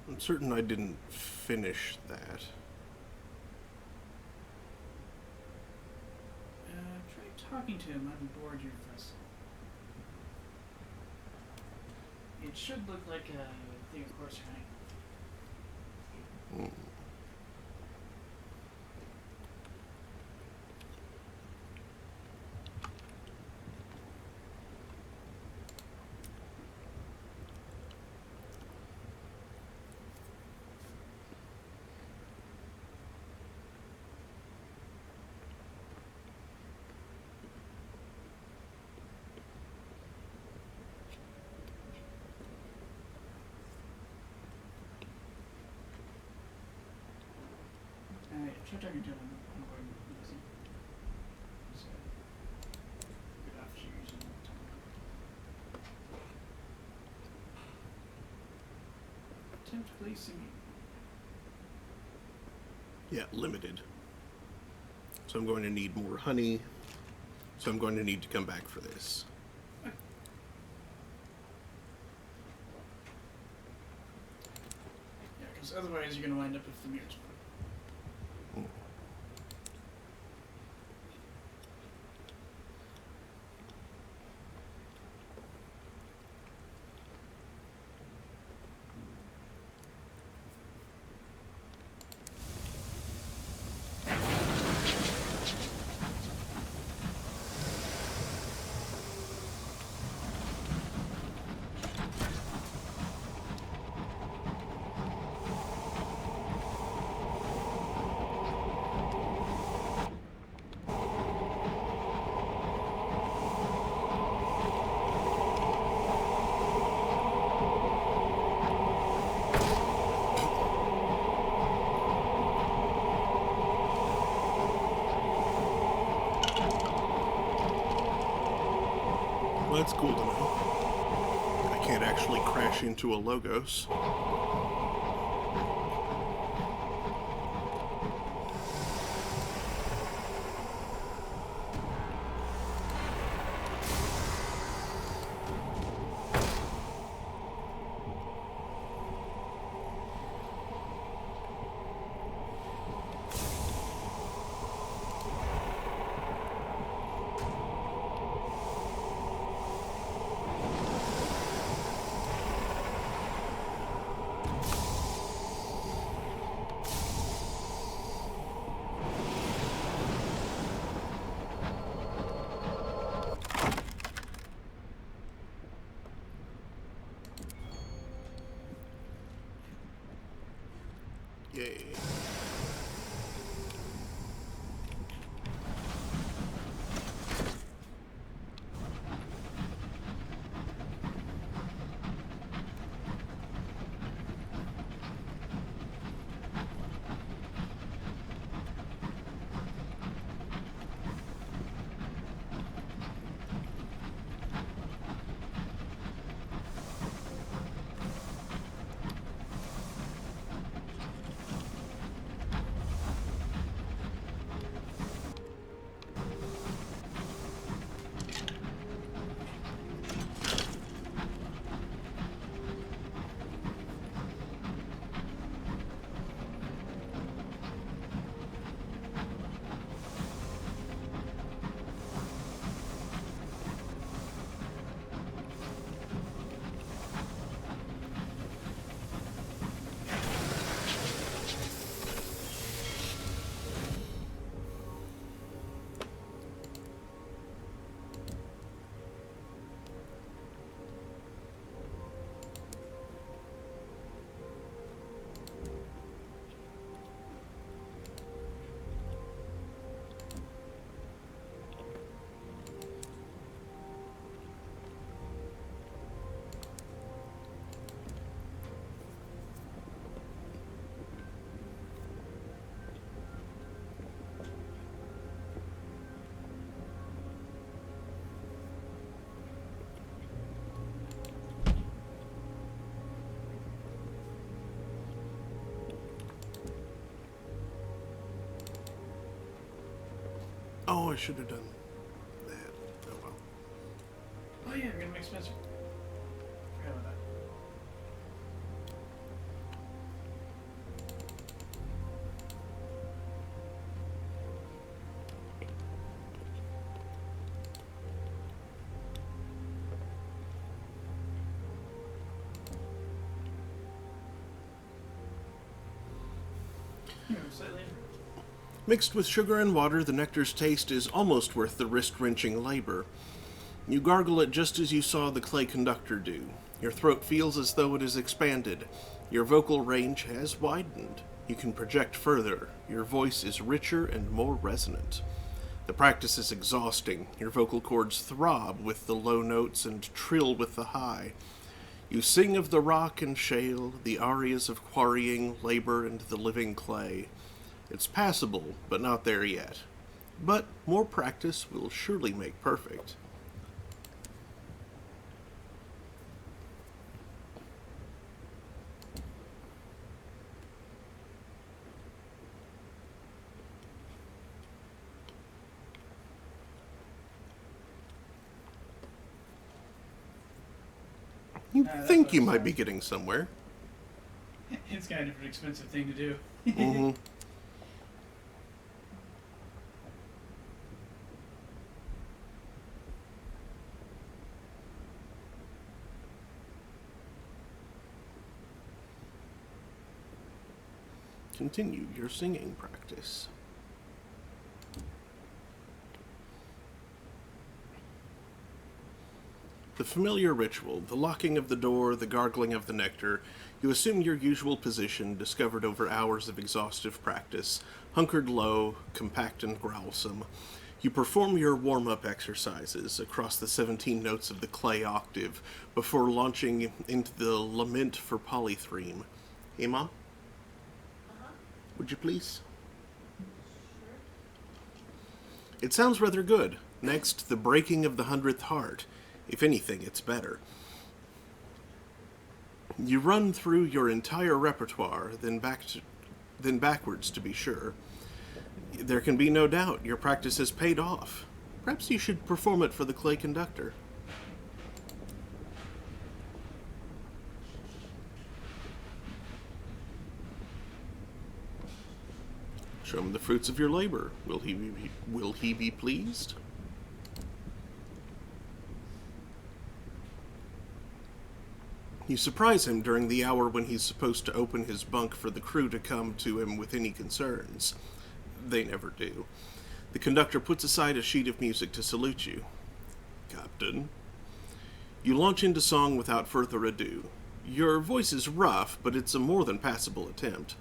I'm certain I didn't finish that. Try talking to him on board your vessel. It should look like a thing of course running. Hmm. Try talking to him on board your vessel. So, good after using that time. Attempt play singing. Yeah, limited. So I'm going to need more honey. So I'm going to need to come back for this. Yeah, because otherwise you're going to wind up with the mirrors. Well, that's cool to know. I can't actually crash into a Logos. Yay. I should have done that. Oh well. Oh yeah, we're gonna make Spencer. Forgot about that. Slightly. Mixed with sugar and water, the nectar's taste is almost worth the wrist-wrenching labor. You gargle it just as you saw the clay conductor do. Your throat feels as though it is expanded. Your vocal range has widened. You can project further. Your voice is richer and more resonant. The practice is exhausting. Your vocal cords throb with the low notes and trill with the high. You sing of the rock and shale, the arias of quarrying, labor, and the living clay. It's passable, but not there yet. But more practice will surely make perfect. You That's think what you it might sounds. be getting somewhere. It's kind of an expensive thing to do. Mm-hmm. Continue your singing practice. The familiar ritual, the locking of the door, the gargling of the nectar, you assume your usual position, discovered over hours of exhaustive practice, hunkered low, compact and growlsome. You perform your warm-up exercises across the 17 notes of the clay octave before launching into the lament for polythreme. Hey, Mom? Would you please? It sounds rather good. Next, the breaking of the 100th heart. If anything, it's better. You run through your entire repertoire, then backwards to be sure. There can be no doubt your practice has paid off. Perhaps you should perform it for the clay conductor. Show him the fruits of your labor. Will he be pleased? You surprise him during the hour when he's supposed to open his bunk for the crew to come to him with any concerns. They never do. The conductor puts aside a sheet of music to salute you. Captain. You launch into song without further ado. Your voice is rough, but it's a more than passable attempt.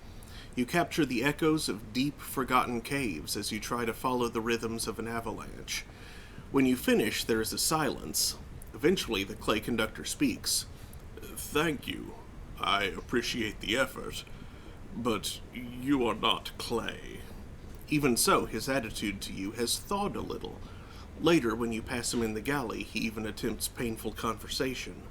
You capture the echoes of deep, forgotten caves as you try to follow the rhythms of an avalanche. When you finish, there is a silence. Eventually, the clay conductor speaks. Thank you. I appreciate the effort, but you are not clay. Even so, his attitude to you has thawed a little. Later, when you pass him in the galley, he even attempts painful conversation.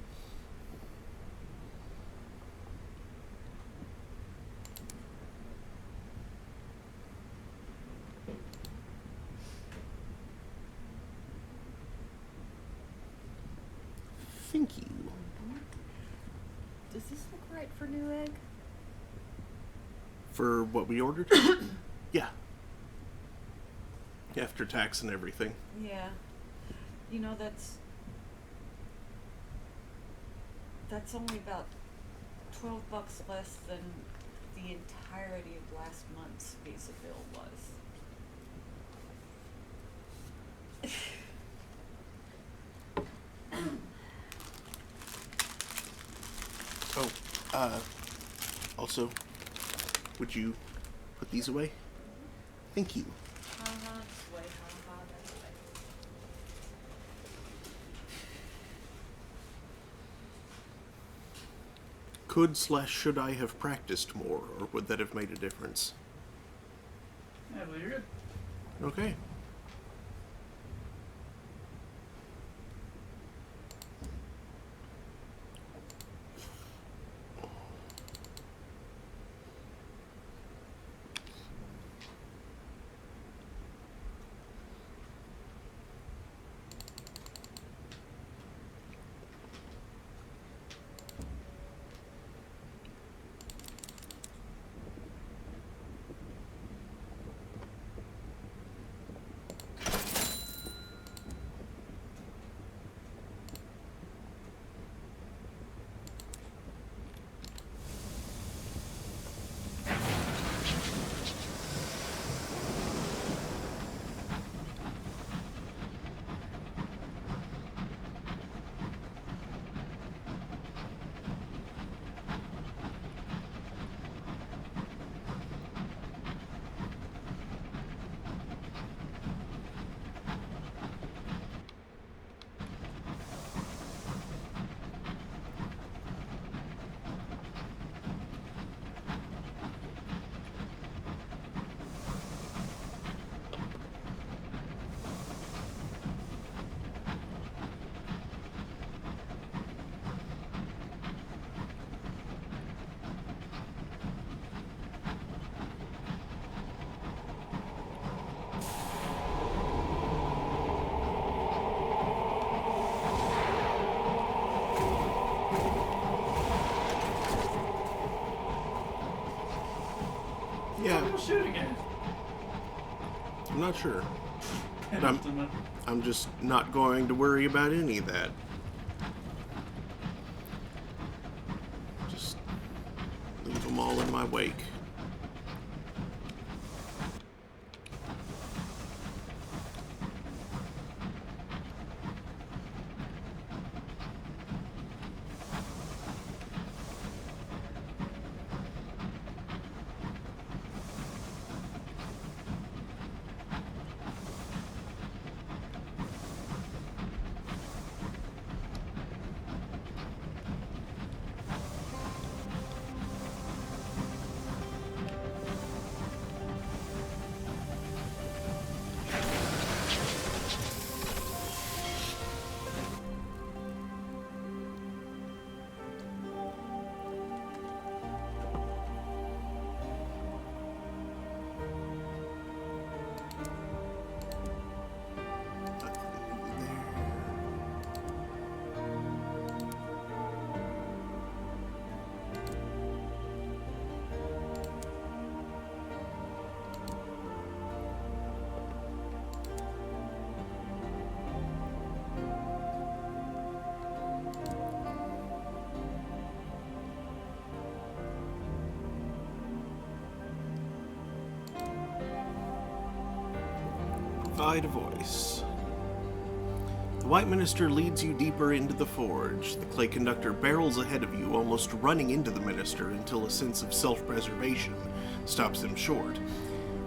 Thank you. Does this look right for new egg? For what we ordered? Yeah. After tax and everything. Yeah. You know, that's only about $12 less than the entirety of last month's visa bill was. Also, would you put these away? Thank you. This way, that way. Should I have practiced more, or would that have made a difference? Yeah, well, you're good. Okay. I'm not sure. Penultimate. I'm just not going to worry about any of that. Just leave them all in my wake. Provide a voice. The White Minister leads you deeper into the forge. The clay conductor barrels ahead of you, almost running into the minister until a sense of self-preservation stops him short.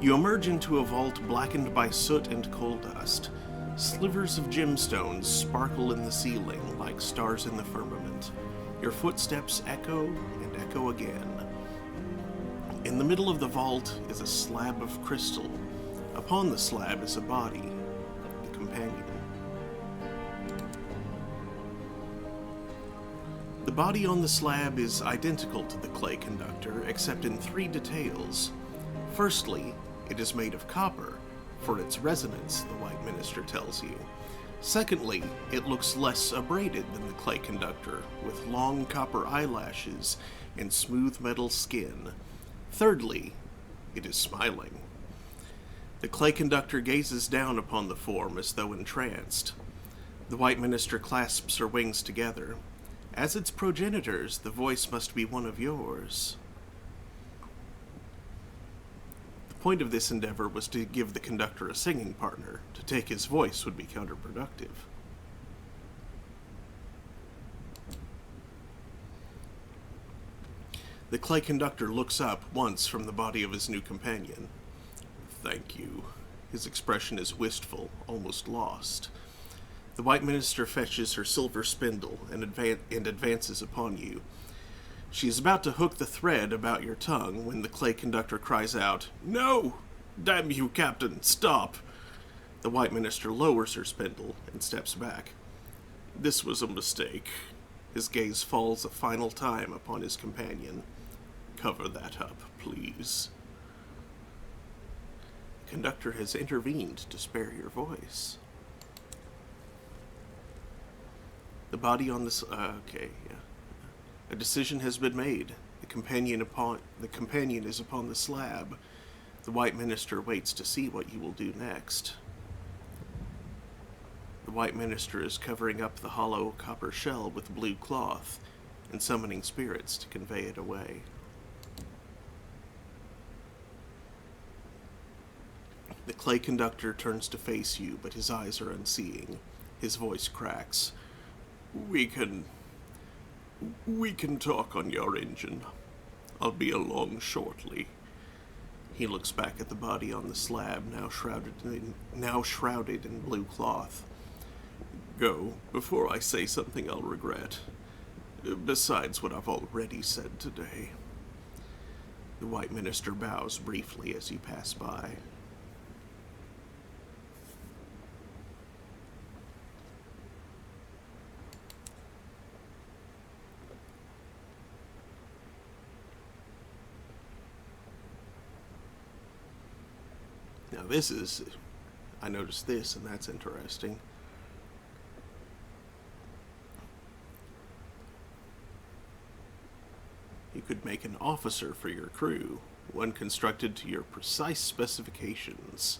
You emerge into a vault blackened by soot and coal dust. Slivers of gemstones sparkle in the ceiling like stars in the firmament. Your footsteps echo and echo again. In the middle of the vault is a slab of crystal. Upon the slab is a body, the companion. The body on the slab is identical to the clay conductor, except in 3 details. Firstly, it is made of copper, for its resonance, the White Minister tells you. Secondly, it looks less abraded than the clay conductor, with long copper eyelashes and smooth metal skin. Thirdly, it is smiling. The clay conductor gazes down upon the form as though entranced. The White Minister clasps her wings together. As its progenitors, the voice must be one of yours. The point of this endeavor was to give the conductor a singing partner. To take his voice would be counterproductive. The clay conductor looks up once from the body of his new companion. Thank you. His expression is wistful, almost lost. The White Minister fetches her silver spindle and advances upon you. She is about to hook the thread about your tongue when the clay conductor cries out, "No! Damn you, Captain, stop!" The White Minister lowers her spindle and steps back. This was a mistake. His gaze falls a final time upon his companion. Cover that up, please. The conductor has intervened to spare your voice. The body on this... A decision has been made. The companion is upon the slab. The White Minister waits to see what you will do next. The White Minister is covering up the hollow copper shell with blue cloth and summoning spirits to convey it away. The clay conductor turns to face you, but his eyes are unseeing. His voice cracks. We can talk on your engine. I'll be along shortly." He looks back at the body on the slab, now shrouded in blue cloth. "Go, before I say something I'll regret. Besides what I've already said today." The White Minister bows briefly as you pass by. Now I noticed this, and that's interesting. You could make an officer for your crew, one constructed to your precise specifications.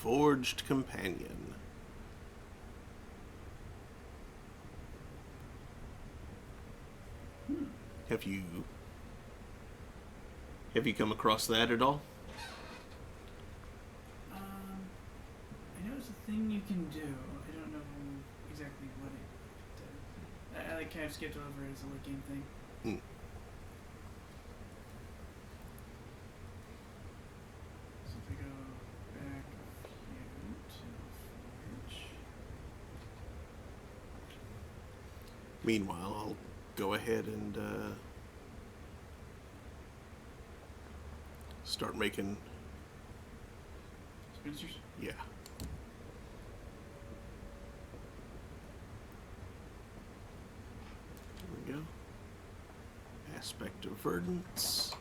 Forged Companion. Have you come across that at all? I know it's a thing you can do. I don't know exactly what it does. I like kind of skipped over it as a late game thing. So if we go back here to Forge. Meanwhile, I'll go ahead and start making. Spinsters? Yeah. There we go. Aspect of Verdance.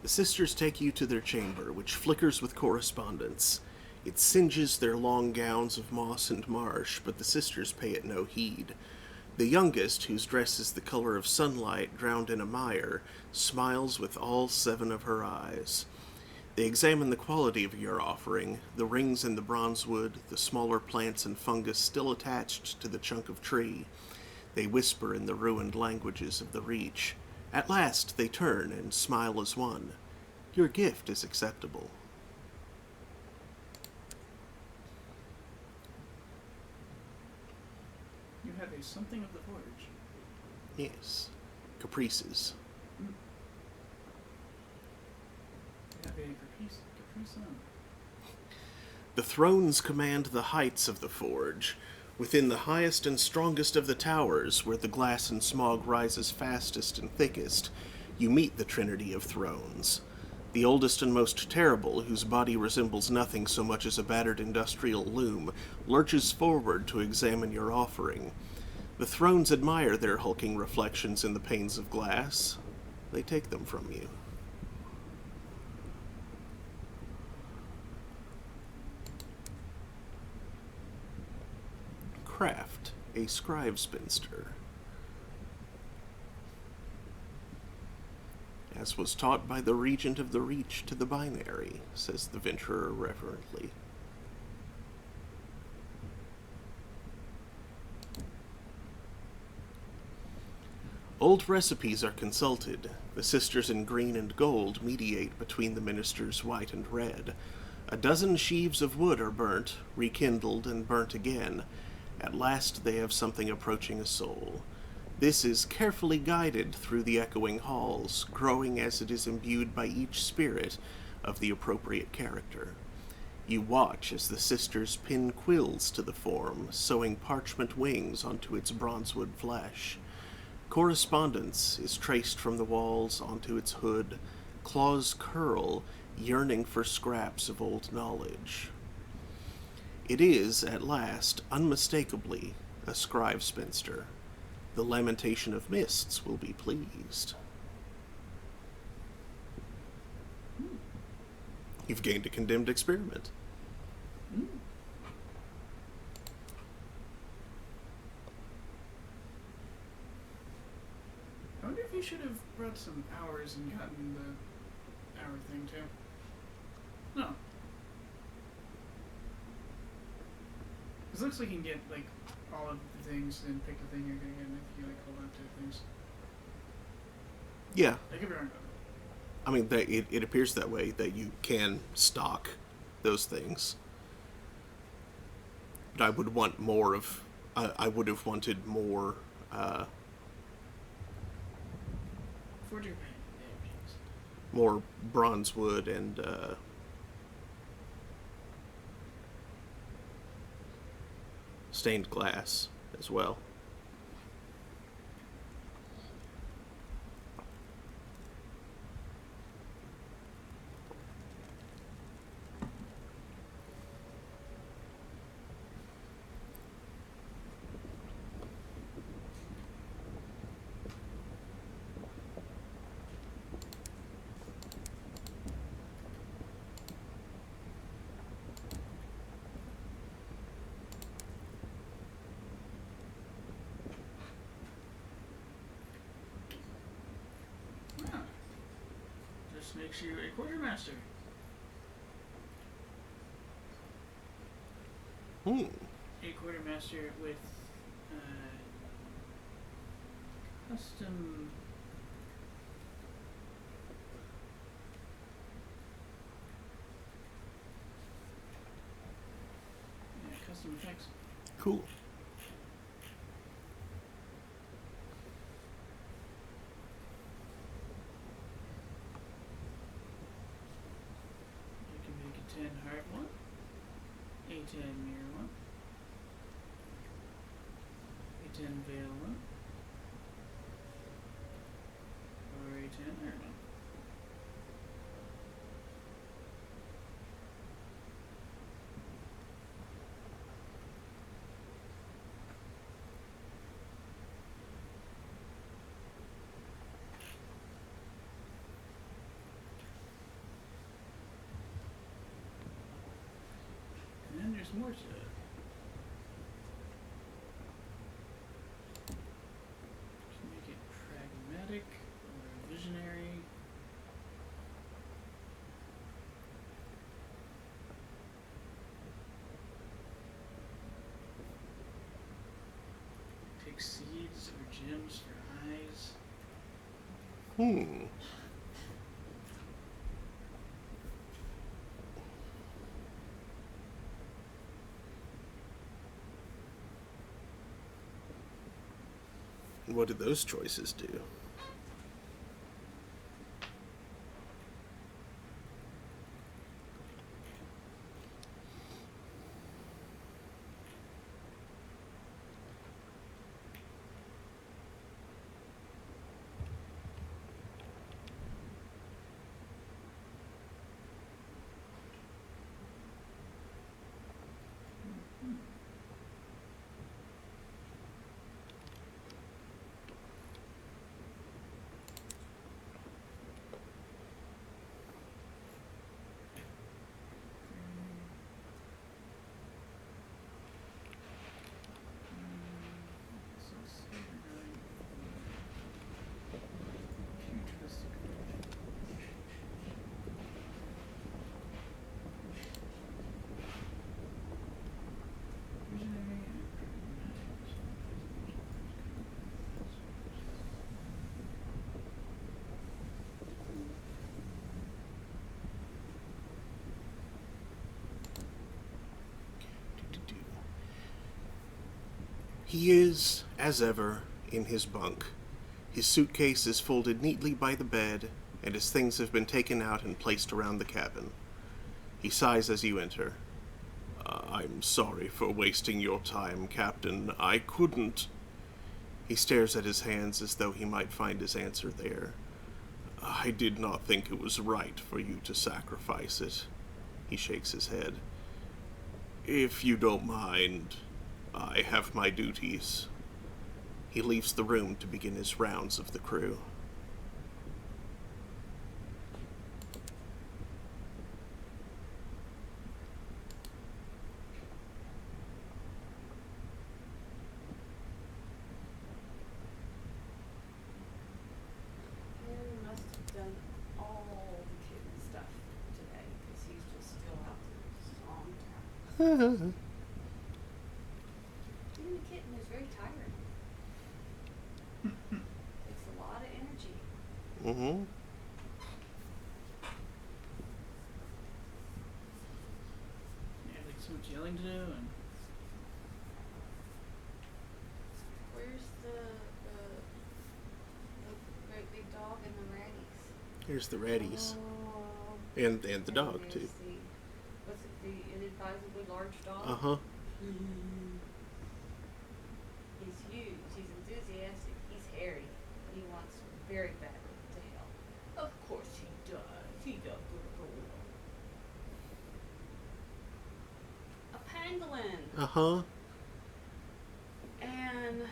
The sisters take you to their chamber, which flickers with correspondence. It singes their long gowns of moss and marsh, but the sisters pay it no heed. The youngest, whose dress is the color of sunlight drowned in a mire, smiles with all 7 of her eyes. They examine the quality of your offering, the rings in the bronze wood, the smaller plants and fungus still attached to the chunk of tree. They whisper in the ruined languages of the Reach. At last they turn and smile as one. Your gift is acceptable. You have a something of the Forge. Yes. Caprices. You have a Caprice on. The thrones command the heights of the forge. Within the highest and strongest of the towers, where the glass and smog rises fastest and thickest, you meet the trinity of thrones. The oldest and most terrible, whose body resembles nothing so much as a battered industrial loom, lurches forward to examine your offering. The thrones admire their hulking reflections in the panes of glass. They take them from you. Craft, a scribe spinster. As was taught by the regent of the Reach to the binary, says the venturer reverently. Old recipes are consulted. The sisters in green and gold mediate between the ministers white and red. A dozen sheaves of wood are burnt, rekindled, and burnt again. At last they have something approaching a soul. This is carefully guided through the echoing halls, growing as it is imbued by each spirit of the appropriate character. You watch as the sisters pin quills to the form, sewing parchment wings onto its bronzewood flesh. Correspondence is traced from the walls onto its hood, claws curl, yearning for scraps of old knowledge. It is, at last, unmistakably, a scribe spinster. The lamentation of mists will be pleased. You've gained a condemned experiment. I wonder if you should have brought some hours and gotten the hour thing too. No. Because it looks like you can get like all of the things and pick the thing you're gonna get and if you like hold on to things. Yeah. I could be wrong about I mean, it appears that way, that you can stock those things. But I would want more of... I would have wanted more... Forger more bronze wood and stained glass as well. Makes you a quartermaster. Hmm. A quartermaster with custom. Yeah, custom effects. Cool. You can make a 10 heart one, a 10 mirror one, a 10 veil one, or a 10 iron one. And then there's more to it. Just make it pragmatic or visionary. Take seeds or gems for eyes. Hmm. What did those choices do? He is, as ever, in his bunk. His suitcase is folded neatly by the bed, and his things have been taken out and placed around the cabin. He sighs as you enter. I'm sorry for wasting your time, Captain. I couldn't. He stares at his hands as though he might find his answer there. I did not think it was right for you to sacrifice it. He shakes his head. If you don't mind, I have my duties. He leaves the room to begin his rounds of the crew. Harry must have done all the kitten stuff today because he's just still out there this long time. Being a kitten is very tiring. Takes a lot of energy. Mm-hmm. Yeah, like so much yelling to do and Where's the great big dog and the ratties? Here's the ratties. Oh. And the dog, there's too. What's it, the inadvisably large dog? Uh-huh. He's huge, he's enthusiastic, he's hairy, and he wants very badly to help. Of course he does. He's a good boy. A pangolin Uh-huh. and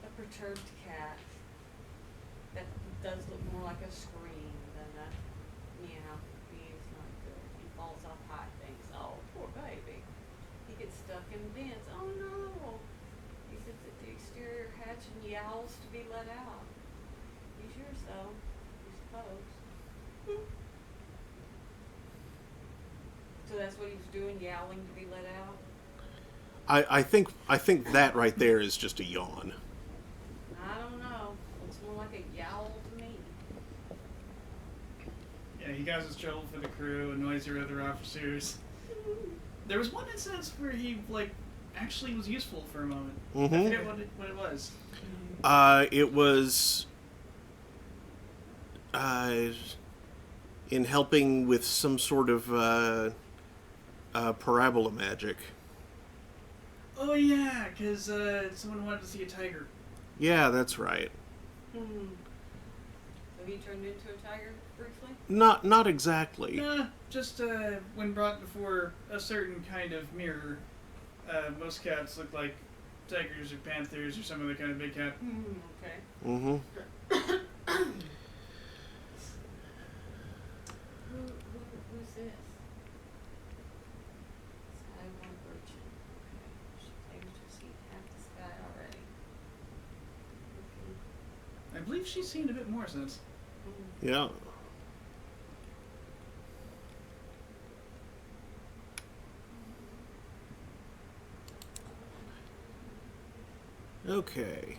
a perturbed cat that does look more like a scream than a meow. He is not good. He falls off high things. Oh, poor baby. He gets stuck in vents. Oh no. He sits at the exterior hatch and yowls to be let out. He's yours though, you suppose. So that's what he was doing, yowling to be let out? I think that right there is just a yawn. I don't know. Looks more like a yowl to me. Yeah, he causes trouble for the crew, annoys your other officers. There was one instance where he, like, actually was useful for a moment. I forget what it was. It was in helping with some sort of parabola magic. Oh, yeah, because someone wanted to see a tiger. Yeah, that's right. So he turned into a tiger briefly? Not exactly. Nah, just when brought before a certain kind of mirror, most cats look like tigers or panthers or some other kind of big cat. Okay. Mm-hmm. Who's this? Sky one virgin. Okay. She claims to see half the sky already. I believe she's seen a bit more since. Yeah. Okay.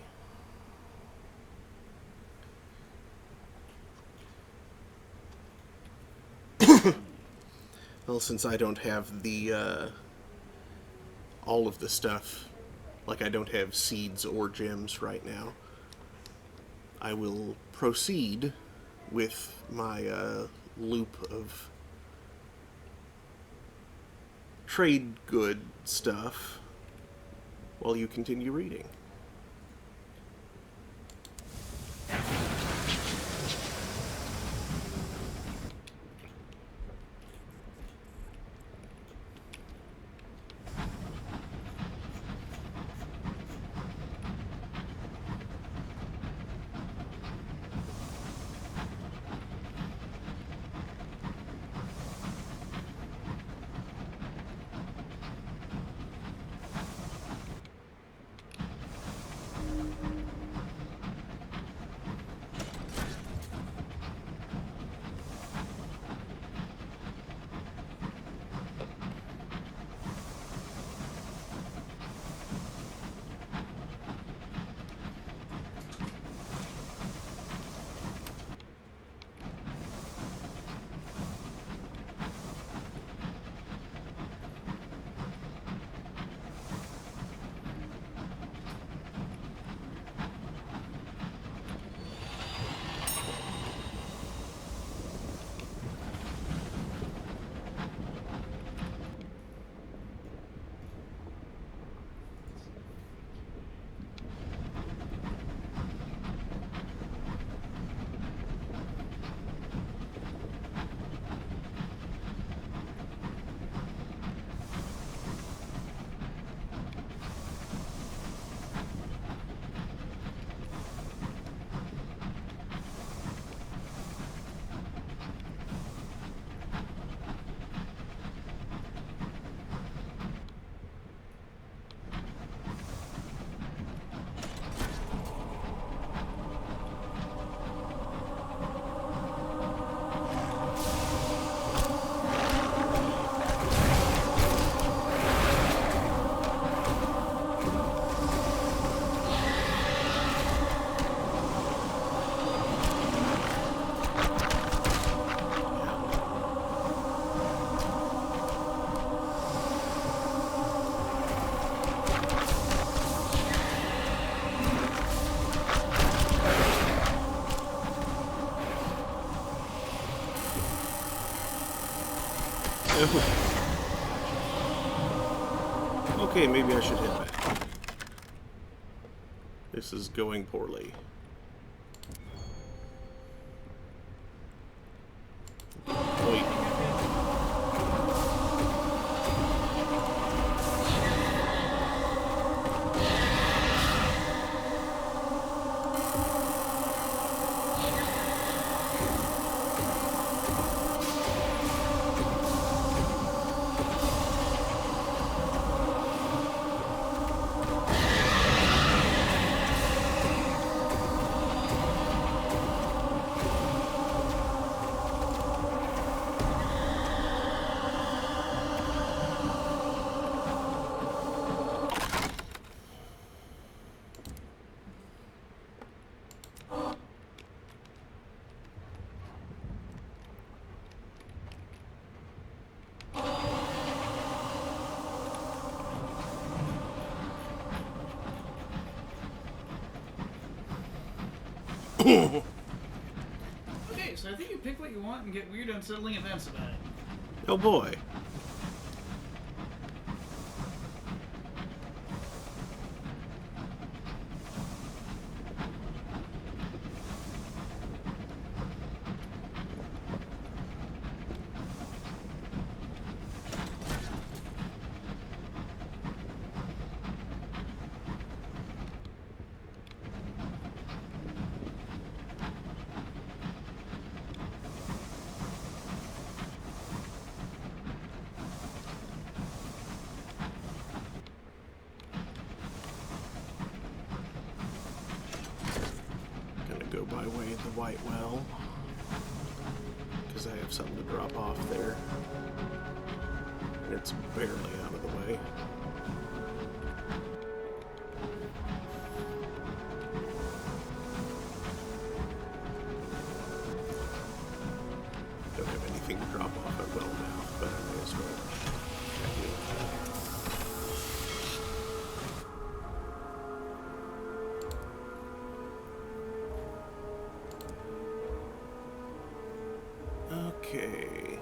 Well, since I don't have the all of the stuff, like I don't have seeds or gems right now, I will proceed with my loop of trade good stuff while you continue reading. Okay, maybe I should head back. This is going poorly. Wait. what you want and get weird, unsettling events about it. Oh boy. Go by way of the White Well, because I have something to drop off there. And it's barely out of the way. Don't have anything to drop off at Well now, but I may as well. Okay.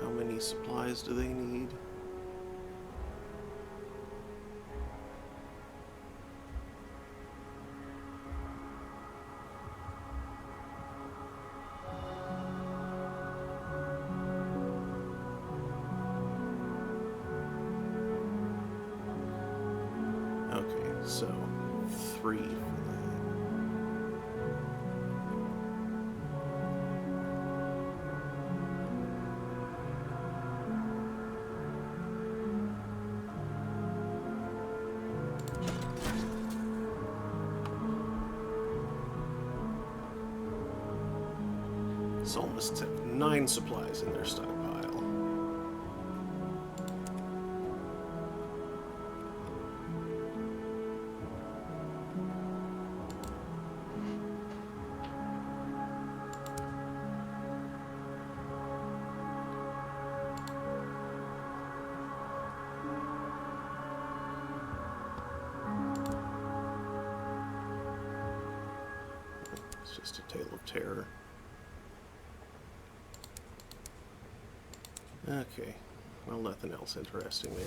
How many supplies do they need? Okay, so 3 for that. Psalmists have 9 supplies in their stockpile. It's just a tale of terror. Okay, well, nothing else interesting there.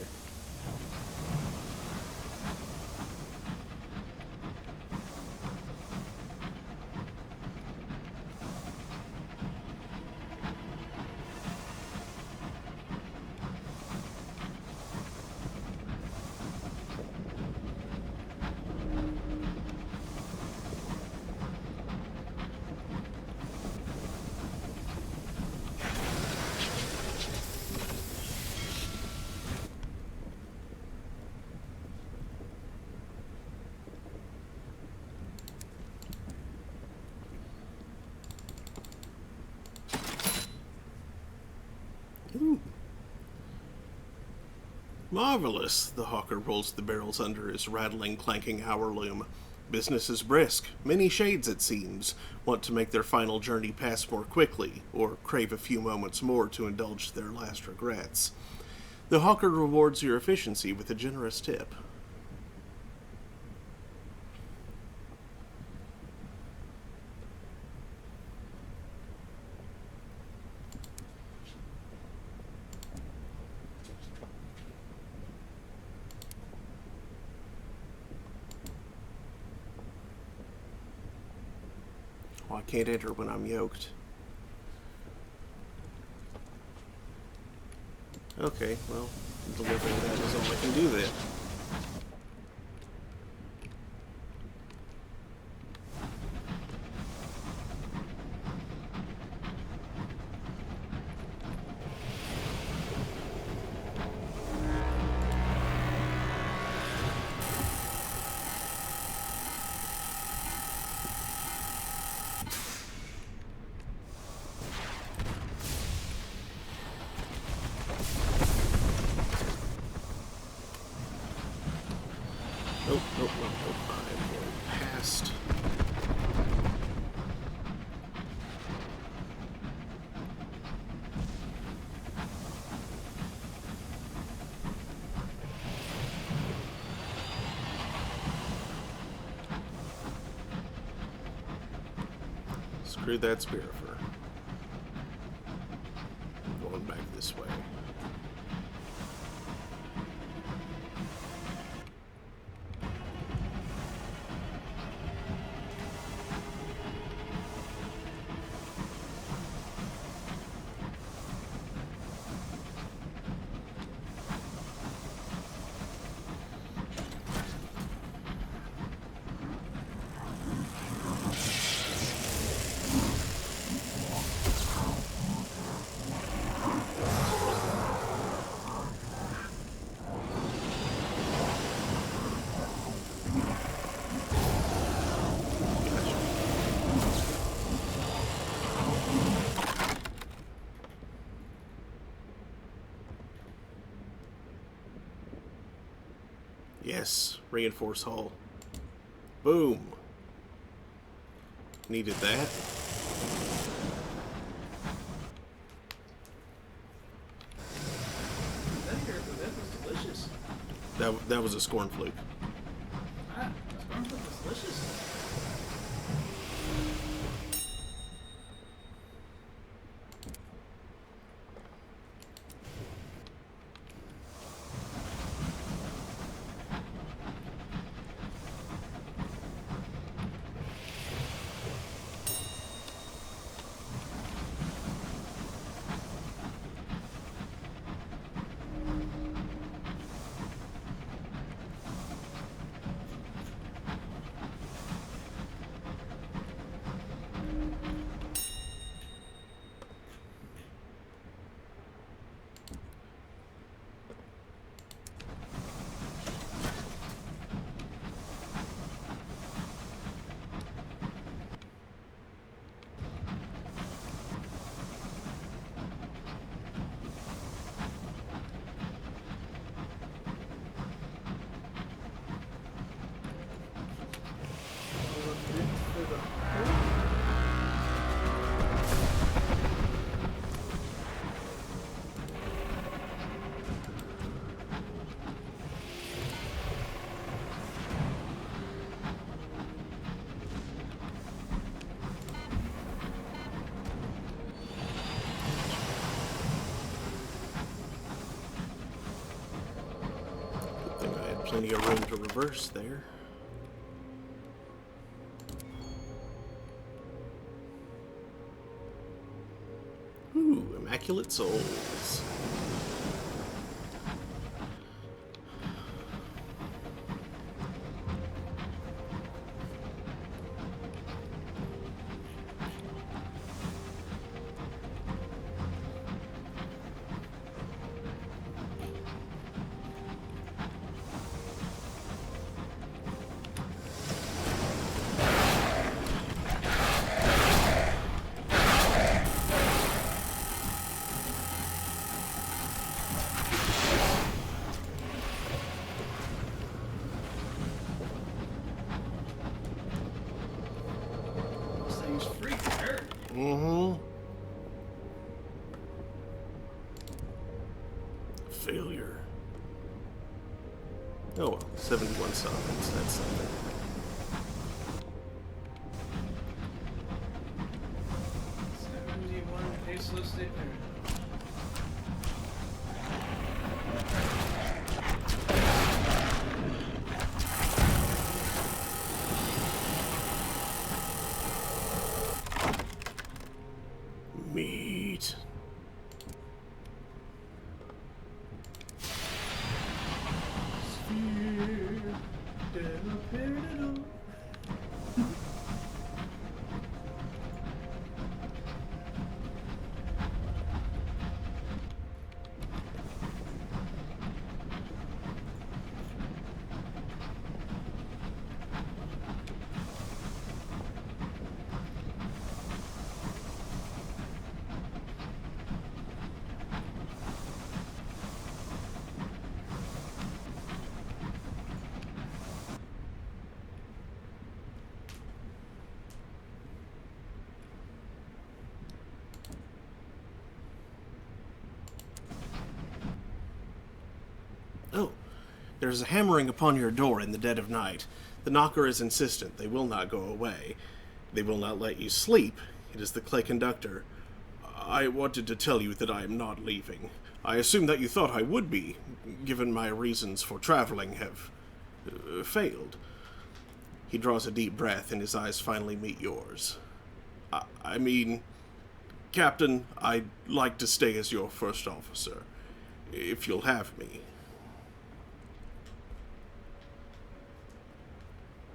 Ooh. Marvelous! The hawker rolls the barrels under his rattling, clanking hour loom. Business is brisk. Many shades, it seems, want to make their final journey pass more quickly, or crave a few moments more to indulge their last regrets. The hawker rewards your efficiency with a generous tip. Oh, I can't enter when I'm yoked. Okay, well, delivering that is all I can do then. Screw that Spirifer. Going back this way. Yes, reinforce hull. Boom. Needed that. That was delicious. That was a scorn fluke. Ah, that was delicious. Good thing I had plenty of room to reverse there. Ooh, Immaculate Souls. This thing's freaking hurt. Mm-hmm. Failure. Oh well, 71 sockets, that's something. Faceless state paradigm. Meat. Oh, there is a hammering upon your door in the dead of night. The knocker is insistent. They will not go away. They will not let you sleep It is the clay conductor. I wanted to tell you that I am not leaving. I assume that you thought I would be, given my reasons for traveling have failed. He draws a deep breath and his eyes finally meet yours. I mean, Captain, I'd like to stay as your first officer, if you'll have me.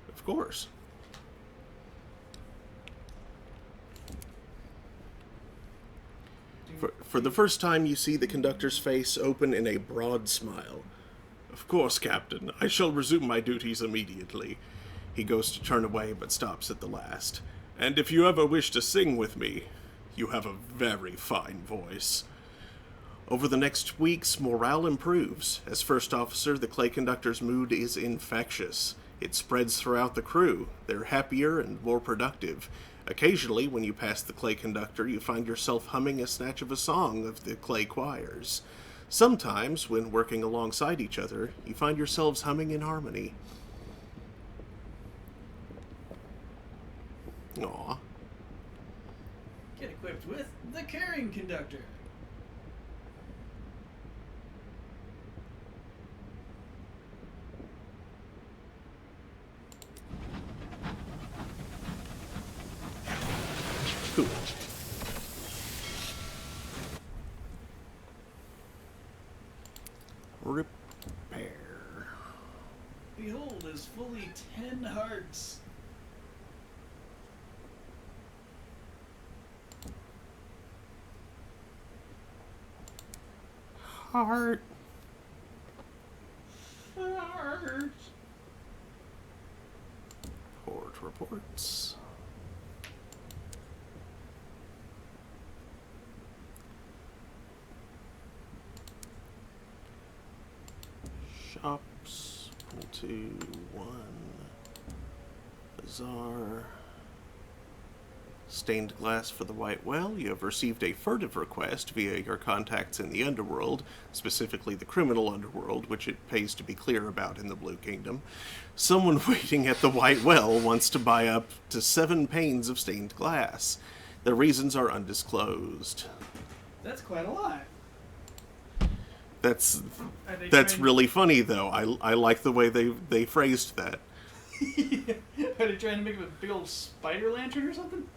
Of course. For the first time, you see the conductor's face open in a broad smile. Of course, Captain. I shall resume my duties immediately. He goes to turn away, but stops at the last. And if you ever wish to sing with me, you have a very fine voice. Over the next weeks, morale improves. As first officer, the clay conductor's mood is infectious. It spreads throughout the crew. They're happier and more productive. Occasionally, when you pass the clay conductor, you find yourself humming a snatch of a song of the clay choirs. Sometimes, when working alongside each other, you find yourselves humming in harmony. Aww. Get equipped with the carrying conductor. Cool. Repair. Behold is fully 10 hearts. Heart. Port reports. Shops. 2, 1. Bazaar. Stained glass for the White Well. You have received a furtive request via your contacts in the underworld, specifically the criminal underworld, which it pays to be clear about in the Blue Kingdom. Someone waiting at the White Well wants to buy up to 7 panes of stained glass. The reasons are undisclosed. That's quite a lot. That's trying- really funny, though. I like the way they phrased that. Are they trying to make him a big old spider lantern or something?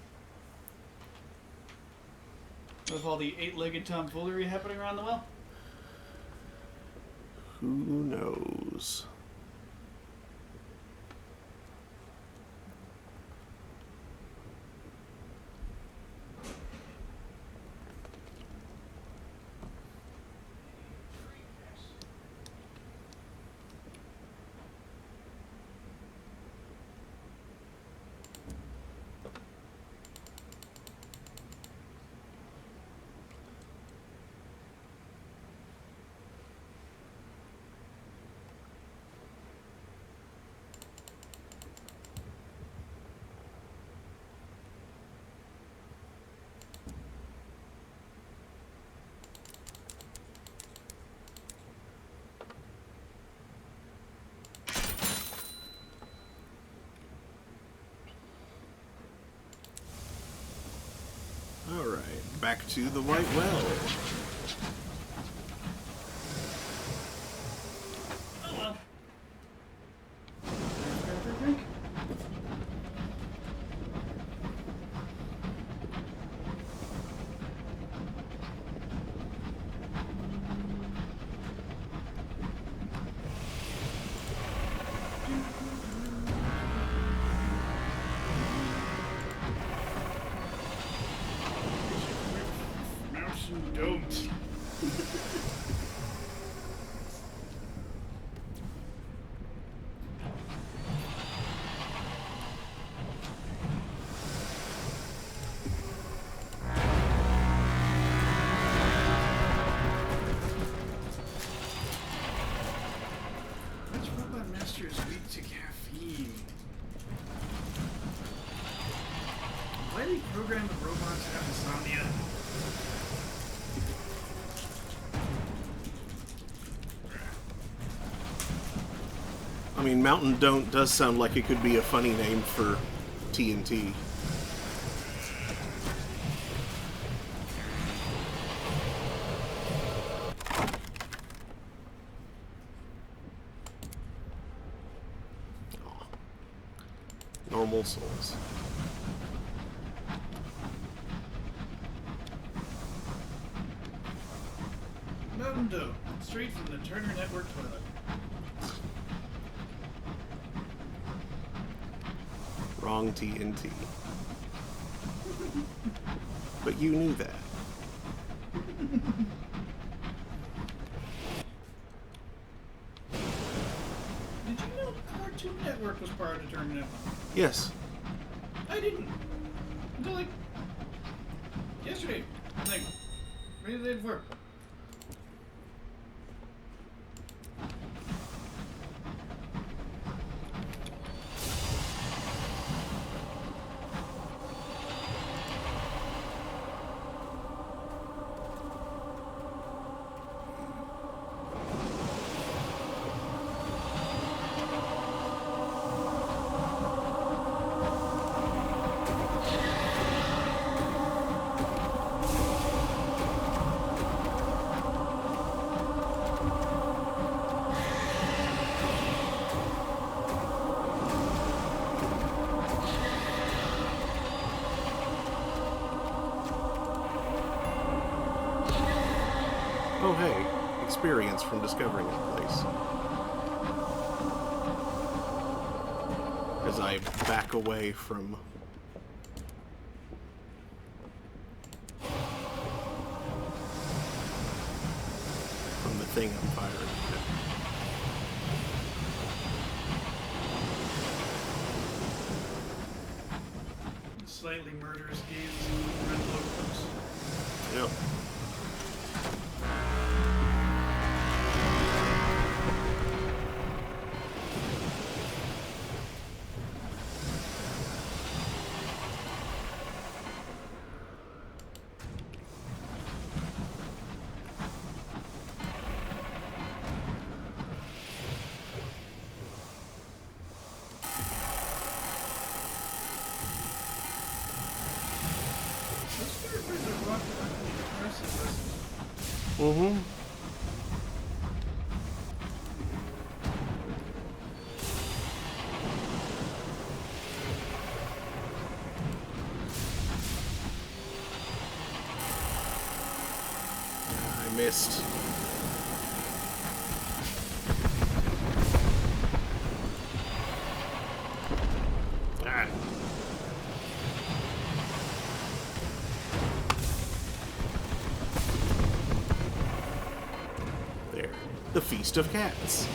With all the 8-legged tomfoolery happening around the well? Who knows? Alright, back to the White Well. Oh well. Don't. Which robot master is weak to caffeine? Why do they program the robots to have insomnia? I mean, Mountain Don't does sound like it could be a funny name for TNT. Normal souls. Mountain Dew, straight from the Turner Network toilet. Wrong TNT. But you knew that. Did you know Cartoon Network was part of the Turner Network? Yes. I didn't. Until like yesterday. Like maybe the day before. Oh hey, experience from discovering a place. As I back away from the thing I'm firing at. Slightly murderous gaze and red logos. Yep. Those characters are rock merciless. Mm-hmm. I missed. Ah. There. The Feast of Cats.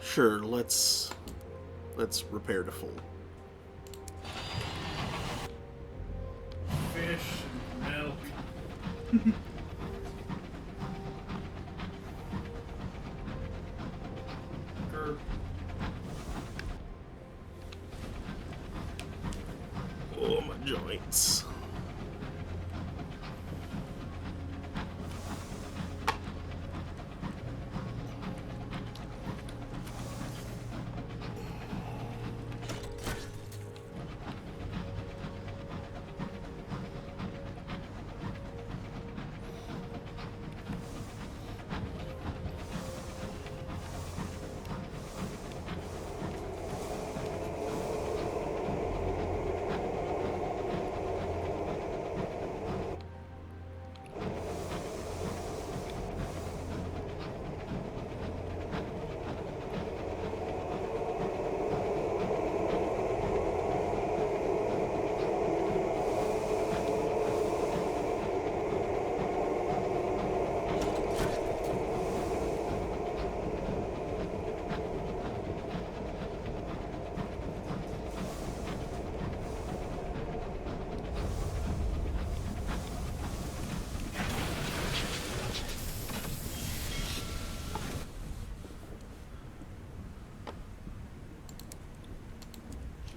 Sure, let's repair to full. Fish and milk. Grr. Oh, my joints.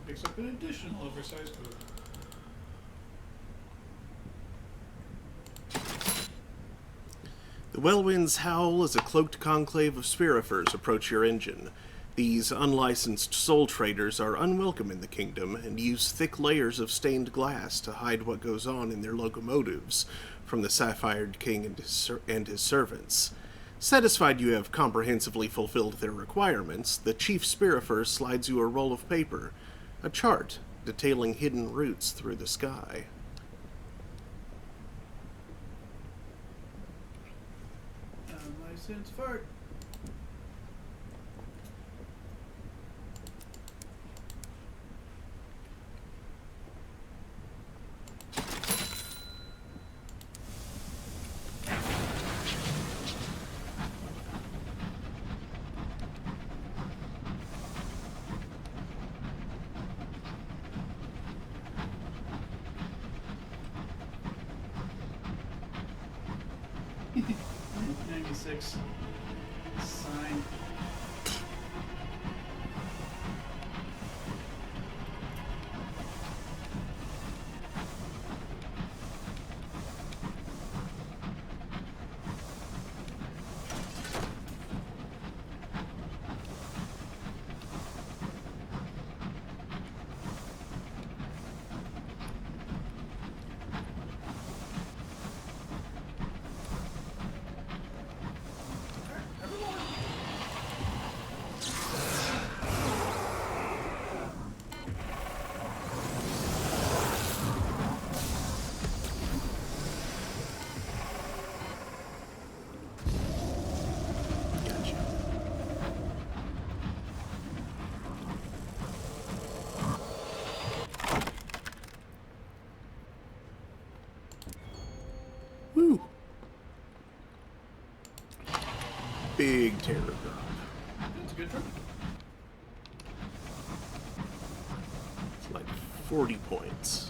Picks up an additional oversized food. The Wellwinds howl as a cloaked conclave of spirifers approach your engine. These unlicensed soul traders are unwelcome in the kingdom and use thick layers of stained glass to hide what goes on in their locomotives. from the Sapphire King and his servants. Satisfied you have comprehensively fulfilled their requirements, the Chief Spirifer slides you a roll of paper, a chart detailing hidden routes through the sky. License fart. '96 sign. Gotcha. Woo! Big terror drop. That's a good trip. It's like 40 points.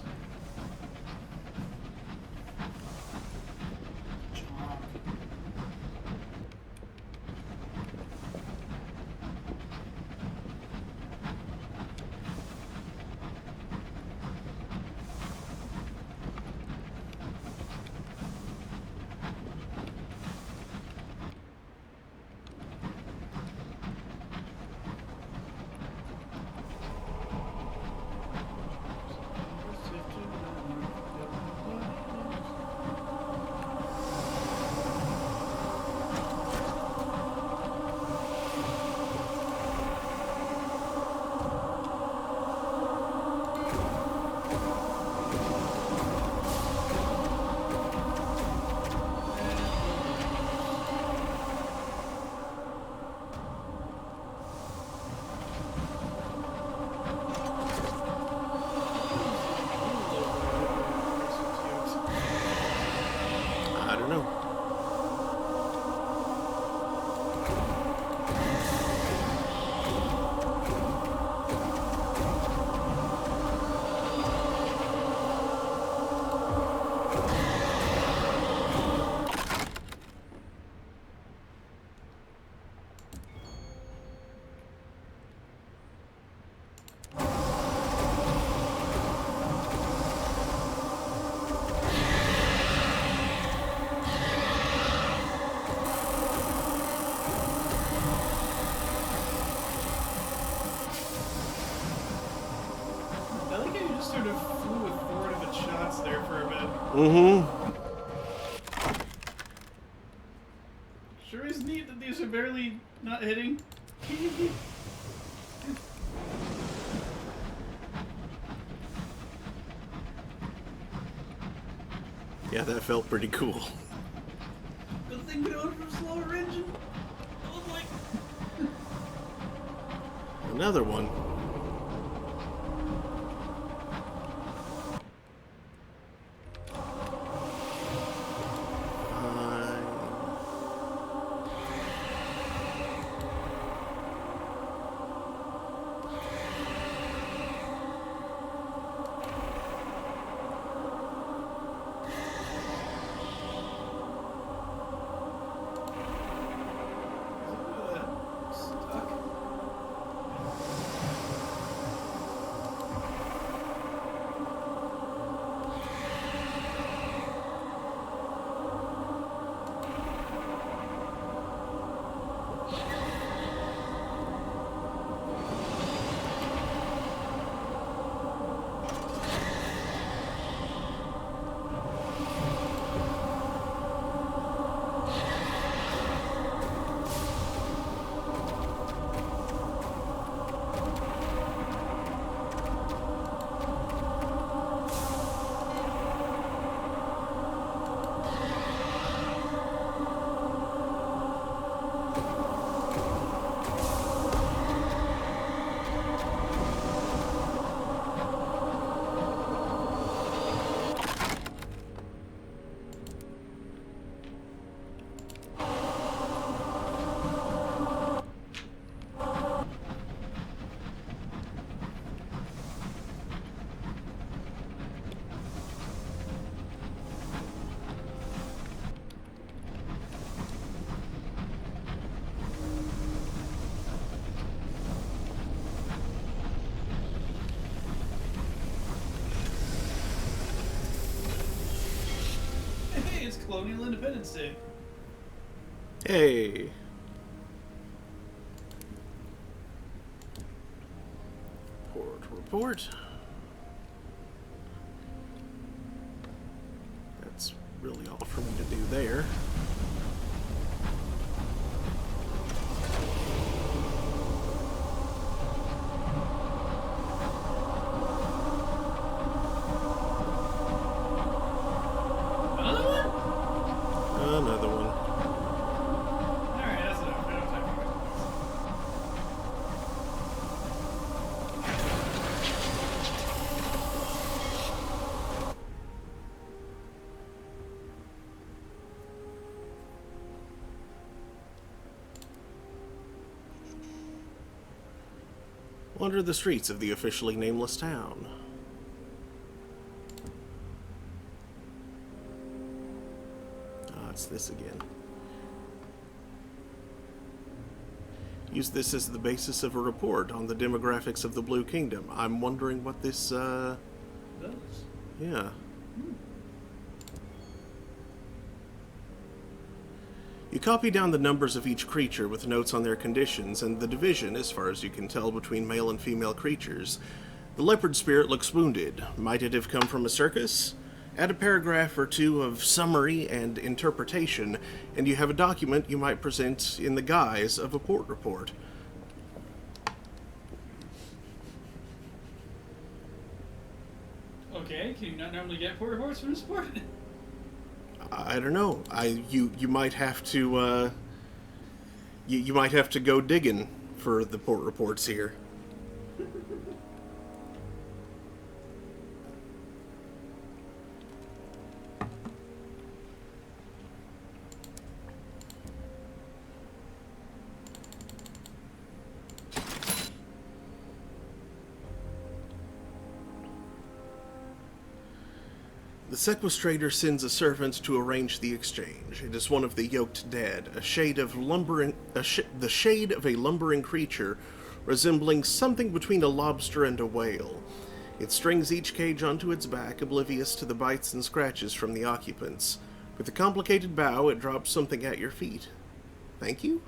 I don't know. I like how you just sort of flew with 4 different shots there for a bit. Mm-hmm. Sure is neat that these are barely not hitting. Yeah, that felt pretty cool. Good thing we don't have a slower engine. Oh my. Another one. Stuck. Colonial Independence Day. Hey. Report. That's really all for me to do there. Another one? Another one. Alright, that's enough. I don't have time for it. Wander the streets of the officially nameless town. Ah, it's this again. Use this as the basis of a report on the demographics of the Blue Kingdom. I'm wondering what this, Those. yeah. You copy down the numbers of each creature with notes on their conditions and the division, as far as you can tell, between male and female creatures. The leopard spirit looks wounded. Might it have come from a circus? Add a paragraph or two of summary and interpretation, and you have a document you might present in the guise of a port report. Okay, can you not normally get port reports from this port? I don't know. You might have to you might have to go digging for the port reports here. The sequestrator sends a servant to arrange the exchange. It is one of the yoked dead, the shade of a lumbering creature resembling something between a lobster and a whale. It strings each cage onto its back, oblivious to the bites and scratches from the occupants. With a complicated bow, it drops something at your feet. Thank you?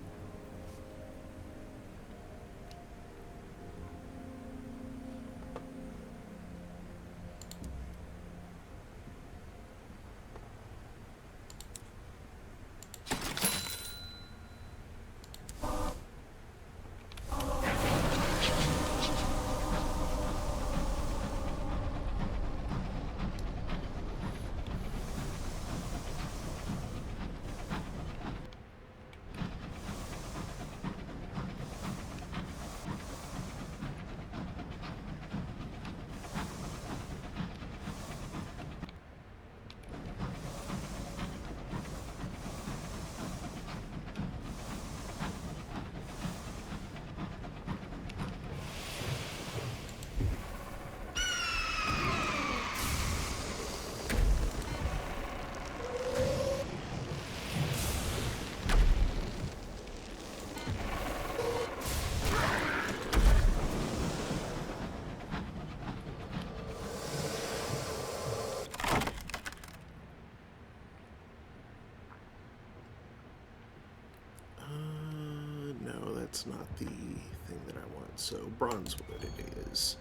No, that's not the thing that I want. So, bronzewood it is.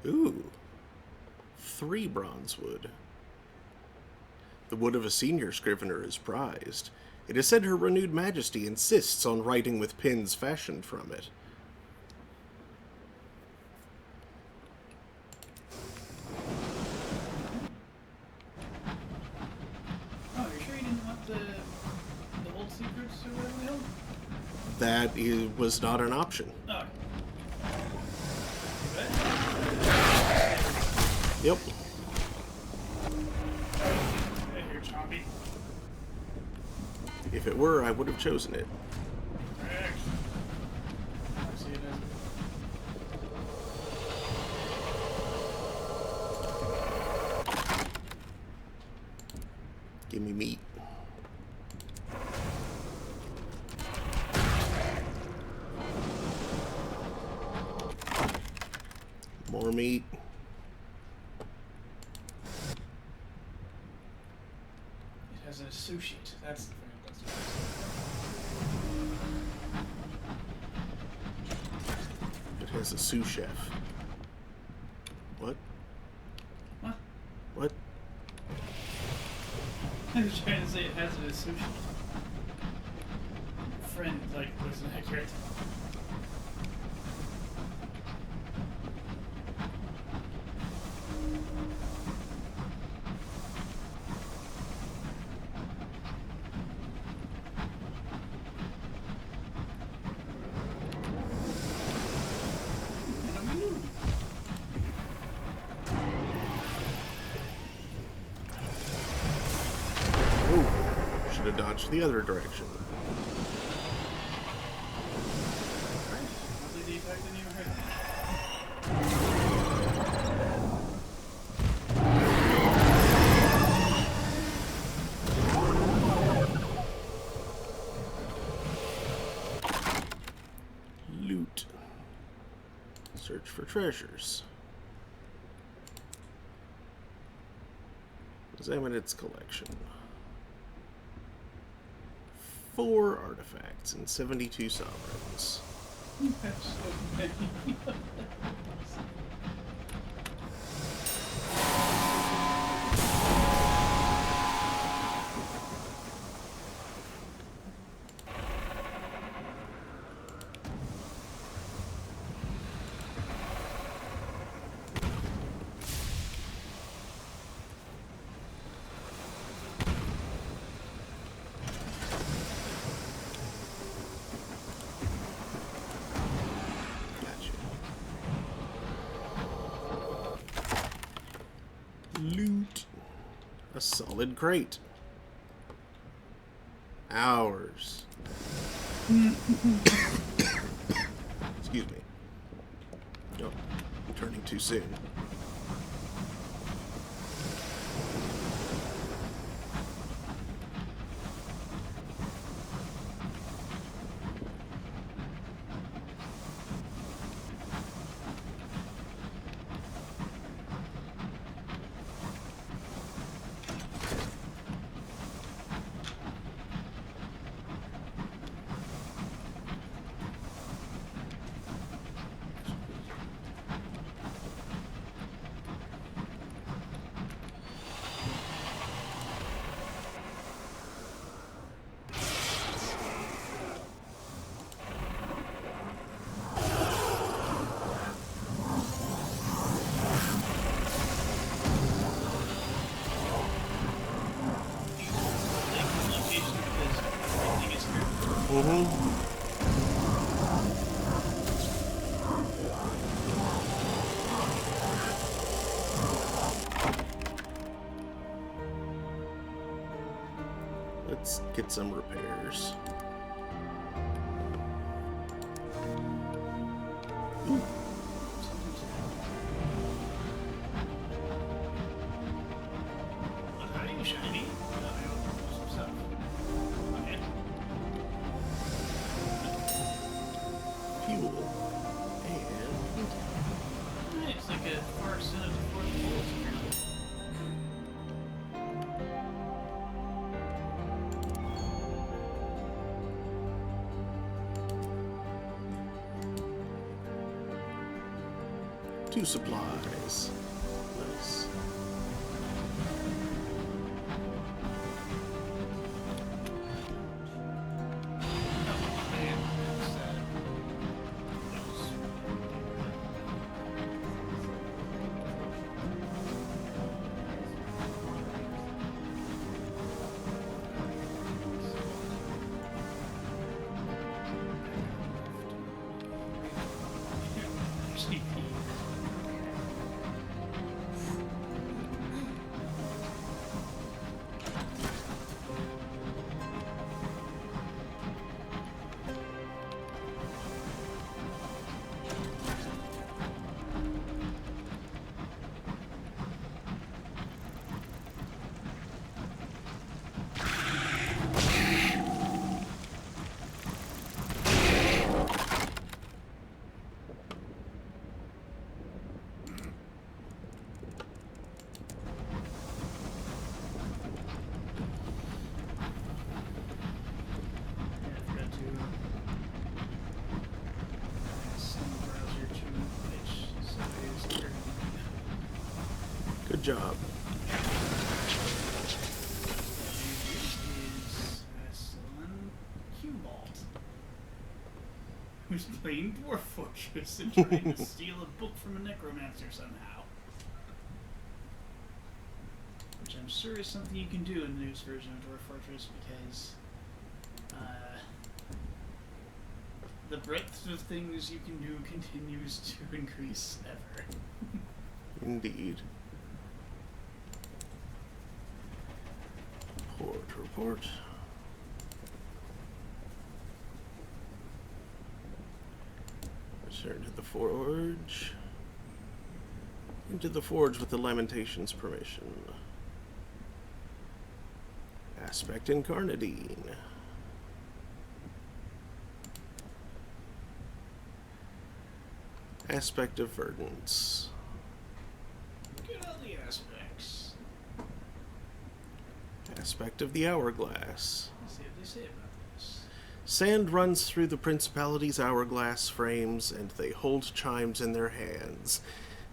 Ooh. 3 bronzewood. The wood of a senior scrivener is prized. It is said Her Renewed Majesty insists on writing with pens fashioned from it. Oh, you're sure you didn't want the old secrets or whatever the hell? That was not an option. Oh. Yep. Hey, here, Chompy. If it were, I would have chosen it. I see it as. Give me meat. More meat. It has a sushi. That's the fantastic. It has a sous chef. What? What? What? I was trying to say it has it as sushi. Friend, like, wasn't accurate. Oh, should have dodged the other direction. Oddly, the effect didn't even hurt. Loot. Search for treasures. Examine its collection. 4 artifacts and 72 sovereigns. That's so many. Gotcha. Loot. A solid crate. Ours. Excuse me. Oh, I'm turning too soon. Let's get some repairs. Ooh. How are you shiny? Some stuff. Okay. Fuel. And It's like a far center of the fourth wall. two supplies. Nice. job. Is Son Cubalt, who's playing Dwarf Fortress and trying to steal a book from a necromancer somehow. Which I'm sure is something you can do in the newest version of Dwarf Fortress because the breadth of things you can do continues to increase ever. Indeed. Report. Return to the forge. Into the forge with the Lamentations permission. Aspect Incarnadine. Aspect of Verdance. Get all the aspects. Aspect of the Hourglass. Let's see what they say about this. Sand runs through the principality's hourglass frames, and they hold chimes in their hands.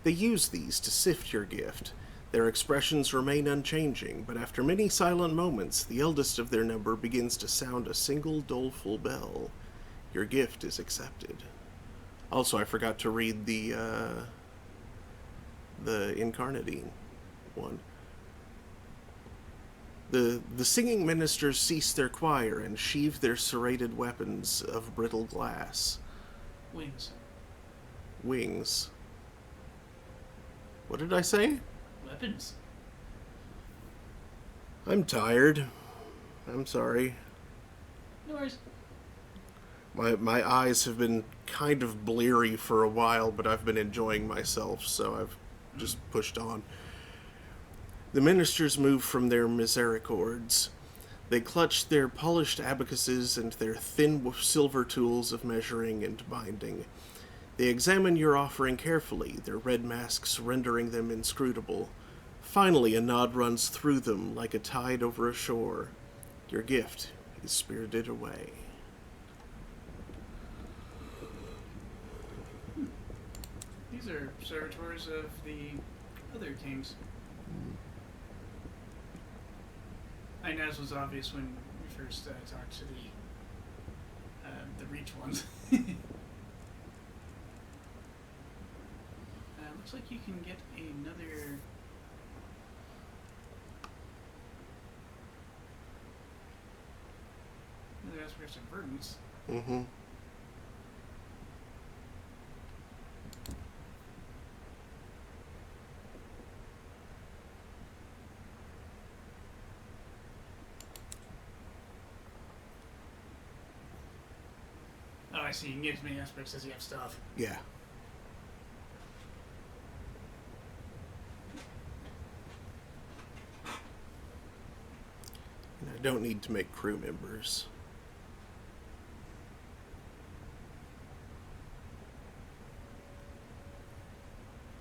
They use these to sift your gift. Their expressions remain unchanging, but after many silent moments, the eldest of their number begins to sound a single doleful bell. Your gift is accepted. Also, I forgot to read the Incarnadine one. The singing ministers cease their choir and sheathe their serrated weapons of brittle glass. Wings. Wings. What did I say? Weapons. I'm tired. I'm sorry. No worries. My eyes have been kind of bleary for a while, but I've been enjoying myself, so I've just pushed on. The ministers move from their misericords. They clutch their polished abacuses and their thin silver tools of measuring and binding. They examine your offering carefully, their red masks rendering them inscrutable. Finally, a nod runs through them like a tide over a shore. Your gift is spirited away. These are servitors of the other kings. I know this was obvious when we first talked to the Reach ones. Looks like you can get another aspect of verdance. Mm-hmm. Oh, I see. You can get as many aspects as you have stuff. Yeah. And I don't need to make crew members.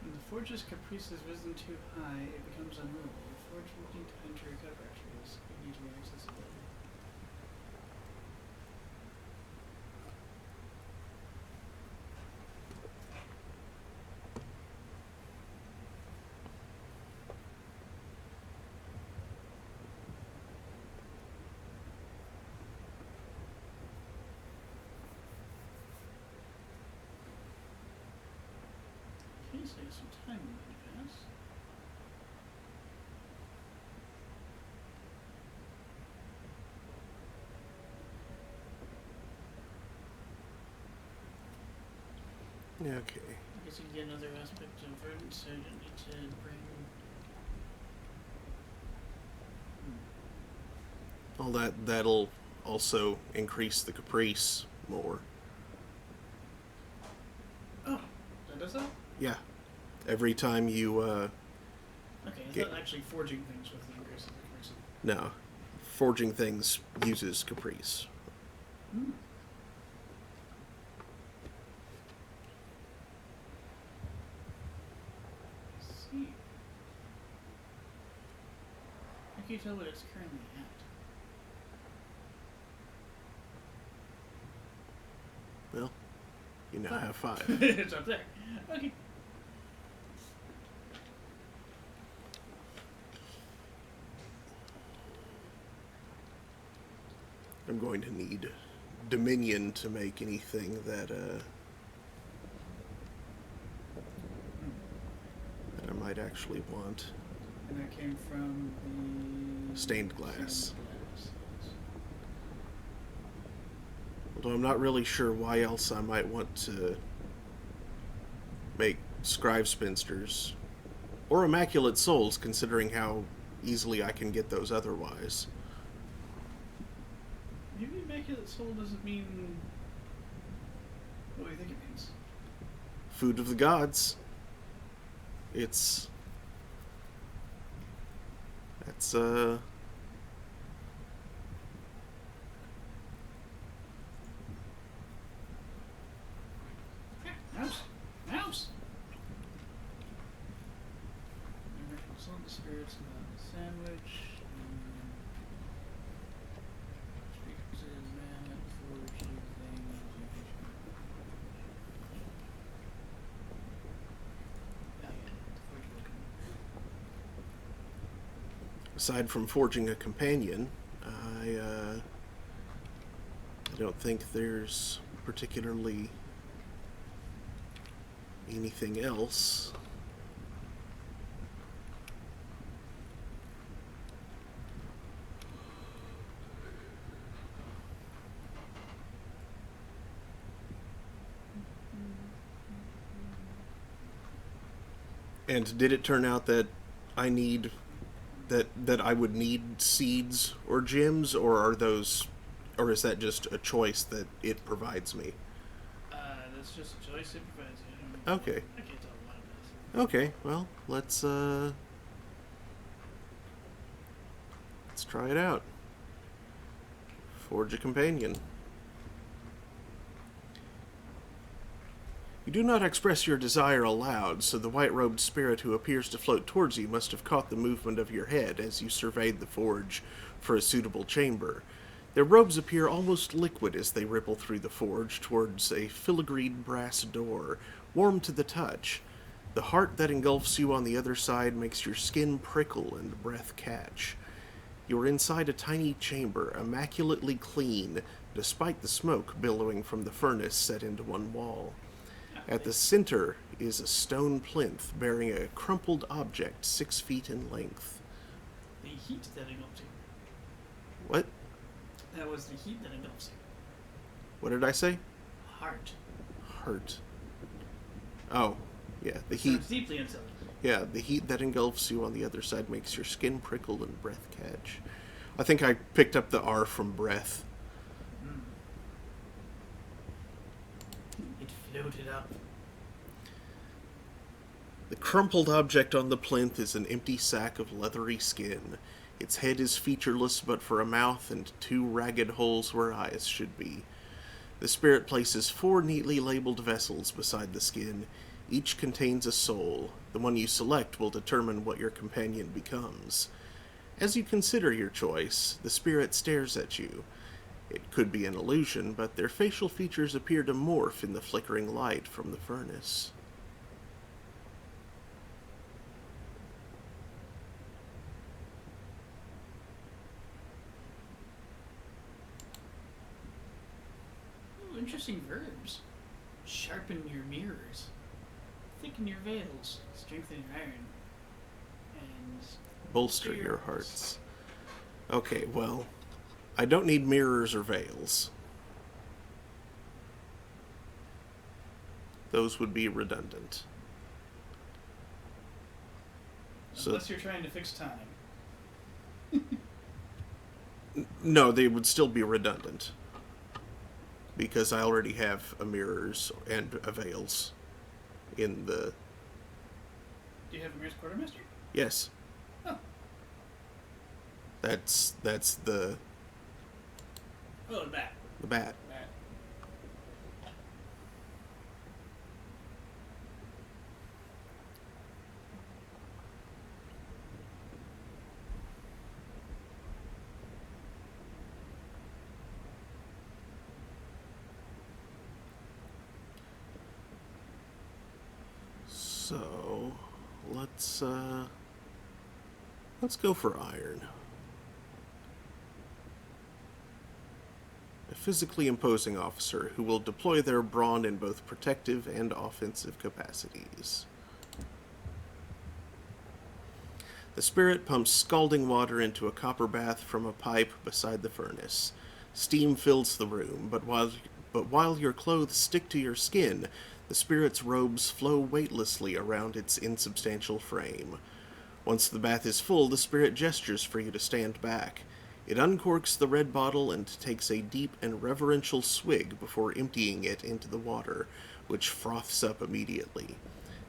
When the forge's caprice has risen too high, it becomes unmovable. The forge will need time to recover after this. It needs more accessibility. Okay, so some time in advance. Okay. I guess you can get another aspect of verdance, so you don't need to bring. Well, that'll also increase the caprice more. Oh, that does that? Yeah. Every time you, Okay, it's Get- not actually forging things with the increase of the caprice. no. Forging things uses caprice. Hmm. See. How can you tell what it's currently at? Well, you now have 5. It's up there. Okay. I'm going to need Dominion to make anything that I might actually want. And that came from the Stained glass. Stained glass. Although I'm not really sure why else I might want to make Scribe Spinsters. Or Immaculate Souls, considering how easily I can get those otherwise. Maybe Immaculate Soul doesn't mean what do you think it means? Food of the gods. It's... That's, Mouse! Mouse! Immaculate Soul, the spirits, sandwich. aside from forging a companion, I don't think there's particularly anything else. And did it turn out that I need that I would need seeds or gems, or are those, or is that just a choice that it provides me? That's just a choice it provides you. Okay. I can't tell what it is. Okay, well, let's try it out. Forge a companion. You do not express your desire aloud, so the white-robed spirit who appears to float towards you must have caught the movement of your head as you surveyed the forge for a suitable chamber. Their robes appear almost liquid as they ripple through the forge towards a filigreed brass door, warm to the touch. The heart that engulfs you on the other side makes your skin prickle and breath catch. You are inside a tiny chamber, immaculately clean, despite the smoke billowing from the furnace set into one wall. At the center is a stone plinth bearing a crumpled object 6 feet in length. The heat that engulfs you. What? That was the heat that engulfs you. What did I say? Heart. Heart. Oh, yeah, the heat. Sounds deeply unsettling. Yeah, the heat that engulfs you on the other side makes your skin prickle and breath catch. I think I picked up the R from breath. It floated up. The crumpled object on the plinth is an empty sack of leathery skin. Its head is featureless but for a mouth and 2 ragged holes where eyes should be. The spirit places 4 neatly labeled vessels beside the skin. Each contains a soul. The one you select will determine what your companion becomes. As you consider your choice, the spirit stares at you. It could be an illusion, but their facial features appear to morph in the flickering light from the furnace. Ooh, interesting verbs. Sharpen your mirrors. Thicken your veils. Strengthen your iron. And Bolster your hearts. Okay, well, I don't need mirrors or veils. Those would be redundant. unless you're trying to fix time. No, they would still be redundant. Because I already have a mirrors and a veils in the... Do you have a Mirror's Quartermaster? Yes. Oh. That's the Oh, the bat. bat. Bat. So let's go for iron. physically imposing officer who will deploy their brawn in both protective and offensive capacities. The spirit pumps scalding water into a copper bath from a pipe beside the furnace. Steam fills the room, but while your clothes stick to your skin, the spirit's robes flow weightlessly around its insubstantial frame. Once the bath is full, the spirit gestures for you to stand back. It uncorks the red bottle and takes a deep and reverential swig before emptying it into the water, which froths up immediately.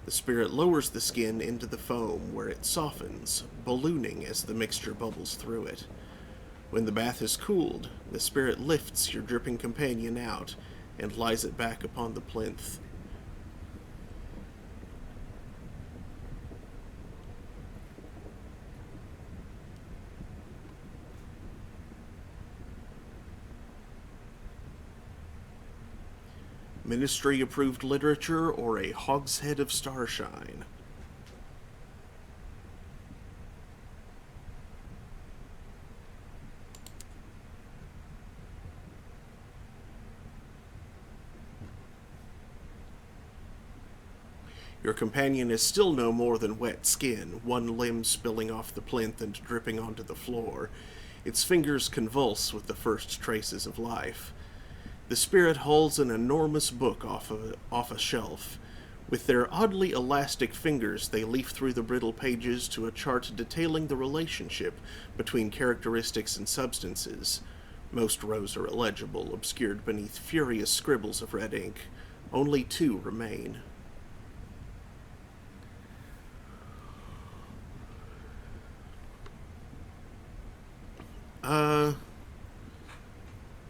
The spirit lowers the skin into the foam, where it softens, ballooning as the mixture bubbles through it. When the bath is cooled, the spirit lifts your dripping companion out and lies it back upon the plinth. Ministry-approved literature or a hogshead of starshine? Your companion is still no more than wet skin, one limb spilling off the plinth and dripping onto the floor. Its fingers convulse with the first traces of life. The spirit hauls an enormous book off a shelf. With their oddly elastic fingers, they leaf through the brittle pages to a chart detailing the relationship between characteristics and substances. Most rows are illegible, obscured beneath furious scribbles of red ink. Only 2 remain.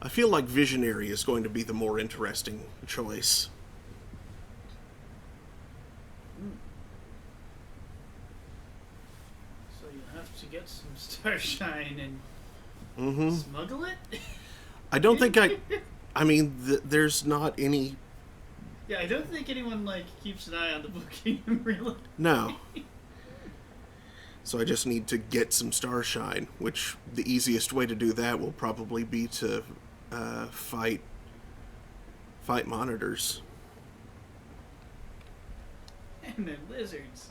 I feel like Visionary is going to be the more interesting choice. So you have to get some starshine and smuggle it? I don't think I mean, there's not any... Yeah, I don't think anyone, keeps an eye on the booking in real life. No. So I just need to get some starshine, which the easiest way to do that will probably be to fight monitors. And then lizards.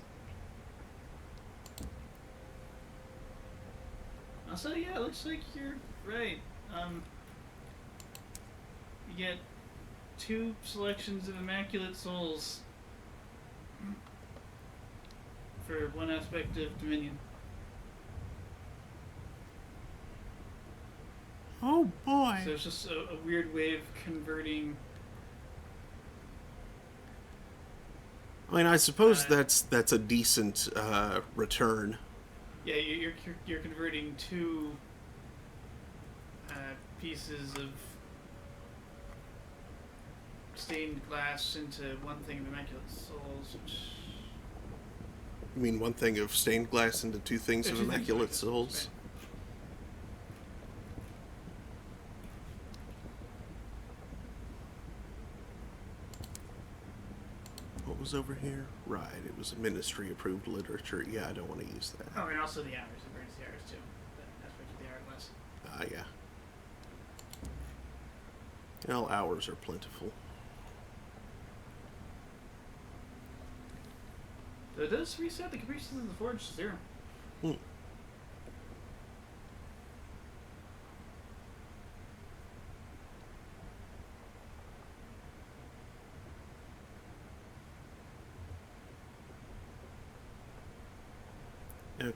Also, yeah, it looks like you're right. You get 2 selections of Immaculate Souls for one aspect of Dominion. Oh boy. So it's just a weird way of converting. I mean, I suppose that's a decent return. Yeah, you're converting 2 pieces of stained glass into one thing of Immaculate Souls, which... You mean one thing of stained glass into 2 things of Immaculate Souls? Right. What was over here? Right, it was ministry-approved literature. Yeah, I don't want to use that. Oh, and also the hours. It burns the hours, too. That aspect of the hourglass. Yeah. Well, hours are plentiful. So it does reset the capacities of the forge to 0. Okay.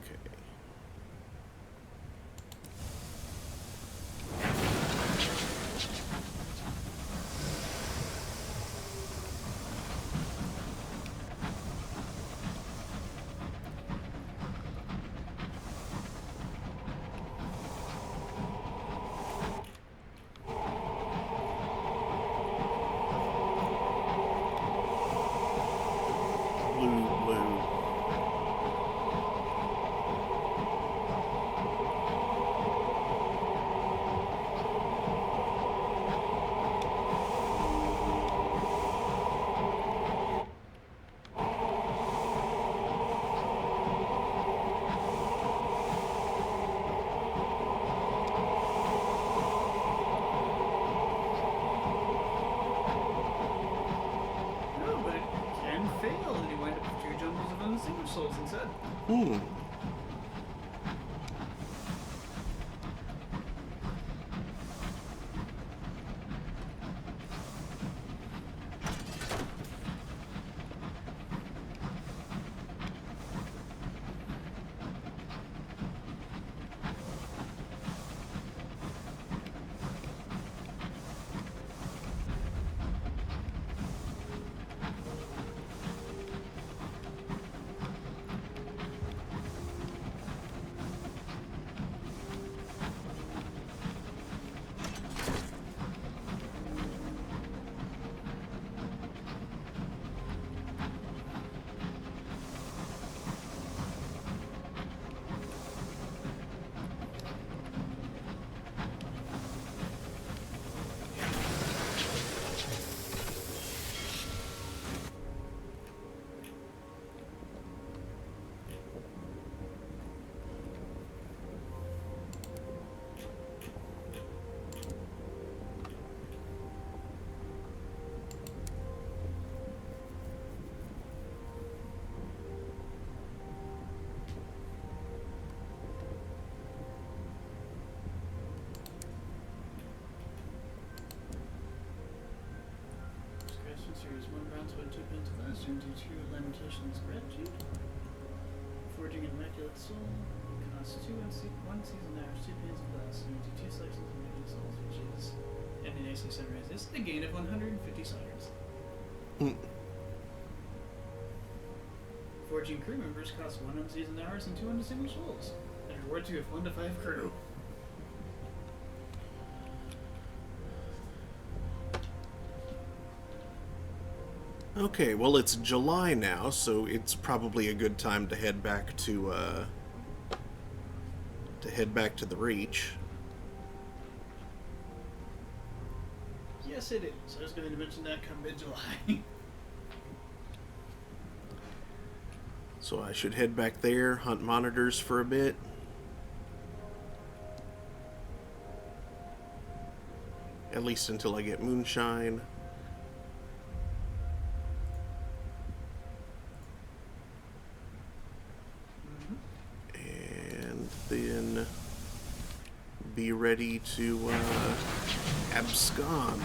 Blue. souls instead. Hmm. Series 1 rounds 1 2 pins of last turn due to Lamentations Gratitude. Forging an Immaculate Soul costs 1 season hours, 2 pins of last turn do 2 selections of Immaculate Souls, which is an AC Sunrise. This is a gain of 150 stars. Forging crew members cost 1 unseasoned hours and 2 undistinguished souls. And rewards you with 1 to 5 crew. Okay, well it's July now, so it's probably a good time to head back to the Reach. Yes, it is. I was going to mention that come mid-July. So I should head back there, hunt monitors for a bit. At least until I get moonshine. And then be ready to abscond.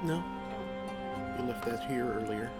No, you left that here earlier.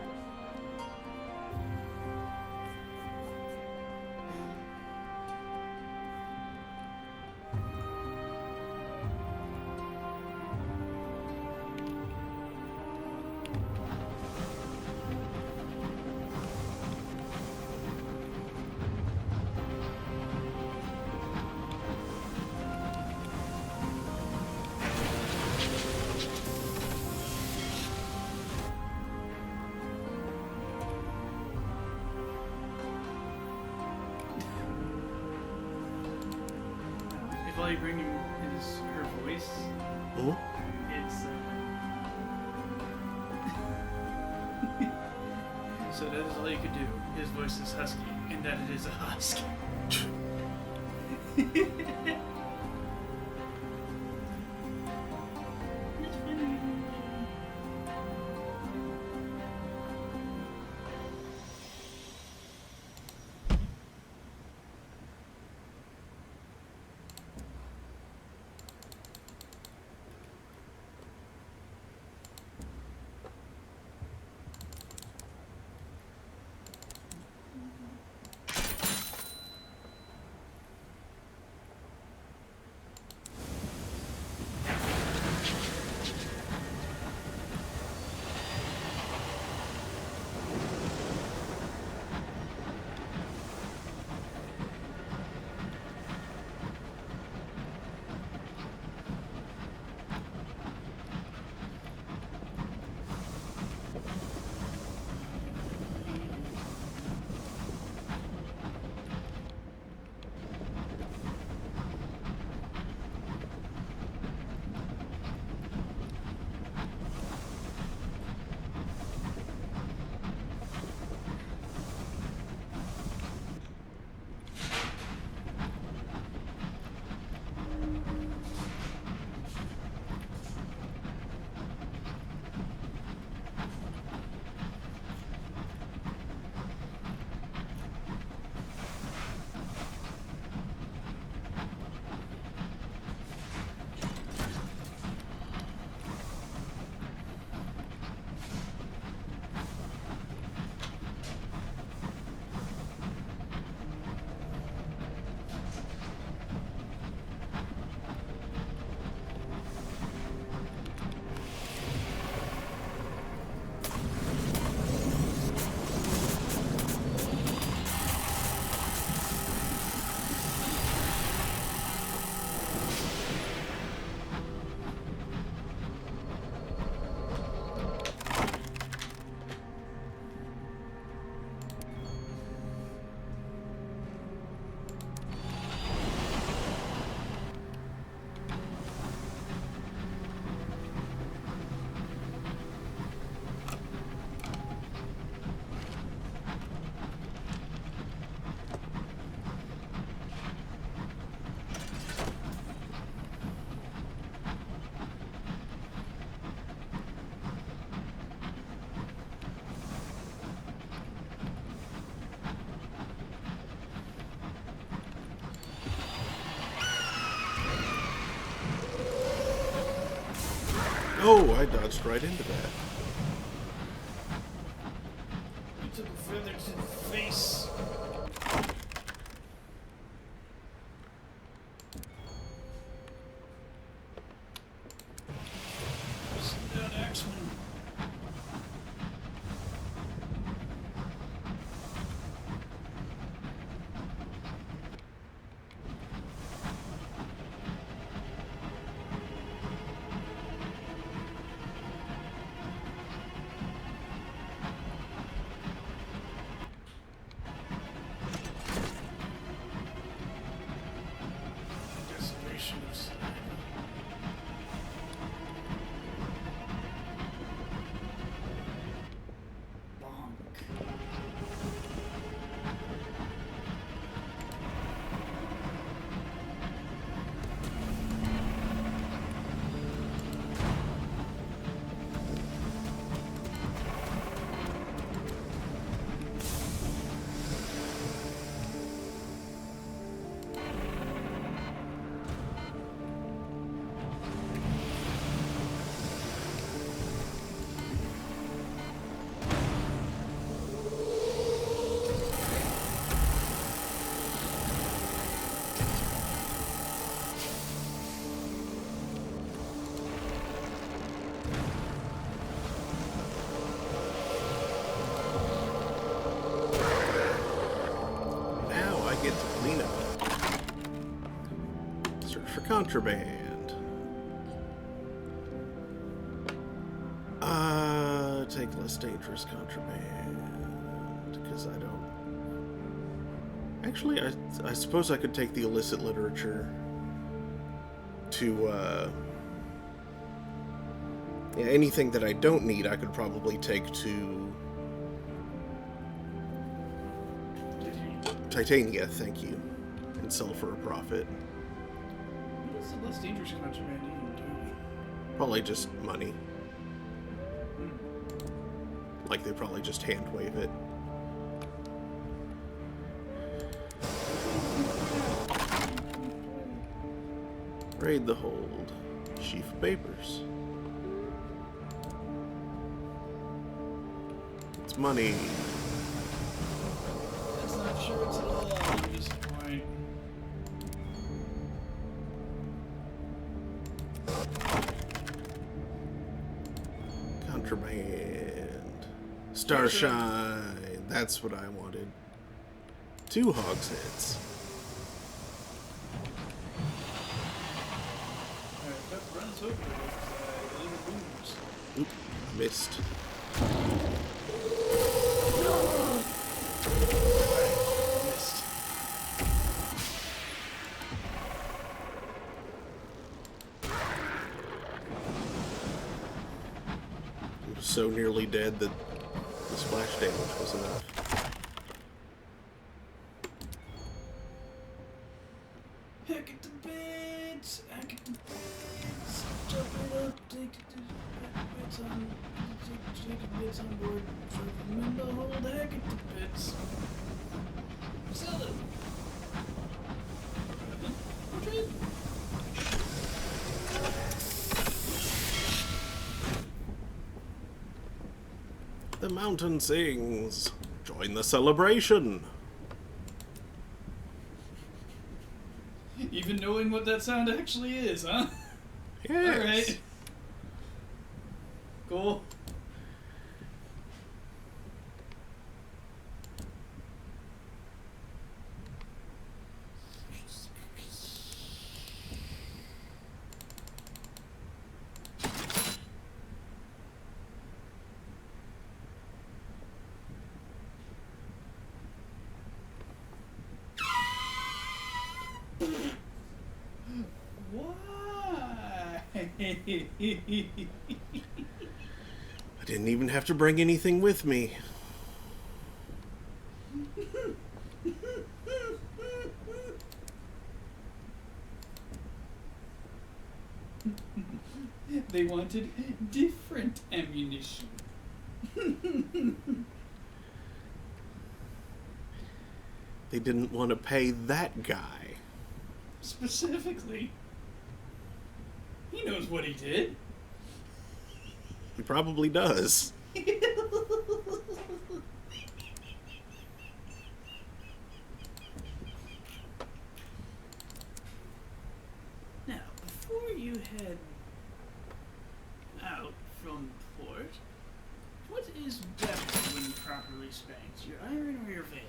all you bring him is her voice. Hmm? It's so that is all you could do. His voice is husky, and that it is a husk. That's funny. Oh, I dodged right into that. You took a feather to the face. Send down Axeman. Desolation of Saliva. Bonk. Now I get to clean up. Search for contraband. Take less dangerous contraband. Because I don't... Actually, I suppose I could take the illicit literature. to, yeah, anything that I don't need, I could probably take to Titania, thank you, and sell for a profit. What is the less dangerous contraband even do? Probably just money. Like, they probably just hand wave it. Raid the hold. Sheaf of papers. It's money. That's not sure it's at all at this point. Contraband. Starshine. That's what I wanted. 2 hogsheads. Alright, that runs over with little booms. Oop, missed. Missed. I was so nearly dead that the splash damage was enough. Heck at the bits! Heck at the bits! Jump it up, take the bits on, take the bits on board, throw them in the hold, heck at the bits. Sell it! Portrait? The mountain sings. Join the celebration. Even knowing what that sound actually is, huh? Yes. Alright. Cool. Why? I didn't even have to bring anything with me. They wanted different ammunition. They didn't want to pay that guy. Specifically. He knows what he did. He probably does. Now, before you head out from port, what is better when properly spanked, your iron or your veils?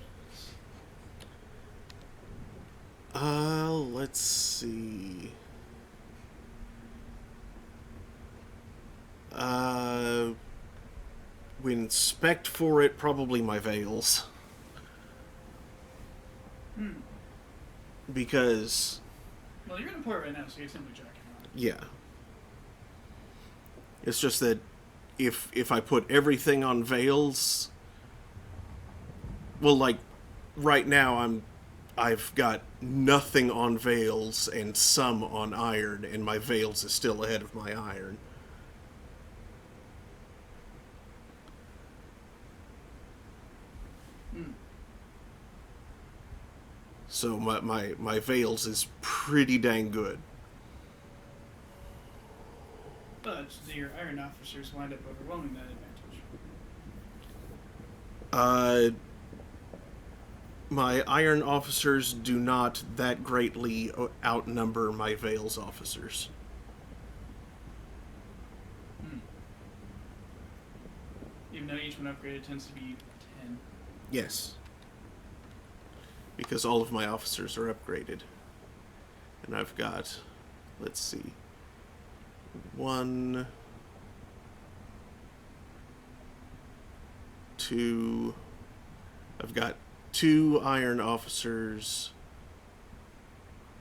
Let's see. When spec'd for it, probably my veils. Because, Well, you're in a port right now, so you're simply jacking on. yeah. It's just that if I put everything on veils, well, like, right now I've got nothing on veils and some on iron, and my veils is still ahead of my iron. So my veils is pretty dang good. But your iron officers wind up overwhelming that advantage. My iron officers do not that greatly outnumber my veils officers. Even though each one upgraded tends to be 10. Yes. Because all of my officers are upgraded. And I've got, let's see, 1, 2, I've got 2 iron officers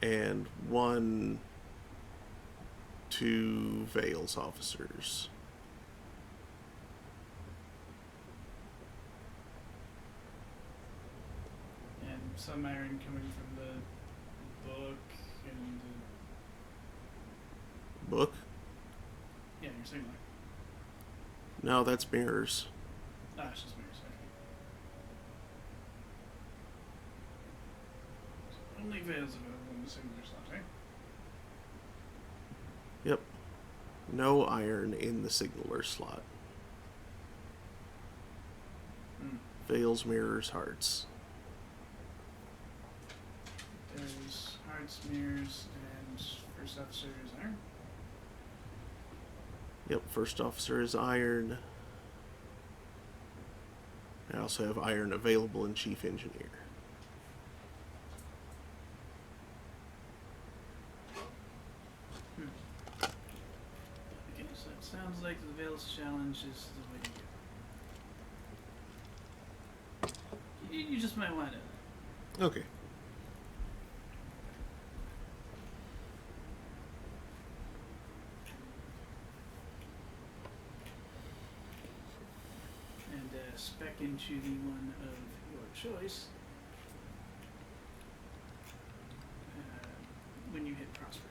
and 1 to Vale's officers. And some iron coming from the book and Book? yeah, your signaler. No, that's mirrors. Ah, it's just mirrors. Okay. Only veils available in the signaler slot, right? Yep. No iron in the signaler slot. Vales, mirrors, hearts. There's hearts, mirrors, and first officer is iron. Yep, first officer is iron. I also have iron available in chief engineer. Okay, so it sounds like the Veils challenge is the way to go. You just might want to. Okay. And spec into the one of your choice when you hit Prosper.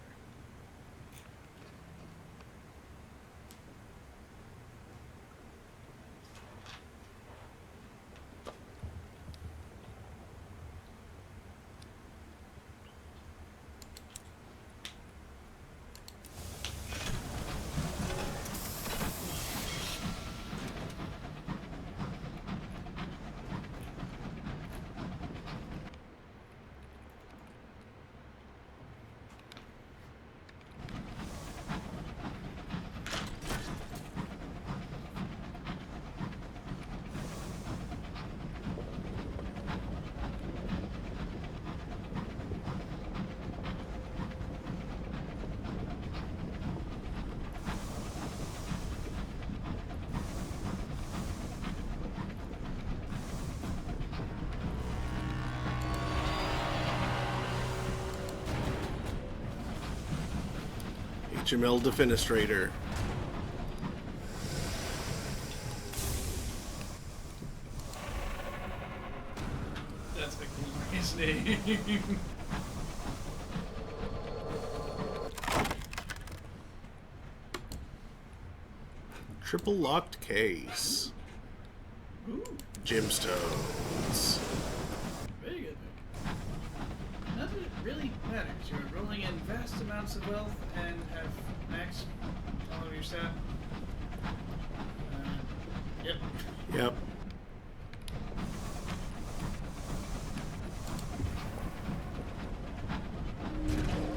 HML Defenestrator. That's a glorious name. Triple locked case. Ooh, Gemstones. very good pick. Not that it really matters. You're rolling in vast amounts of wealth and have maxed all of your stat. Yep. Yep.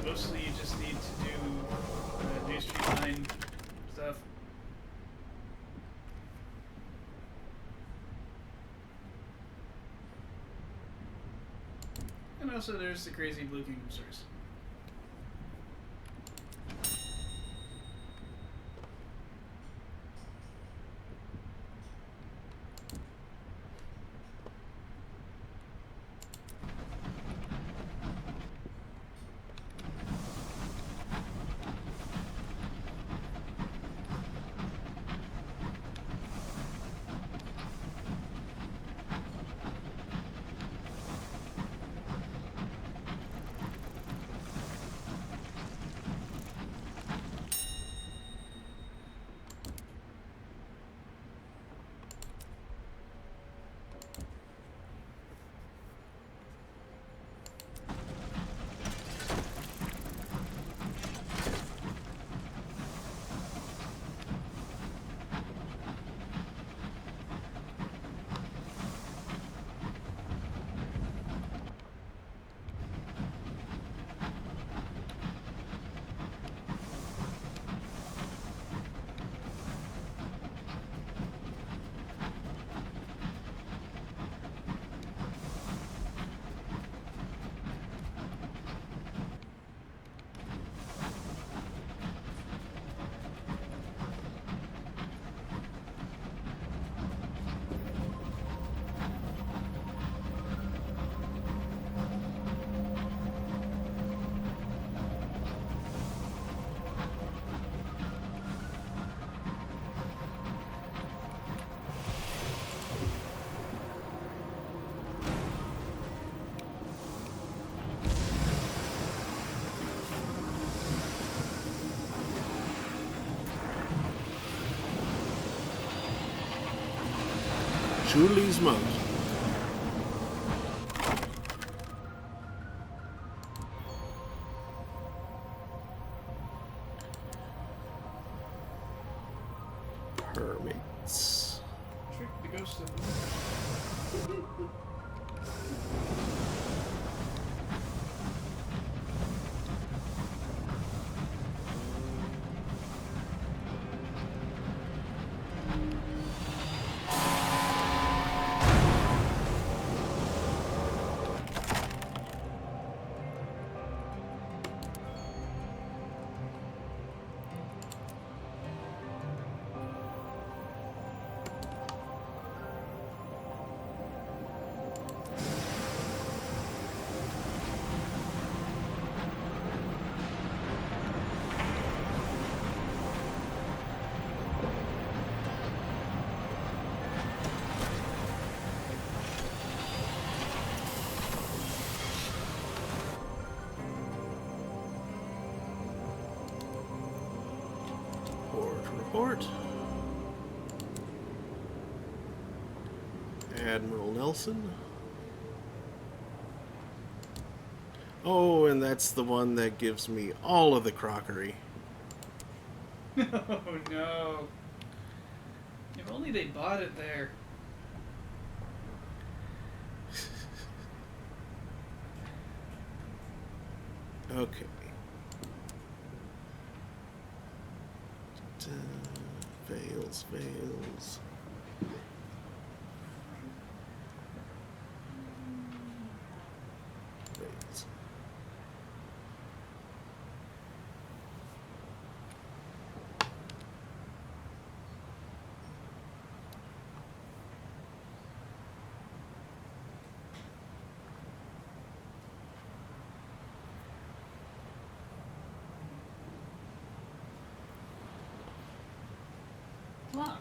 Mostly you just need to do new street line stuff. And also there's the crazy Blue Kingdom stories. Surely smoked. Hermits. Trick the ghost of Report. Admiral Nelson. Oh, and that's the one that gives me all of the crockery. Oh no. If only they bought it there. Okay. Fails. Fails. Lock.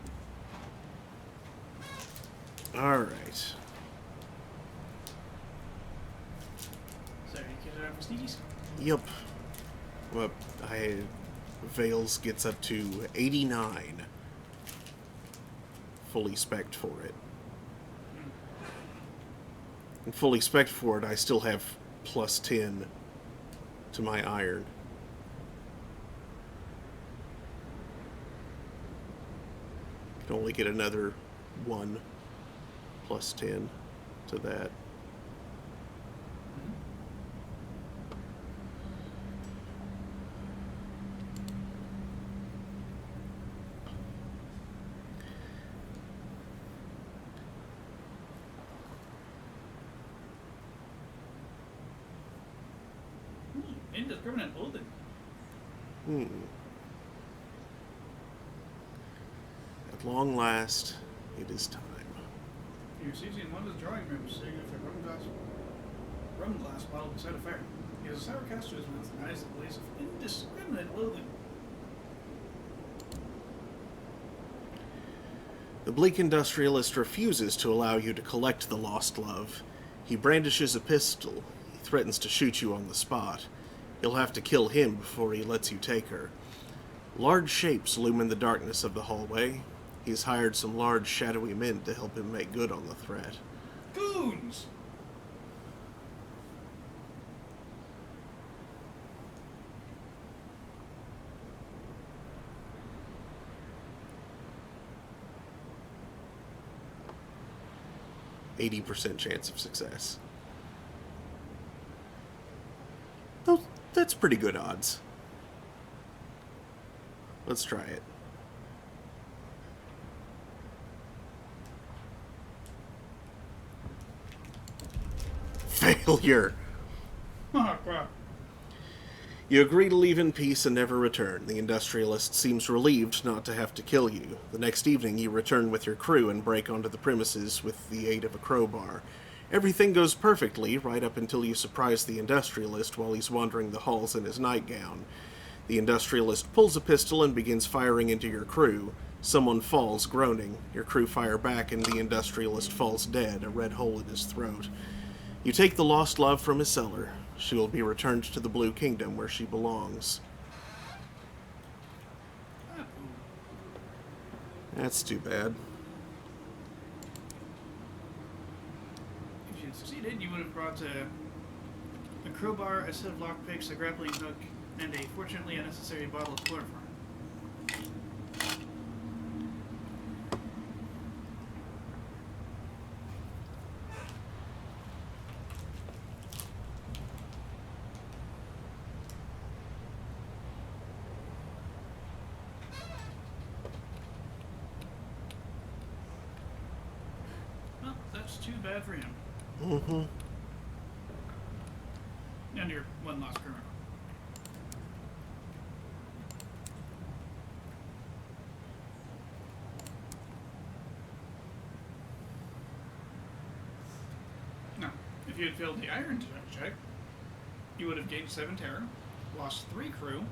All right. Sorry, you get it out for sneakies? Yep. Well, Vales gets up to 89. Fully spec'd for it. And fully spec'd for it, I still have plus 10 to my iron. Can only get another 1 plus 10 to that. Indiscriminate loathing. At long last, it is time. He receives in one of his drawing rooms, sitting with a rum glass bottle beside a fire. He has a sour cast to his mouth and eyes that blaze of indiscriminate loathing. The bleak industrialist refuses to allow you to collect the lost love. He brandishes a pistol. He threatens to shoot you on the spot. You'll have to kill him before he lets you take her. Large shapes loom in the darkness of the hallway. He's hired some large, shadowy men to help him make good on the threat. Goons! 80% chance of success. Oh, that's pretty good odds. Let's try it. Failure. Oh, crap. You agree to leave in peace and never return. The industrialist seems relieved not to have to kill you. The next evening, you return with your crew and break onto the premises with the aid of a crowbar. Everything goes perfectly, right up until you surprise the industrialist while he's wandering the halls in his nightgown. The industrialist pulls a pistol and begins firing into your crew. Someone falls, groaning. Your crew fire back, and the industrialist falls dead, a red hole in his throat. You take the lost love from his cellar. She will be returned to the Blue Kingdom, where she belongs. That's too bad. did, you would have brought a crowbar, a set of lockpicks, a grappling hook, and a fortunately unnecessary bottle of chloroform. Well, that's too bad for him. Mm-hmm. And your one lost criminal. Now, if you had failed the iron check, you would have gained 7 terror, lost 3 crew,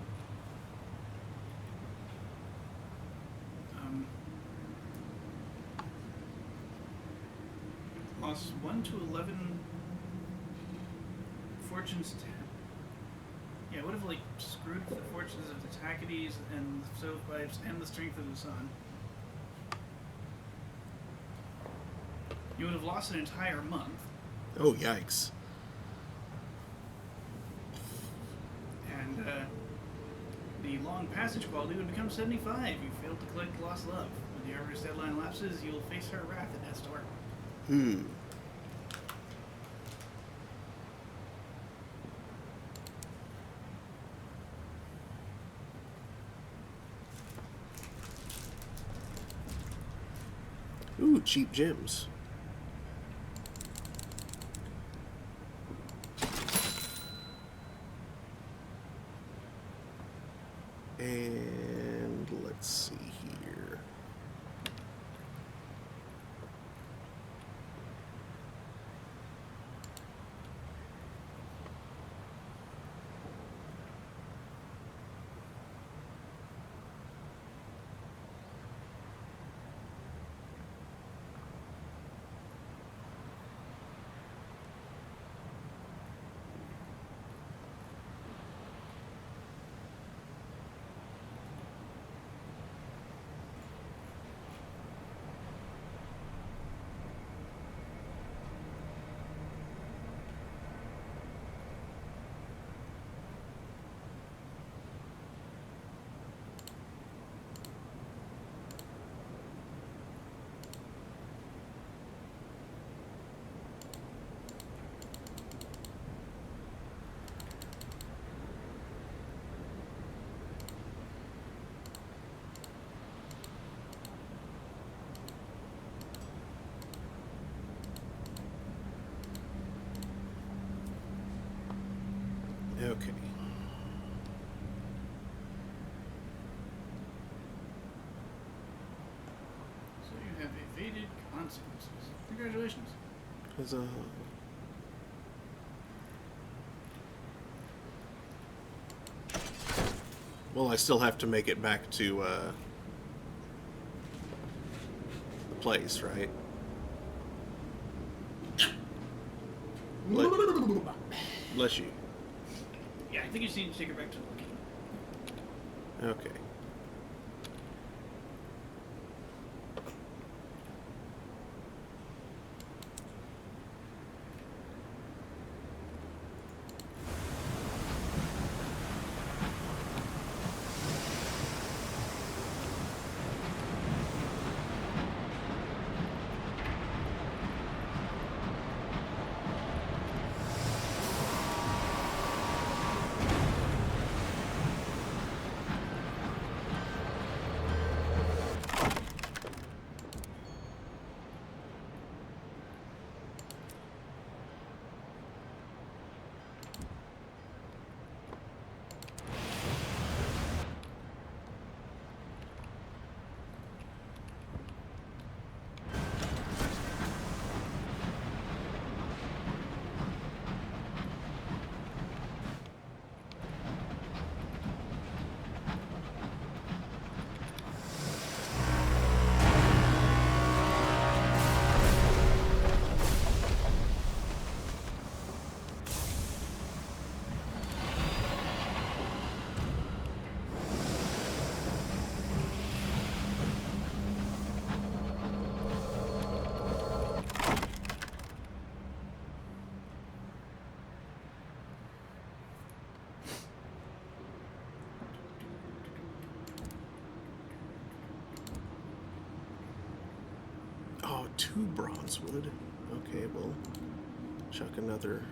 lost 1 to 11 fortunes. Yeah, it would have like screwed the fortunes of the Tackities and the Stovepipes and the strength of the sun. You would have lost an entire month. Oh, yikes. And the long passage quality would become 75. You failed to collect lost love. When the Arborist deadline lapses, you'll face her wrath at death's door. Ooh, cheap gems. And let's see here. Okay. So you have evaded consequences. Congratulations. Huzzah. Well, I still have to make it back to the place, right? Bless you. Yeah, I think you just need to take her back to the looking. Okay. 2 bronzewood. Okay, we'll chuck another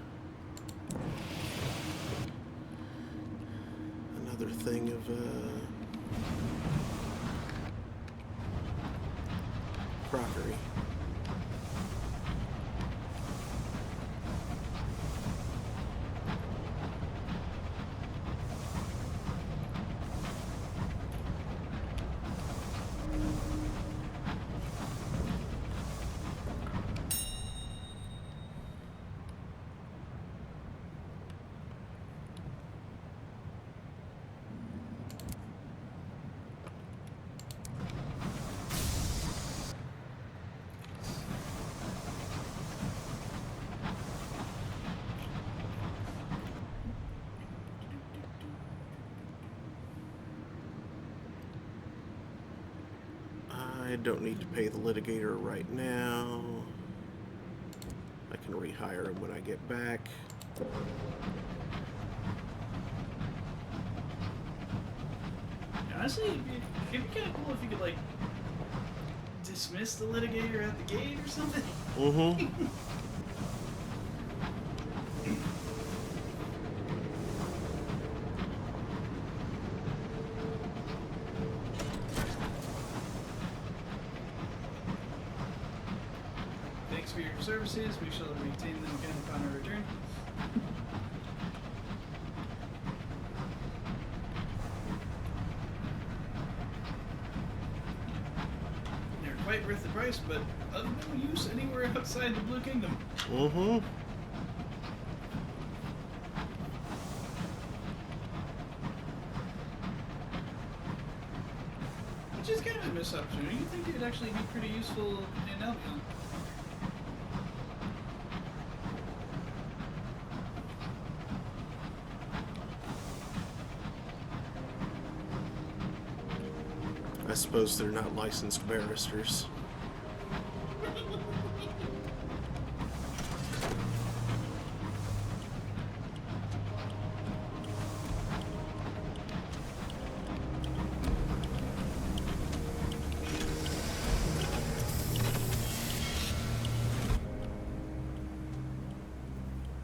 thing of crockery. I don't need to pay the litigator right now. I can rehire him when I get back. Honestly, it'd be kind of cool if you could, like, dismiss the litigator at the gate or something. Mm-hmm. Thanks for your services. We shall retain them again upon our return. They're quite worth the price, but of no use anywhere outside the Blue Kingdom. Mm-hmm. Which is kind of a missed opportunity. You think it'd actually be pretty useful in Albion? I suppose they're not licensed barristers.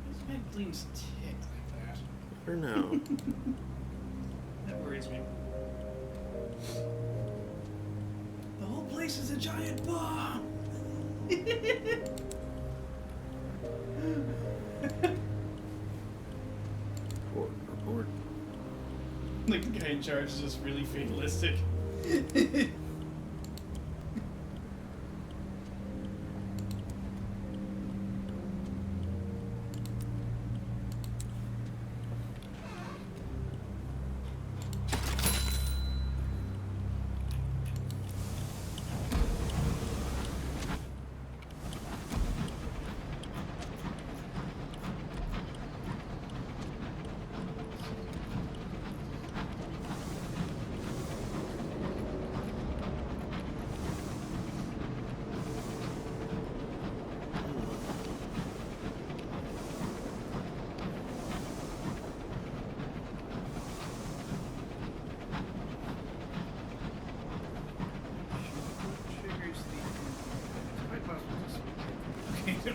These Magdalene's ticked like that. Or no. That worries me. The whole place is a giant bomb! Report. Like the guy in charge is just really fatalistic. Triggers the... It's quite possible this okay.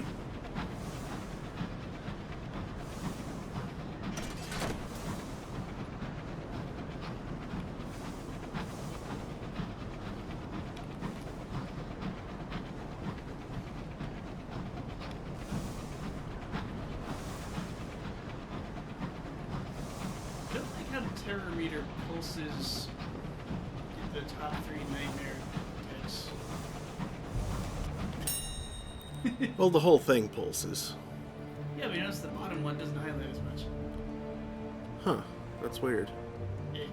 I don't like how the terror meter pulses the top 3 nightmare types. Well, the whole thing pulses. Yeah, but you notice the bottom one doesn't highlight as much. Huh. That's weird. Eh.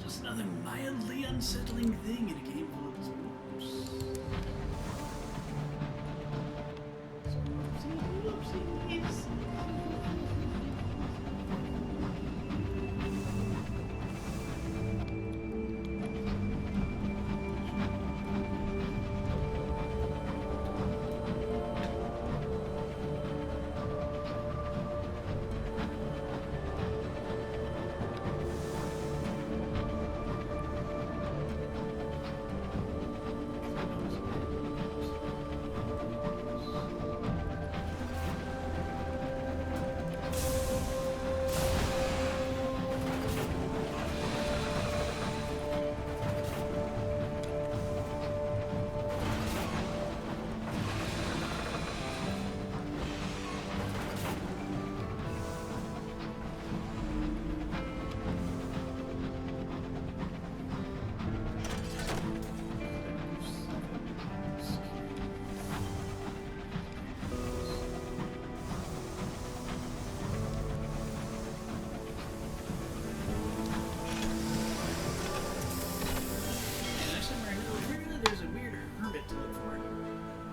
Just another mildly unsettling thing in a game full of spooks. Whoopsies.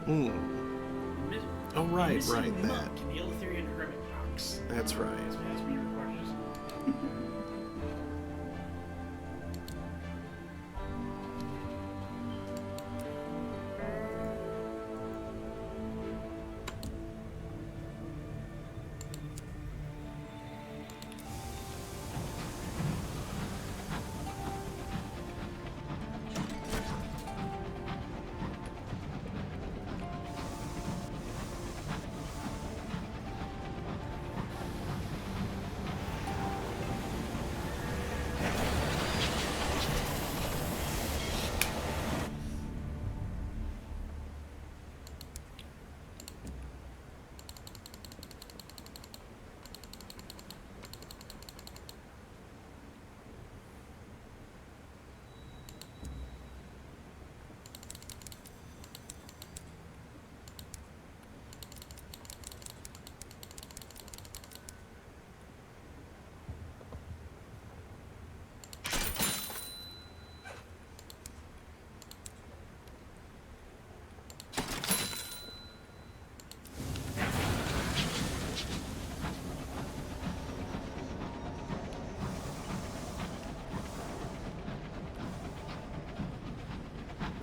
Hmm. Mis- Oh, right, missing right, monk that. in the Eleutherian hermit box. That's right. That's me recording this.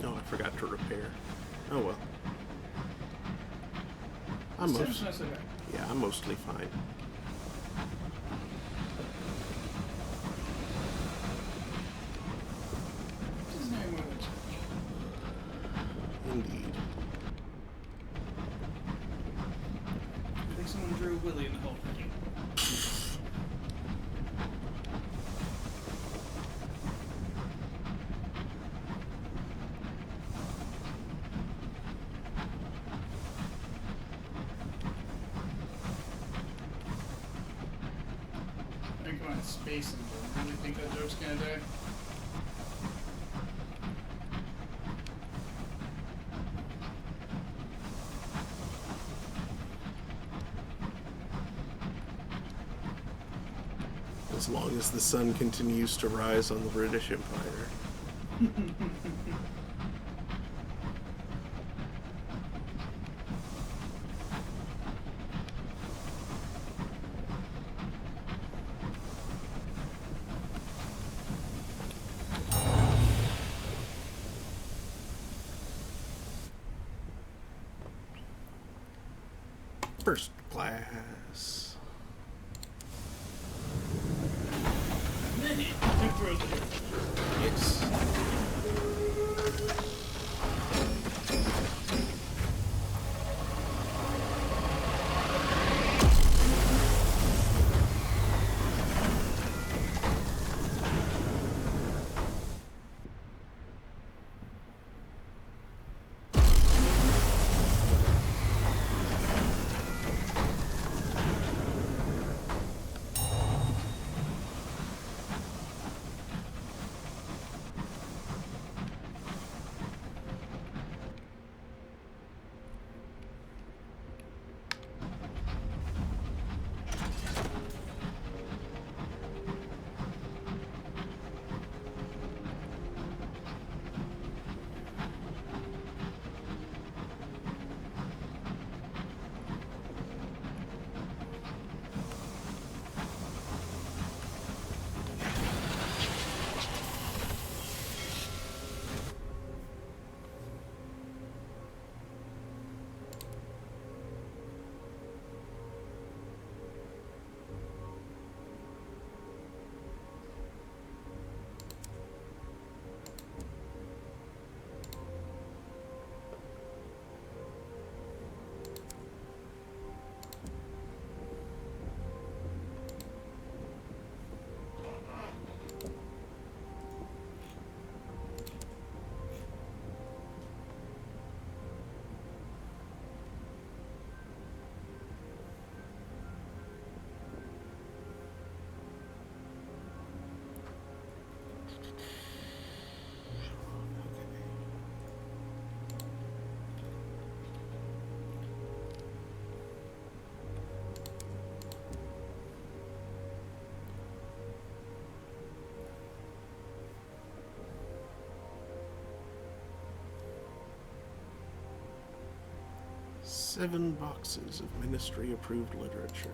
Oh, I forgot to repair. Oh well. It's not so bad. Yeah, I'm mostly fine. Just no more than church. Indeed. I think someone drew Willie in the whole thing. I mean, come on, it's space and I really think that joke's gonna die. As long as the sun continues to rise on the British Empire. First class. Many throw the Yes. 7 boxes of ministry-approved literature.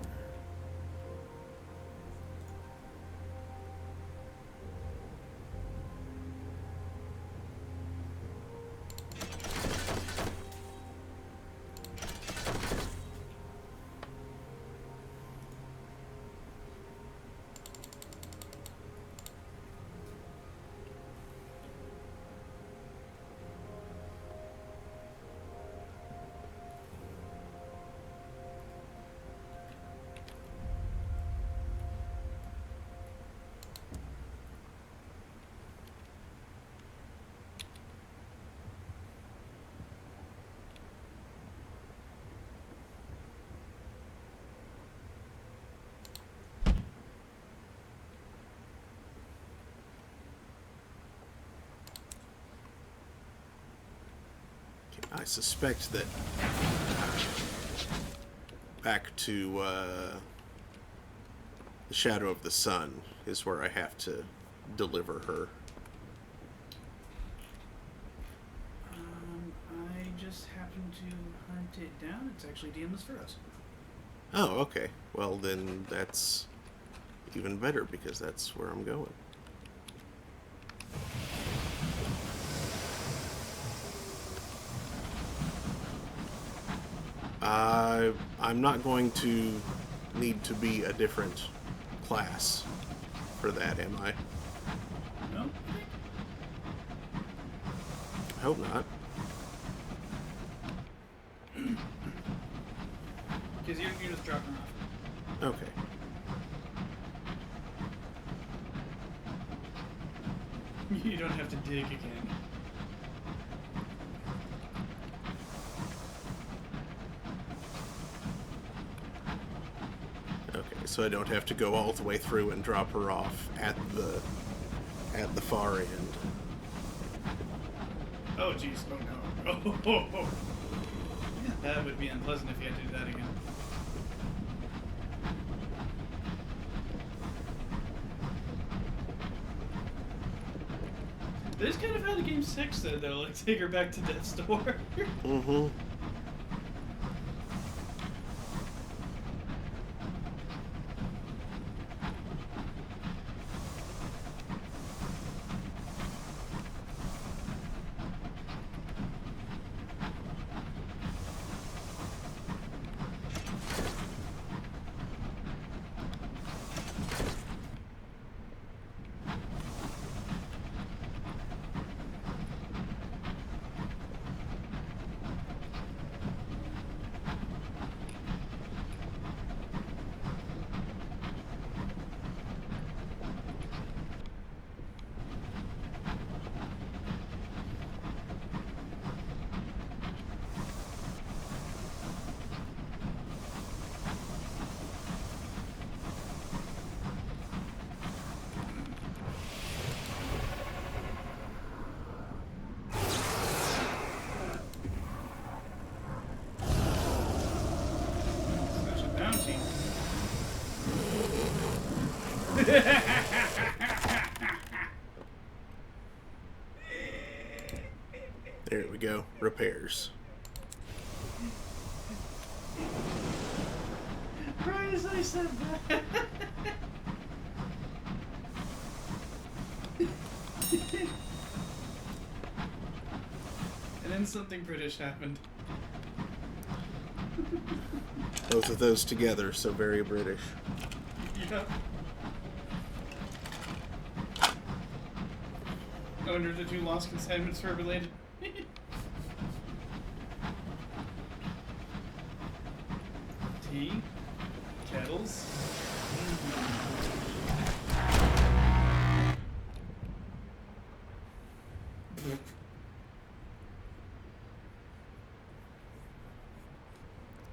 I suspect that back to the Shadow of the Sun is where I have to deliver her. I just happened to hunt it down. It's actually DMless for us. Oh, okay. Well, then that's even better because that's where I'm going. I'm not going to need to be a different class for that, am I? No? I hope not. Because you just drop her off. Okay. You don't have to dig again. Okay, so I don't have to go all the way through and drop her off at the far end. Oh, jeez. Oh, no. Oh. That would be unpleasant if you had to do that again. They just kind of had a game 6 though, like take her back to death's door. Mm-hmm. Such a bounty. There we go. Repairs. Right as I said that. And then something British happened. Both of those together, so very British. Yep. I wonder if the two lost consignments were related. Tea, kettles.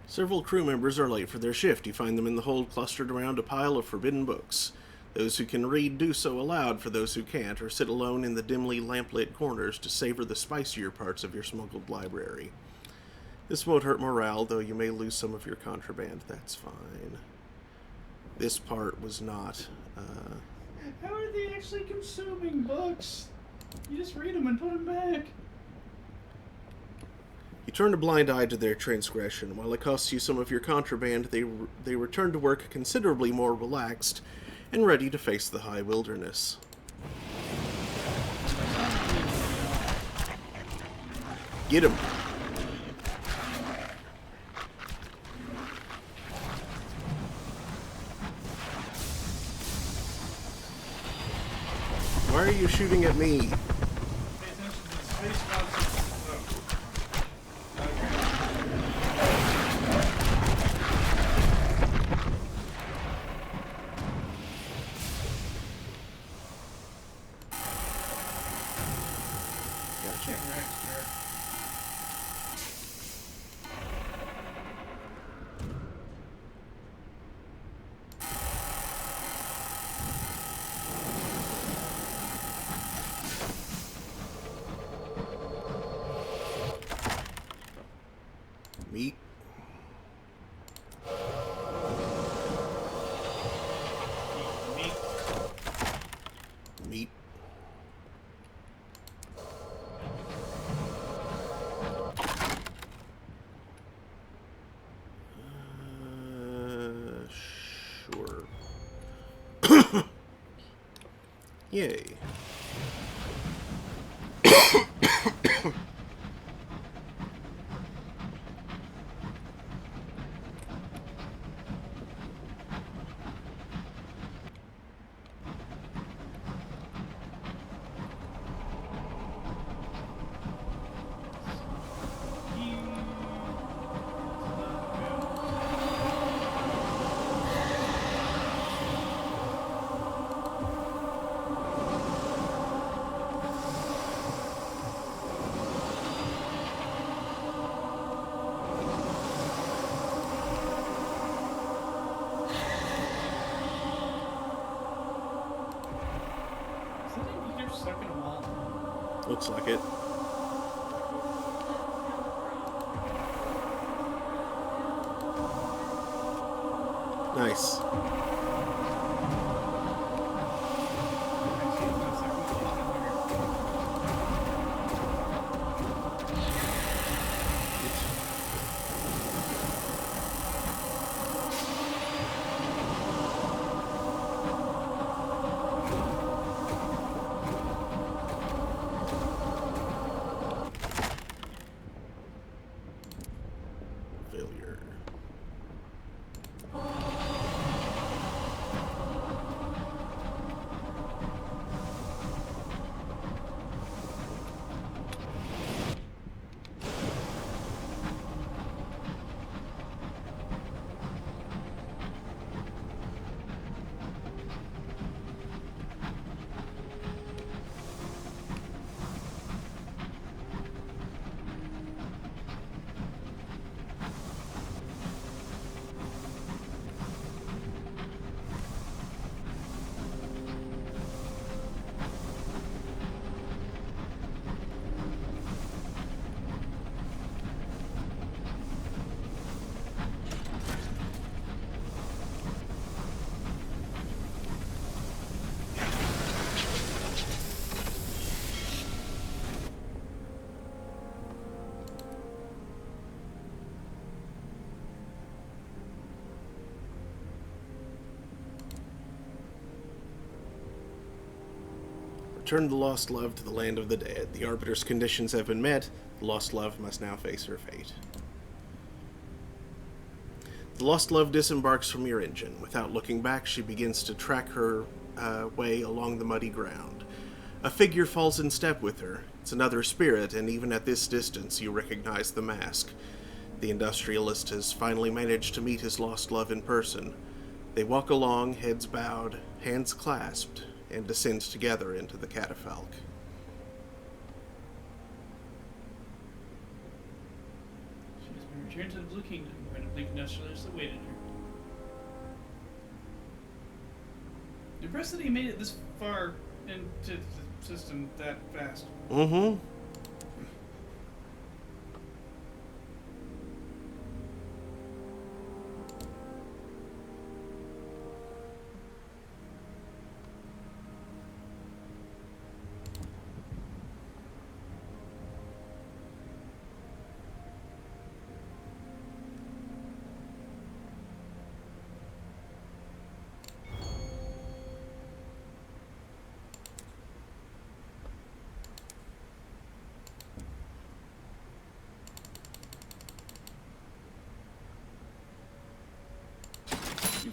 Several crew members are late for their shift. You find them in the hold clustered around a pile of forbidden books. Those who can read do so aloud for those who can't, or sit alone in the dimly lamplit corners to savor the spicier parts of your smuggled library. This won't hurt morale, though you may lose some of your contraband. That's fine. This part was not, How are they actually consuming books? You just read them and put them back. You turn a blind eye to their transgression. While it costs you some of your contraband, they return to work considerably more relaxed and ready to face the high wilderness. Get him! Why are you shooting at me? Pay attention to the space monsters. Oh. Gotcha. Okay. Meat. Meat. Meat. Sure. Yay. Is that a meter stuck in a wall? Looks like it. Nice. Failure. Return the lost love to the land of the dead. The Arbiter's conditions have been met. The lost love must now face her fate. The lost love disembarks from your engine. Without looking back, she begins to track her way along the muddy ground. A figure falls in step with her. It's another spirit, and even at this distance, you recognize the mask. The industrialist has finally managed to meet his lost love in person. They walk along, heads bowed, hands clasped, and descend together into the catafalque. She has been returned to the Blue Kingdom, where an oblique industrialist awaited her. Impressed that he made it this far into the system that fast. Mm-hmm.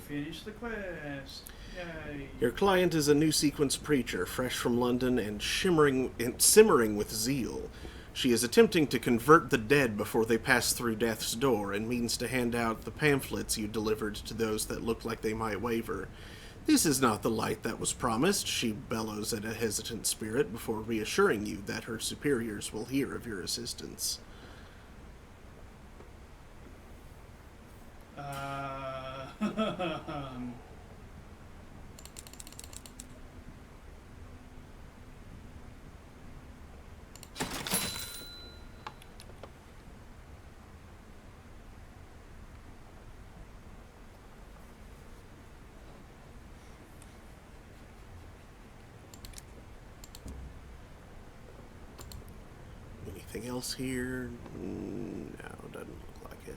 finish the quest. Yay. Your client is a new sequence preacher, fresh from London and simmering with zeal. She is attempting to convert the dead before they pass through death's door, and means to hand out the pamphlets you delivered to those that look like they might waver. This is not the light that was promised, she bellows at a hesitant spirit before reassuring you that her superiors will hear of your assistance. Anything else here? No, doesn't look like it.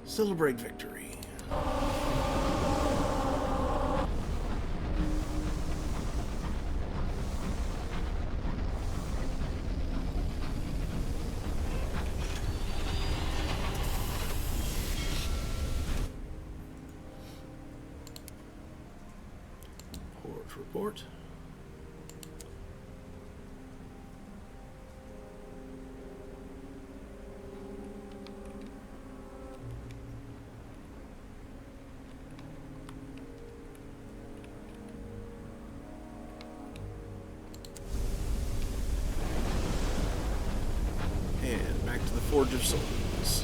Celebrate victory. Report. And back to the Forge of Souls.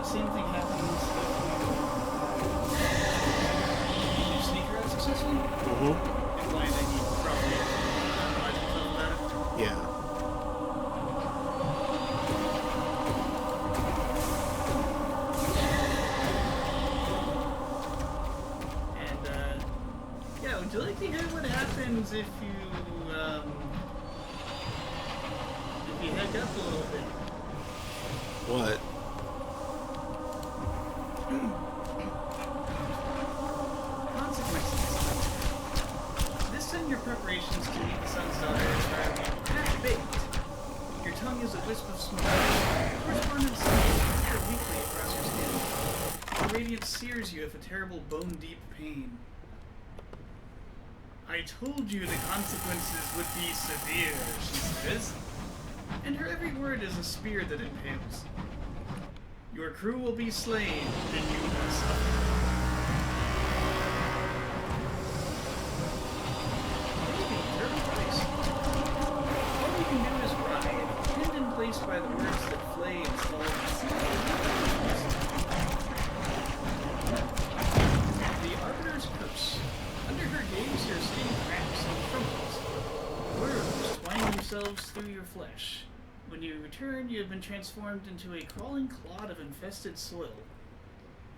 Same thing happens if you sneak around successfully. Implying that you probably advise yourself about it. Yeah. And yeah, would you like to hear what happens if you heck up a little bit? What? Consequences. This time your preparations to meet the sun's daughter are half-baked. Your tongue is a wisp of smoke. Correspondence appear weakly across your skin. The radiance sears you with a terrible bone-deep pain. I told you the consequences would be severe, she says. And her every word is a spear that impales. Your crew will be slain, and you will suffer. All you can do is ride, pinned in place by the words that flay and fall The Arbiter's Curse. Under her gaze, you're seeing cracks and crumbles. Worms twine themselves through your flesh. When you return, you have been transformed into a crawling clod of infested soil.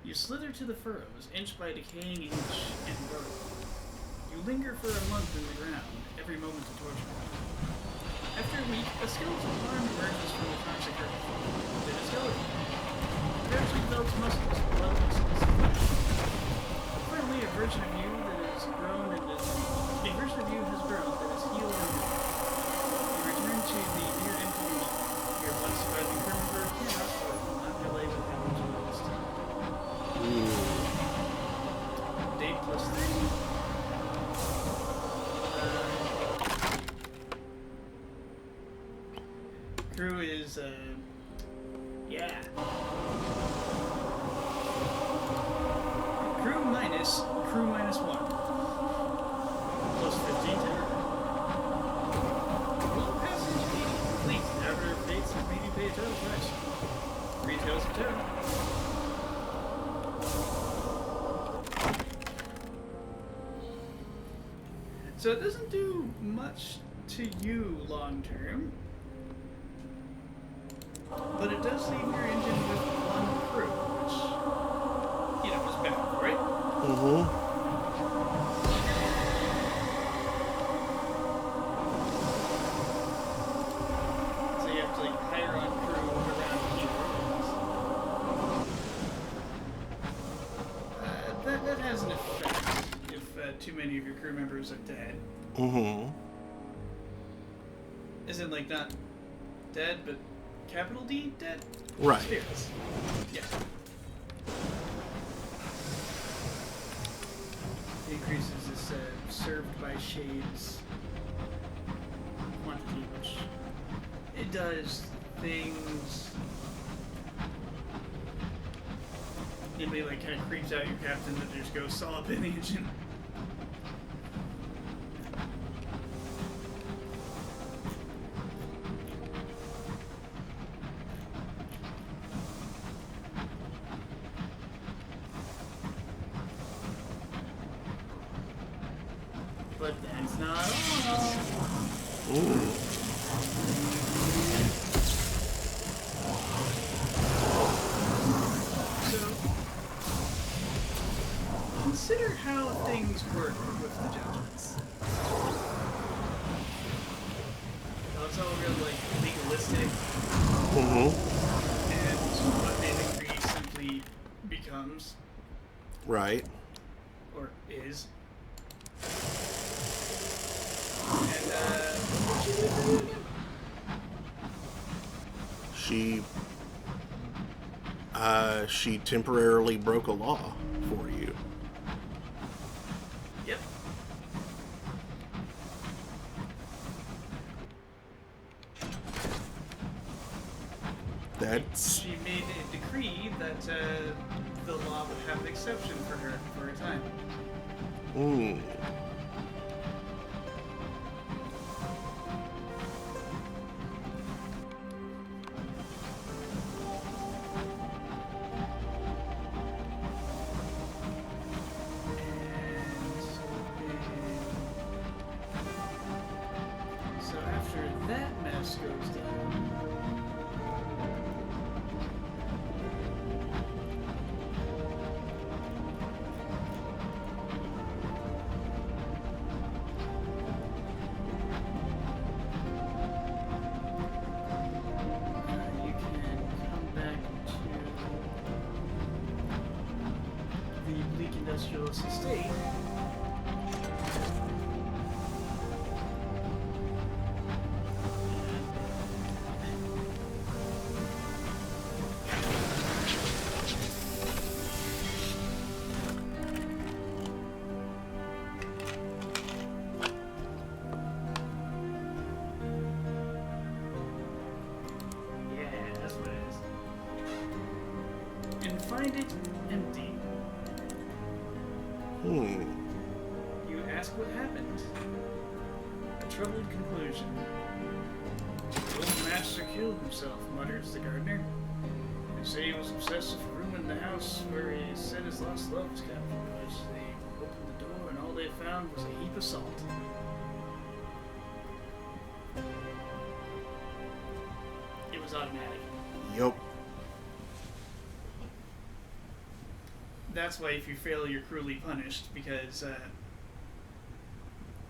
You slither to the furrows, inch by decaying inch, and burrow. You linger for a month in the ground, every moment a torture. After a week, a skeletal arm emerges from the toxic earth. Then a skeleton. Gradually develops muscles, blood, and flesh. Finally, a version of you that is grown Yeah. Crew minus 1. Plus 15 terror. Low passage 80 complete. After fates have made you pay a total price. 3 tales of terror. So it doesn't do much to you long term, but it does leave your engine with 1 crew, which, you know, is bad, right? Mm-hmm. So you have to like hire on crew around here. That has an effect if too many of your crew members are dead. Mm-hmm. Isn't like not dead, but capital D dead? Right. Spirits. Yeah. Increases is served by shades quantity, which it does things. Anybody like kind of creeps out your captain that just goes saw up in the engine. But that's not all. Ooh. So, consider how things work with the judgments. Now, it's all real, like, legalistic, Mm-hmm. and what they decree simply becomes, Right. or is. And, what'd you do for it again? She temporarily broke a law for you. Yep. That's She made a decree that the law would have an exception for her for a time. So after that mess goes down, you can come back to the Bleak Industrialist Estate. Yeah, that's what it is. And find it empty. You ask what happened. A troubled conclusion. The old master killed himself, mutters the gardener. They say he was obsessed with ruining the house where he said his lost love was captured. But they opened the door and all they found was a heap of salt. It was automatic. Yup. That's why if you fail, you're cruelly punished, because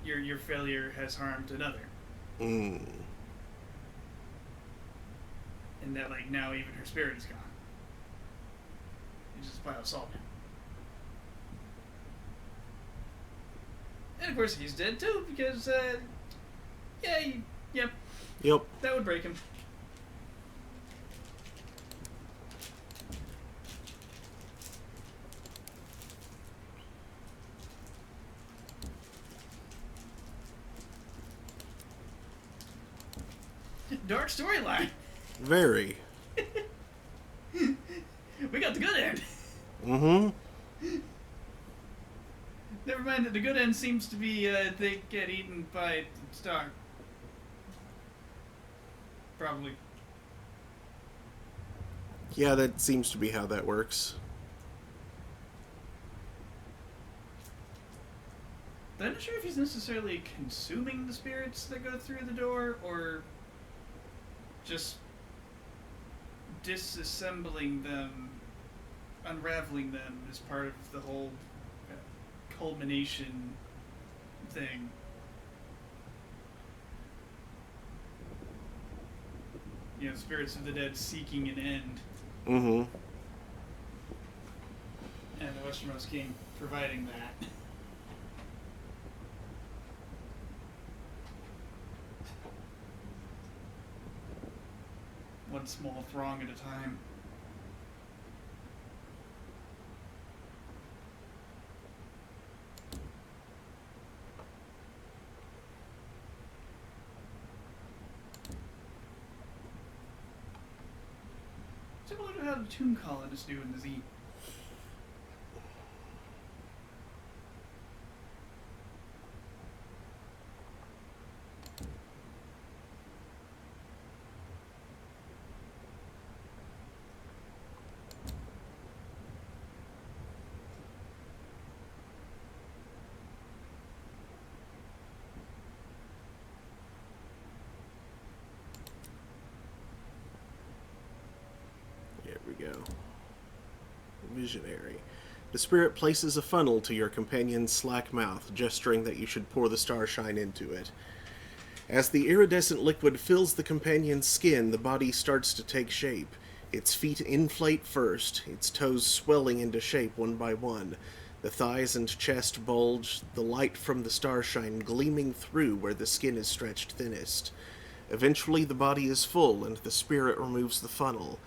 your failure has harmed another. And that, like, now even her spirit is gone. It's just a pile of salt now. And of course he's dead too, because, yep, that would break him. Dark storyline. Very. We got the good end. Mm-hmm. Never mind that the good end seems to be they get eaten by the star. Probably. Yeah, that seems to be how that works. But I'm not sure if he's necessarily consuming the spirits that go through the door, or just disassembling them, unraveling them as part of the whole culmination thing. You know, spirits of the dead seeking an end, Mm-hmm. and the Westernmost King providing that. One small throng at a time. So I wonder how the tomb colonists do in the Z. There we go. Visionary. The spirit places a funnel to your companion's slack mouth, gesturing that you should pour the starshine into it. As the iridescent liquid fills the companion's skin, the body starts to take shape. Its feet inflate first, its toes swelling into shape one by one. The thighs and chest bulge, the light from the starshine gleaming through where the skin is stretched thinnest. Eventually the body is full, and the spirit removes the funnel.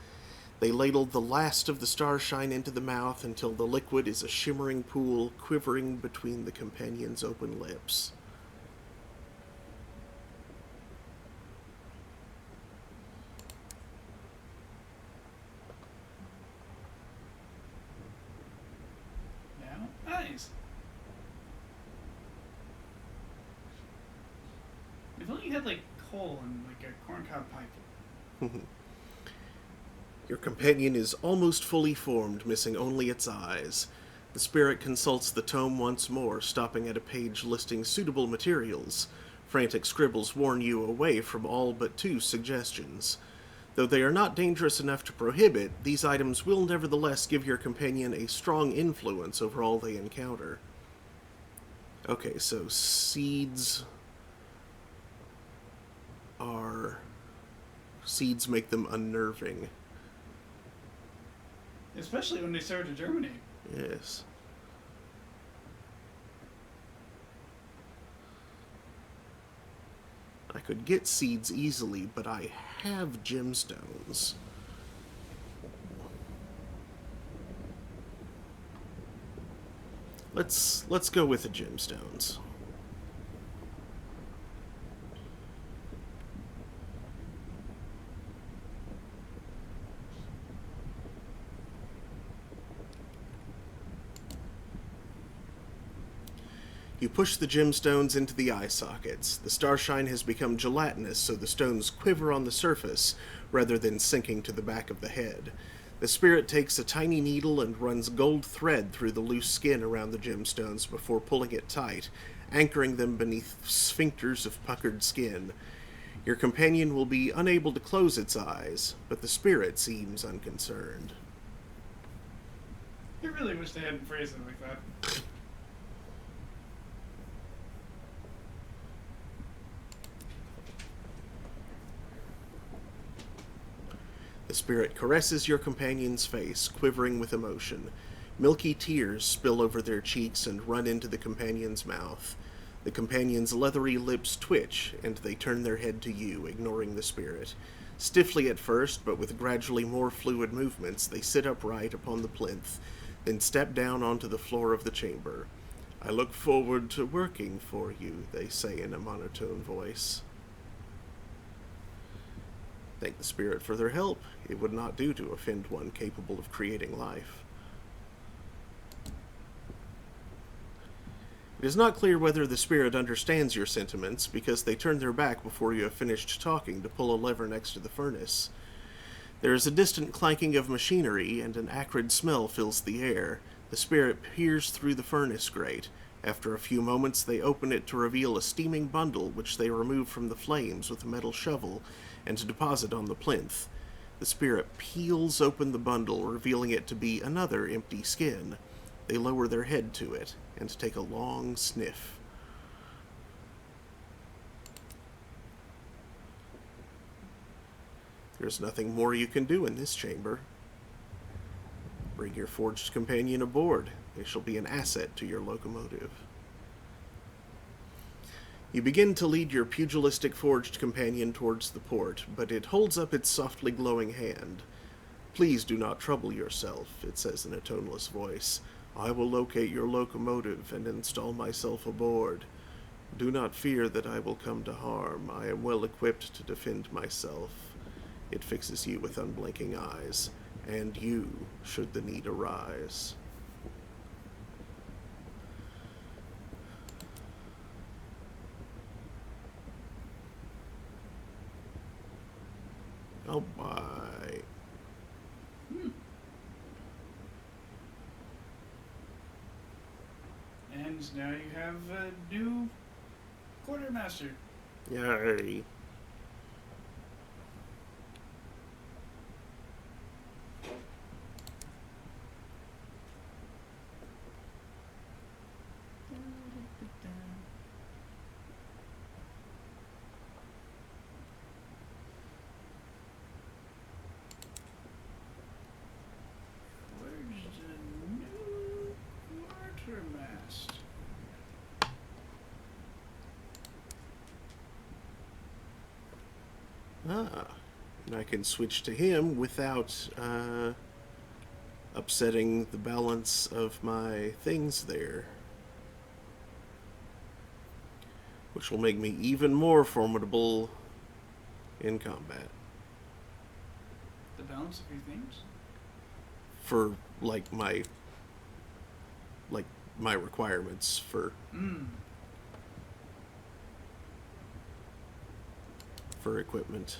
They ladle the last of the starshine into the mouth until the liquid is a shimmering pool quivering between the companion's open lips. Now, eyes. If only you had like coal and like a corncob pipe. Your companion is almost fully formed, missing only its eyes. The spirit consults the tome once more, stopping at a page listing suitable materials. Frantic scribbles warn you away from all but 2 suggestions. Though they are not dangerous enough to prohibit, these items will nevertheless give your companion a strong influence over all they encounter. Okay, so seeds make them unnerving. Especially when they start to germinate. Yes. I could get seeds easily, but I have gemstones. Let's go with the gemstones. You push the gemstones into the eye sockets. The starshine has become gelatinous, so the stones quiver on the surface rather than sinking to the back of the head. The spirit takes a tiny needle and runs gold thread through the loose skin around the gemstones before pulling it tight, anchoring them beneath sphincters of puckered skin. Your companion will be unable to close its eyes, but the spirit seems unconcerned. I really wish they hadn't phrased it like that. The spirit caresses your companion's face, quivering with emotion. Milky tears spill over their cheeks and run into the companion's mouth. The companion's leathery lips twitch, and they turn their head to you, ignoring the spirit. Stiffly at first, but with gradually more fluid movements, they sit upright upon the plinth, then step down onto the floor of the chamber. "I look forward to working for you," they say in a monotone voice. Thank the spirit for their help. It would not do to offend one capable of creating life. It is not clear whether the spirit understands your sentiments, because they turn their back before you have finished talking to pull a lever next to the furnace. There is a distant clanking of machinery, and an acrid smell fills the air. The spirit peers through the furnace grate. After a few moments, they open it to reveal a steaming bundle, which they remove from the flames with a metal shovel and to deposit on the plinth. The spirit peels open the bundle, revealing it to be another empty skin. They lower their head to it and take a long sniff. There's nothing more you can do in this chamber. Bring your forged companion aboard. They shall be an asset to your locomotive. You begin to lead your pugilistic forged companion towards the port, but it holds up its softly glowing hand. Please do not trouble yourself, it says in a toneless voice. I will locate your locomotive and install myself aboard. Do not fear that I will come to harm. I am well equipped to defend myself. It fixes you with unblinking eyes, and you, should the need arise. Oh, bye. And now you have a new quartermaster. Yay. Where's the new quartermaster? And I can switch to him without upsetting the balance of my things there. Which will make me even more formidable in combat. The balance of your things? For, my requirements for... for equipment.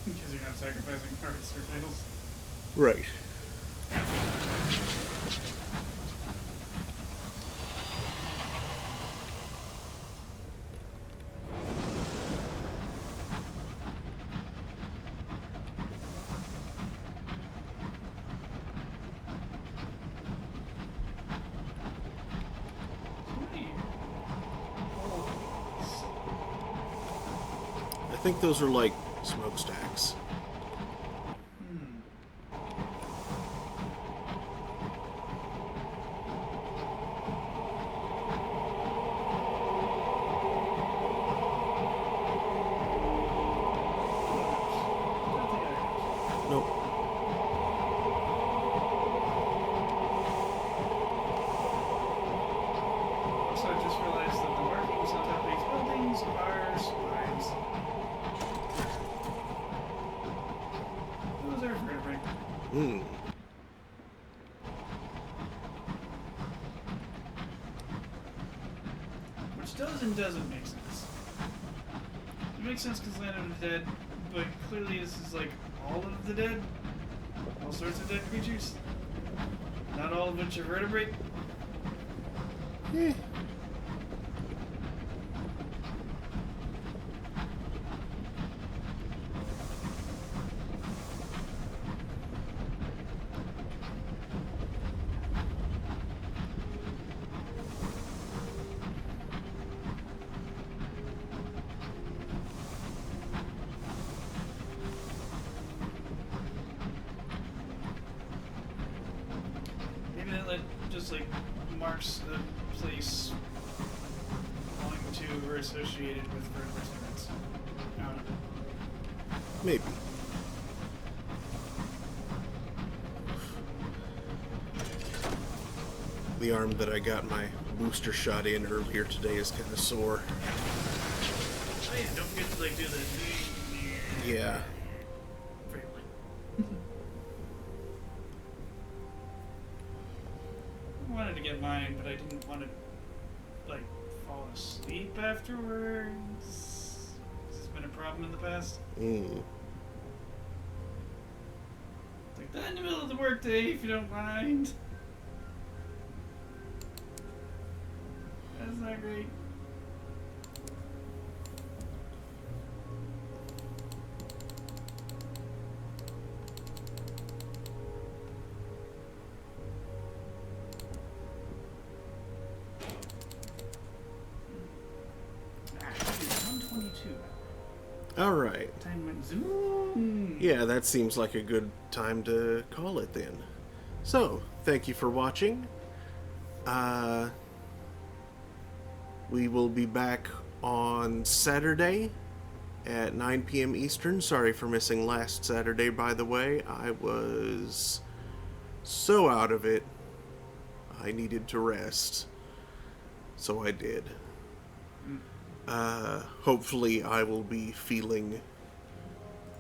Because you're not sacrificing parts or fails. Right. I think those are like smokestacks. Nope. Also, I just realized that the markings on top of these buildings are spines. Those are vertebrae. Which does and doesn't make sense. It makes sense because Land of the Dead, but clearly this is like all of the dead. All sorts of dead creatures. Not all of which are vertebrate. Maybe that just like marks a place belonging to or associated with vertebrates. I don't know. Maybe. The arm that I got my booster shot in earlier today is kind of sore. Oh yeah, don't forget to like do the Yeah. Frequently. I wanted to get mine, but I didn't want to, like, fall asleep afterwards. This has been a problem in the past. Mm. Like, that in the middle of the workday, if you don't mind. That's not great. It's 1:22. All right. Time went zoom. Yeah, that seems like a good time to call it then. So, thank you for watching. We will be back on Saturday at 9 p.m. Eastern. Sorry for missing last Saturday, by the way. I was so out of it. I needed to rest. So I did. Hopefully I will be feeling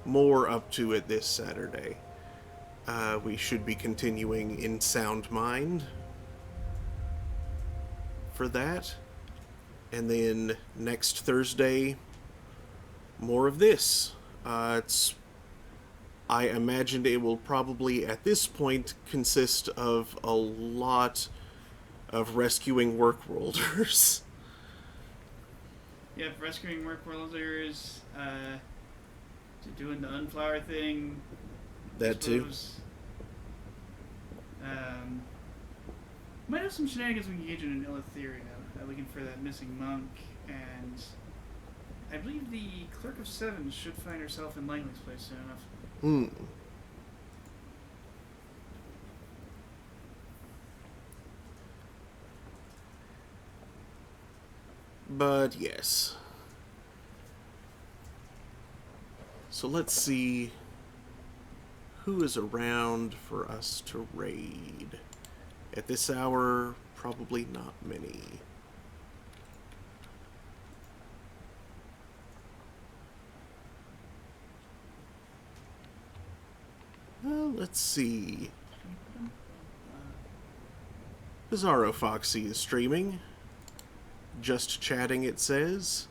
more up to it this Saturday. We should be continuing in sound mind for that. And then next Thursday, more of this. I imagined it will probably, at this point, consist of a lot of rescuing workworlders. Yep, rescuing workworlders, to doing the unflower thing. That too. Might have some shenanigans we can engage in an Eleutheria, looking for that missing monk, and I believe the Clerk of Seven should find herself in Langley's place soon enough. But yes. So let's see who is around for us to raid. At this hour, probably not many. Well, let's see. Bizarro Foxy is streaming. Just chatting, it says.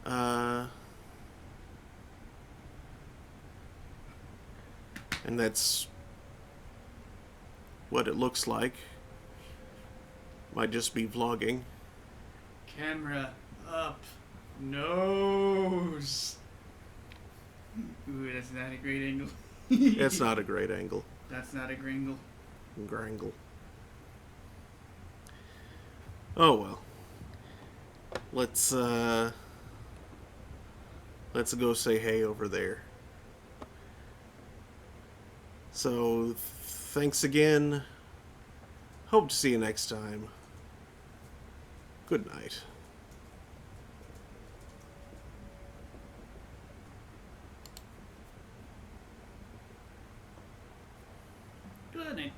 And that's what it looks like. Might just be vlogging. Camera up. Nose. Ooh, that's not a great angle. It's not a great angle. That's not a gringle. Grangle. Oh well. Let's go say hey over there. So, thanks again. Hope to see you next time. Good night. Good night.